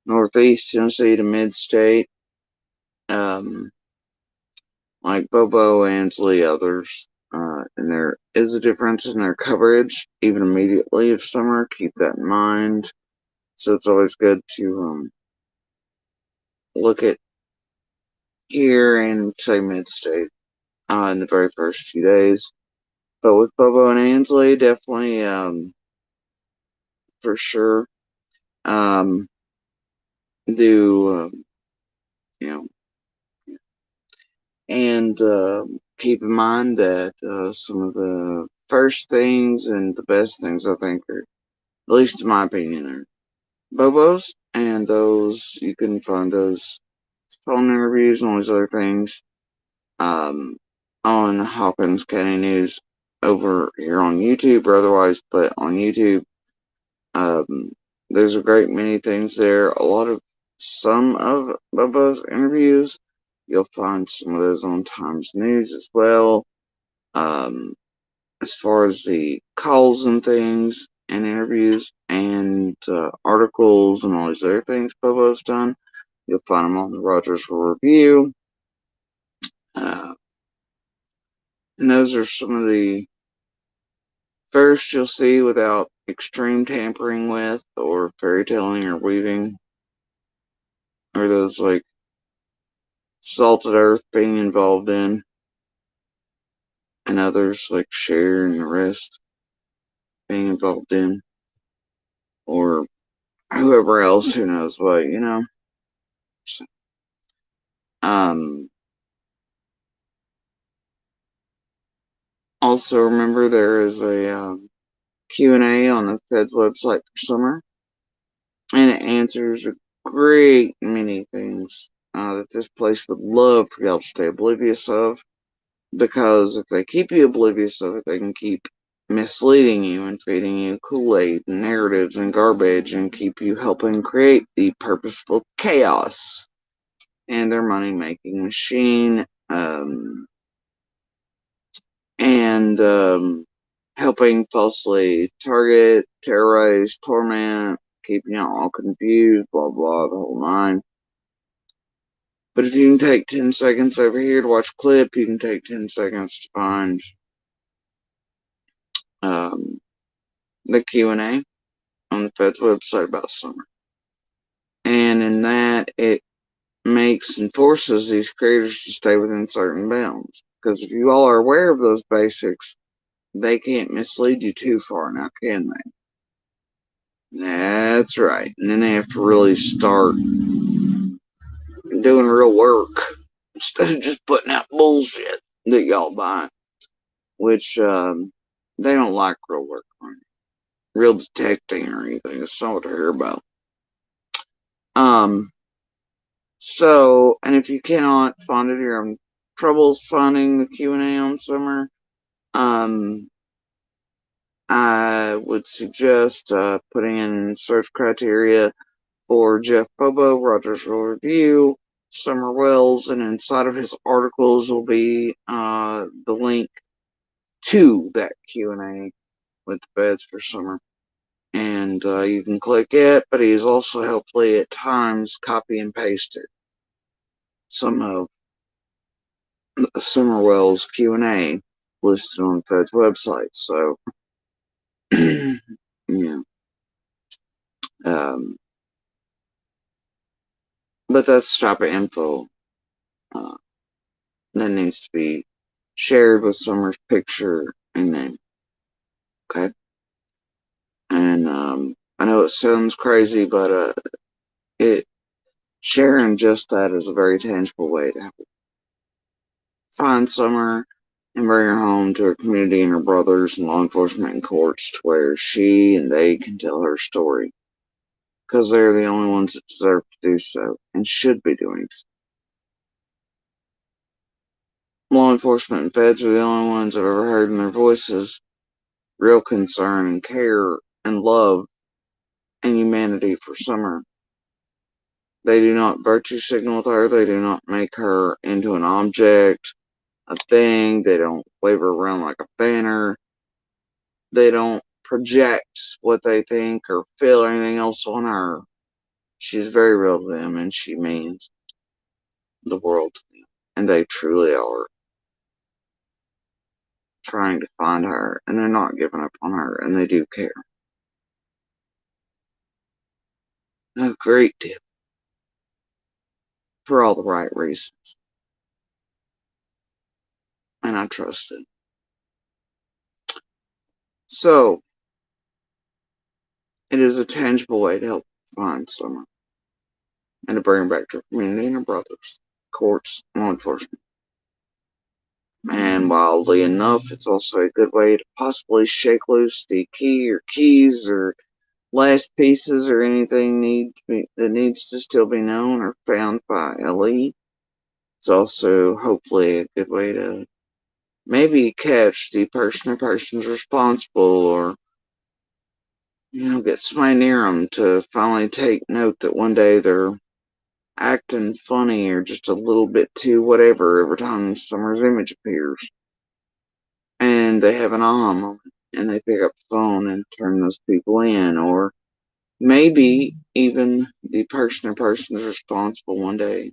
Northeast Tennessee to mid-state, um, like Bobo, Ansley, others. And there is a difference in their coverage, even immediately of summer. Keep that in mind. So it's always good to look at here and say mid-state in the very first few days. But with Bobo and Ansley, definitely for sure um, do you know and keep in mind that some of the first things and the best things I think are, at least in my opinion, are Bobos And those, you can find those phone interviews and all these other things on Hawkins County News over here on YouTube or otherwise, but on YouTube, there's a great many things there. Some of Bubba's interviews, you'll find some of those on Times News as well. As far as the calls and things and interviews and articles and all these other things Bubba's done, you'll find them on the Rogers Review. And those are some of the first you'll see without extreme tampering with or fairy telling or weaving, or those like Salted Earth being involved in, and others like Cher and the rest being involved in, or whoever else who knows what, you know. So, also remember there is a Q&A on the Fed's website for summer, and it answers a great many things that this place would love for y'all to stay oblivious of, because if they keep you oblivious of it, they can keep misleading you and feeding you Kool-Aid and narratives and garbage and keep you helping create the purposeful chaos and their money-making machine, and helping falsely target, terrorize, torment, keeping you all confused, blah blah, the whole nine. But if you can take 10 seconds over here to watch a clip, you can take 10 seconds to find the Q&A on the Fed's website about summer. And in that, it makes and forces these creators to stay within certain bounds. Because if you all are aware of those basics, they can't mislead you too far now, can they? That's right. And then they have to really start doing real work instead of just putting out bullshit that y'all buy, which they don't like real work, right? Real detecting or anything. It's not what to hear about. So, and if you cannot find it, you're having troubles finding the Q&A on summer, I would suggest putting in search criteria for Jeff Bobo, Rogers Review, Summer Wells, and inside of his articles will be the link to that Q&A with the Feds for summer. And you can click it, but he's also helpfully at times copy and pasted some of Summer Wells Q&A listed on the Fed's website. So, yeah. But that's type of info that needs to be shared with Summer's picture and name. Okay? And I know it sounds crazy, but sharing just that is a very tangible way to find Summer and bring her home to her community and her brothers and law enforcement and courts, to where she and they can tell her story. Because they're the only ones that deserve to do so and should be doing so. Law enforcement and feds are the only ones I've ever heard in their voices real concern and care and love and humanity for Summer. They do not virtue signal with her. They do not make her into an object, a thing. They don't wave her around like a banner. They don't project what they think or feel or anything else on her. She's very real to them, and she means the world to them. And they truly are trying to find her, and they're not giving up on her, and they do care. A great deal. For all the right reasons. And I trust it. So, it is a tangible way to help find Summer and to bring her back to her community and her brothers, courts, law enforcement. And wildly enough, it's also a good way to possibly shake loose the key or keys or last pieces or anything that needs to still be known are found by Ellie. It's also hopefully a good way to maybe catch the person or persons responsible, or get somebody near them to finally take note that one day they're acting funny or just a little bit too whatever every time Summer's image appears. And they have an aha moment and they pick up the phone and turn those people in, or maybe even the person or persons responsible one day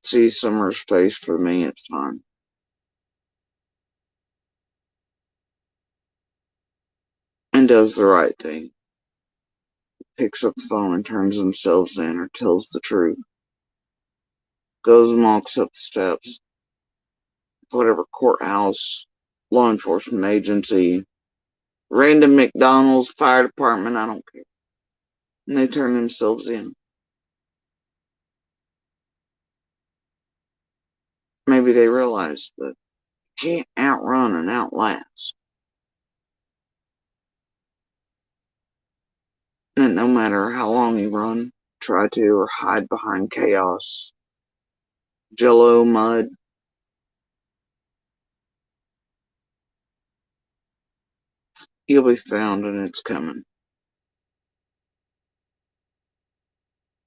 sees Summer's face for the millionth time and does the right thing, picks up the phone and turns themselves in or tells the truth, goes and walks up the steps of whatever courthouse, law enforcement agency, random McDonald's, fire department, I don't care. And they turn themselves in. Maybe they realize that you can't outrun and outlast. And no matter how long you run, try to, or hide behind chaos, jello, mud, you'll be found and it's coming.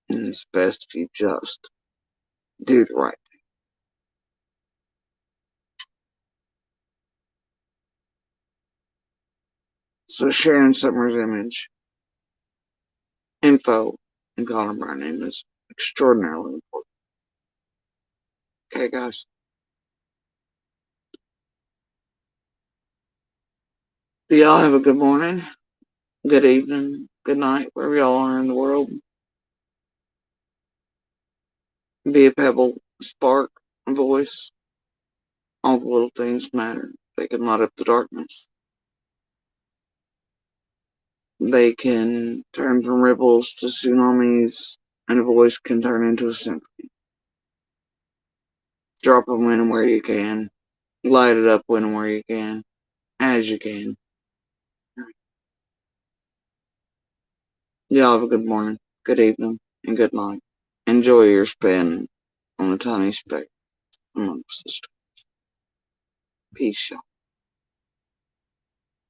And it's best if you just do the right thing. So sharing Summer's image, info, and calling by name is extraordinarily important. Okay, guys. Do y'all have a good morning, good evening, good night, wherever y'all are in the world? Be a pebble, a spark, a voice. All the little things matter. They can light up the darkness. They can turn from ripples to tsunamis, and a voice can turn into a symphony. Drop them when and where you can. Light it up when and where you can, as you can. Y'all have a good morning, good evening, and good night. Enjoy your spin on the tiny speck amongst the stars. Peace, y'all.